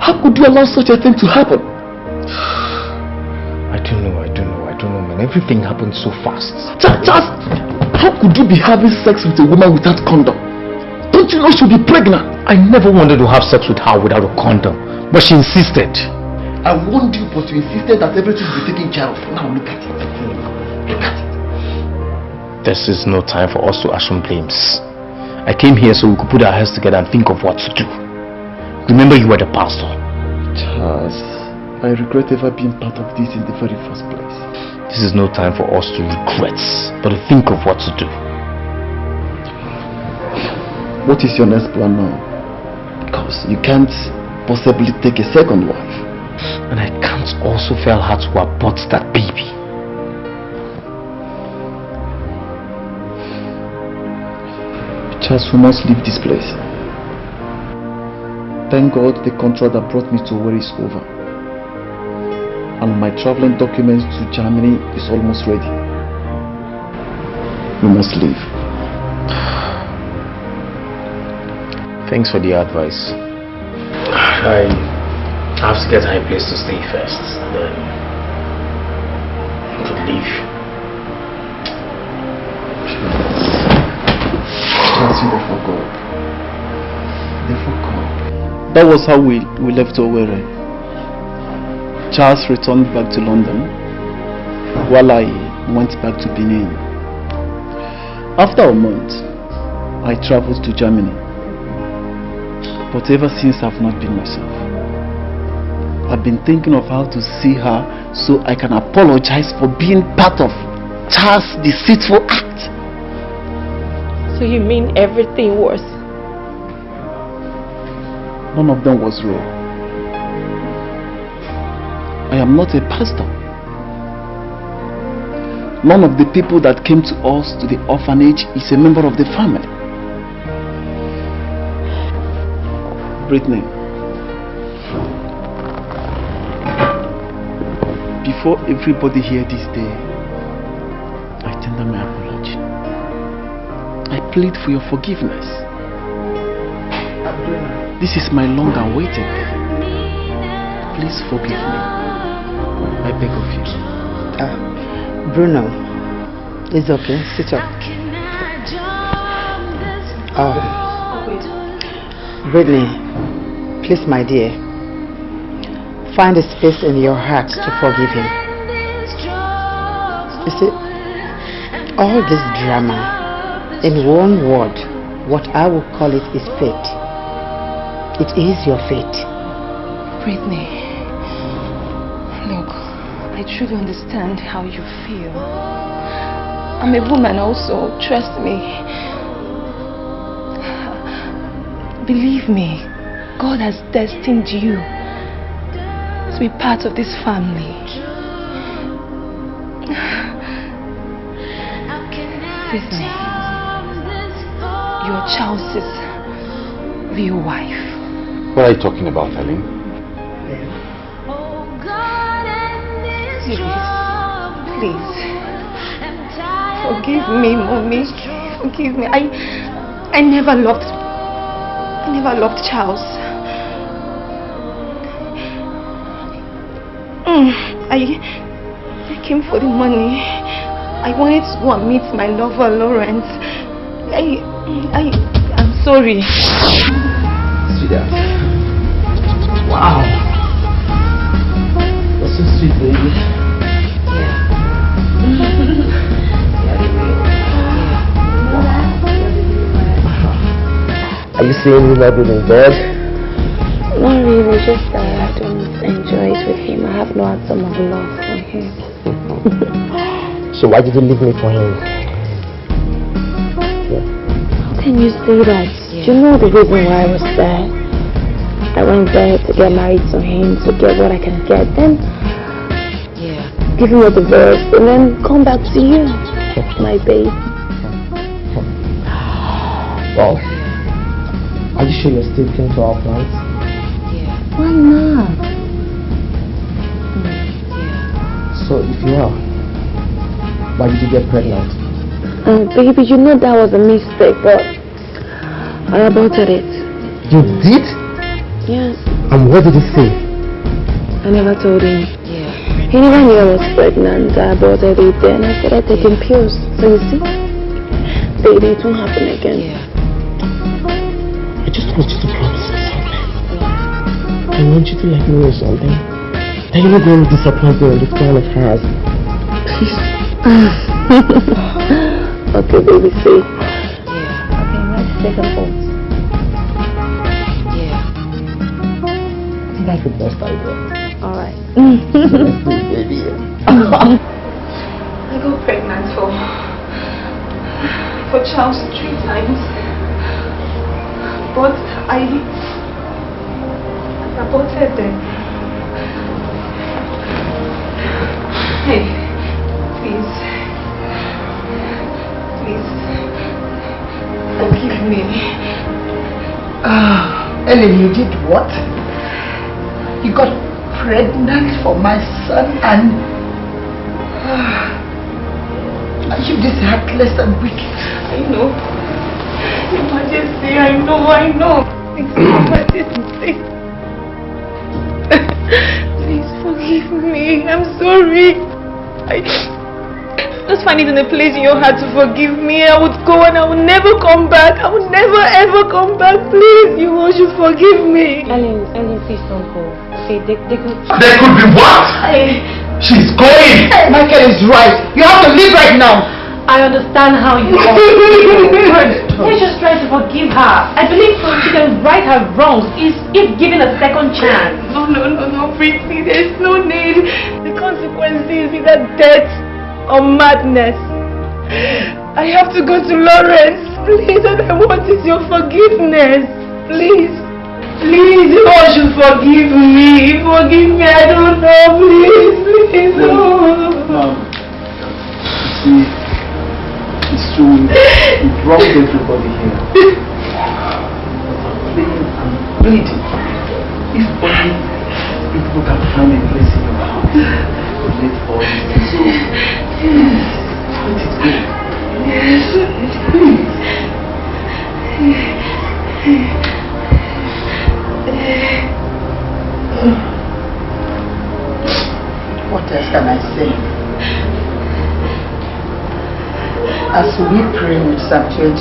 How could you allow such a thing to happen? I don't know, man. Everything happened so fast. Just how could you be having sex with a woman without condom? Don't you know she'll be pregnant? I never wanted to have sex with her without a condom, but she insisted. I warned you, but you insisted that everything will be taken care of. Now look at it. Look at it. This is no time for us to assume blames. I came here so we could put our heads together and think of what to do. Remember, you were the pastor. Charles, I regret ever being part of this in the very first place. This is no time for us to regret, but to think of what to do. What is your next plan now? Because you can't possibly take a second wife. And I can't also fail her to abort that baby. Charles, we must leave this place. Thank God the contract that brought me to where is over. And my traveling documents to Germany is almost ready. We must leave. Thanks for the advice. I have to get her a place to stay first, then we could leave. They fuck up. That was how we left Owerri. Charles returned back to London while I went back to Benin. After a month, I traveled to Germany. But ever since, I've not been myself. I've been thinking of how to see her so I can apologize for being part of Charles' deceitful act. So you mean everything was? None of them was real. I am not a pastor. None of the people that came to us to the orphanage is a member of the family. Brittany, before everybody here this day, I tender my apology. I plead for your forgiveness. This is my long awaited. Please forgive me. I beg of you. Bruno, it's okay. Sit up. Brittany, please, my dear, find a space in your heart to forgive him. You see, all this drama, in one word, what I would call it is fate. It is your fate. Brittany, look, I truly understand how you feel. I'm a woman also, trust me. Believe me, God has destined you to be part of this family. Brittany, you're Charles's real wife. What are you talking about, Helen? Please. Forgive me, Mommy. Forgive me. I never loved Charles. I came for the money. I wanted to go and meet my lover, Lawrence. I'm sorry. Sweetheart. Wow. That's so sweet, baby. Are you saying you love it in bed? Not really, just that I don't enjoy it with him. I have no atom of love for him. So why did you leave me for him? How can you say that? Do you know the reason why I was there? I went there to get married to him, to get what I can get, then give him a divorce, and then come back to you, my babe. Well, are you sure you're still keen to our plans? Why not? So if you are, why did you get pregnant? Baby, you know that was a mistake, but I aborted it. You did? Yes. And what did he say? I never told him. He never knew I was pregnant. I aborted it, then I started taking pills. So you see, baby, it won't happen again. I just want you to promise me something. I want you to let me know something. That you're not going to disappoint me on this plan of hers. Please. Okay, baby, see. Okay, let's take a pause. That's the best idea. Alright. Let's do it, baby. I got pregnant for Charles 3 times. But I aborted them. Hey, please, forgive me. Ellen, you did what? You got pregnant for my son and you this heartless and wicked. I know. Your Majesty, I know. It's Your Majesty. Please forgive me. I'm sorry. Just find it in a place in your heart to forgive me. I would go and I would never come back. I would never ever come back. Please, you all should forgive me. Ellen, please don't go. Okay, they could... There could be what? She's going! Michael is right. You have to leave right now. I understand how you are. Let's just try to forgive her. I believe she can right her wrongs if given a second chance. No, Pretty. There's no need. The consequence is either death or madness. I have to go to Lawrence. Please, all I want is your forgiveness. Please, you all should forgive me. Forgive me, I don't know. Please, no. See, it's true. You brought everybody here. I'm bleeding. If only people can find a place in your heart to let all these things go. Let it go. Please. What else can I say? As we pray with Psalm 23,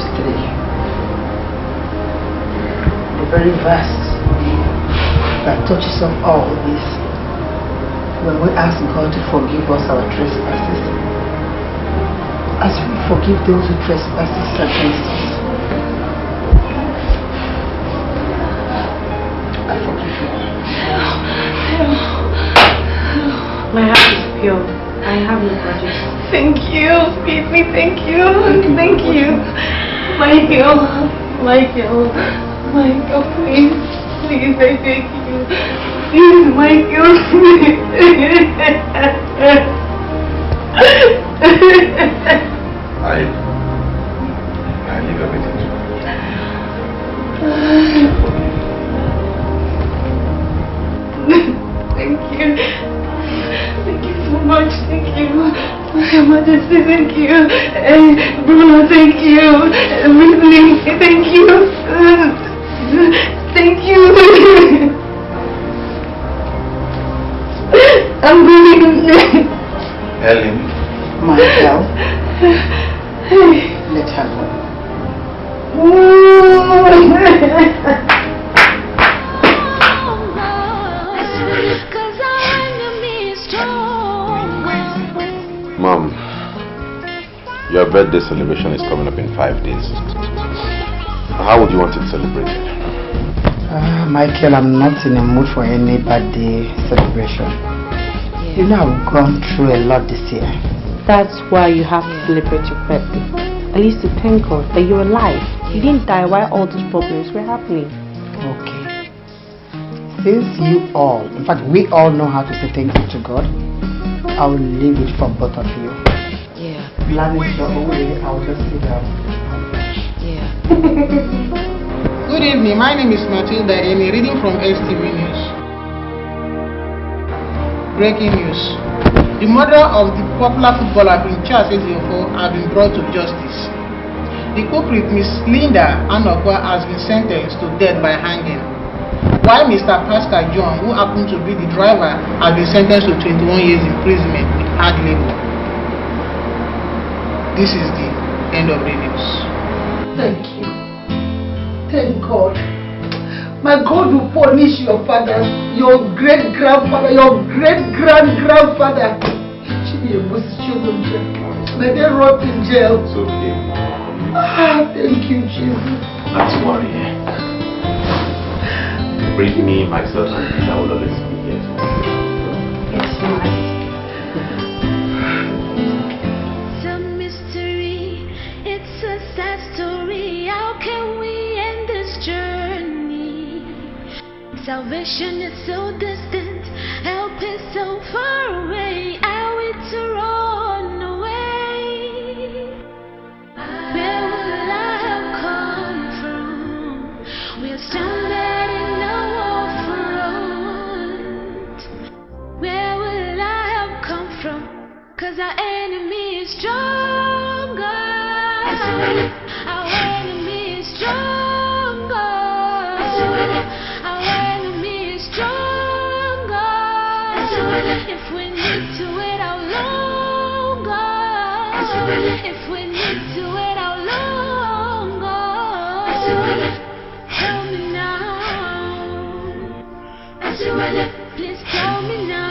the very verse that touches on all this, when we ask God to forgive us our trespasses, as we forgive those who trespass against us, I forgive you. My heart is pure. I have no grudges. Thank you, Speedy, thank you. Michael, please, I beg you. Please, Michael, please. I leave everything to you. Thank you so much, thank you. Majesty, thank you. Bruno, thank you. Everything, thank you. Thank you. I'm going. Ellen. Myself. Let her go. Mom, your birthday celebration is coming up in 5 days. How would you want it celebrated? Michael, I'm not in a mood for any birthday celebration. You know, I've gone through a lot this year. That's why you have to celebrate your birthday. At least to thank God that you're alive. You didn't die while all these problems were happening. Okay. Since you all, in fact, we all know how to say thank you to God, I will leave it for both of you. Yeah. Plan it your own way. I'll just sit down. Yeah. Good evening. My name is Matilda Amy, reading from STV News. Breaking news. The murder of the popular footballer Prince Charles Ejiofor has been brought to justice. The culprit, Miss Linda Anokwa, has been sentenced to death by hanging, while Mr. Pascal John, who happened to be the driver, has been sentenced to 21 years imprisonment with hard labor. This is the end of the news. Thank you. Thank God. My God will punish your fathers, your great-grandfather, your great-grand-grandfather. May they rot in jail. It's okay. Thank you, Jesus. Not to worry. Bring me, myself, and Peter will always be here. Yes, Lord. It's a mystery, it's a sad story. How can we end this journey? Salvation is so distant, help is so far away. Are we to run away? Where will our help come from? We're stranded in the war front. Where will our help come from? 'Cause our enemy is stronger. Our enemy is stronger. Our enemy is stronger. If we need to wait out longer, if we need to wait out longer, tell me now. Please tell me now.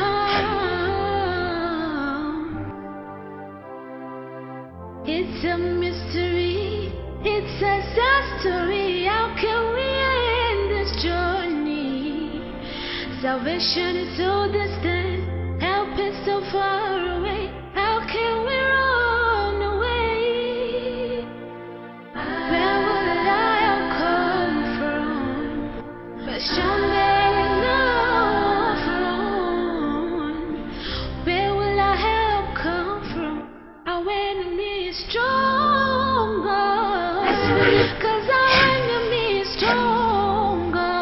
It's a mystery, it's a sad story. How can we end this journey? Salvation is so distant, help is so far away. How can we run away? Where will our help come from? We're stranded in the front. Where will our help come from? Our enemy is stronger. 'Cause our enemy is stronger.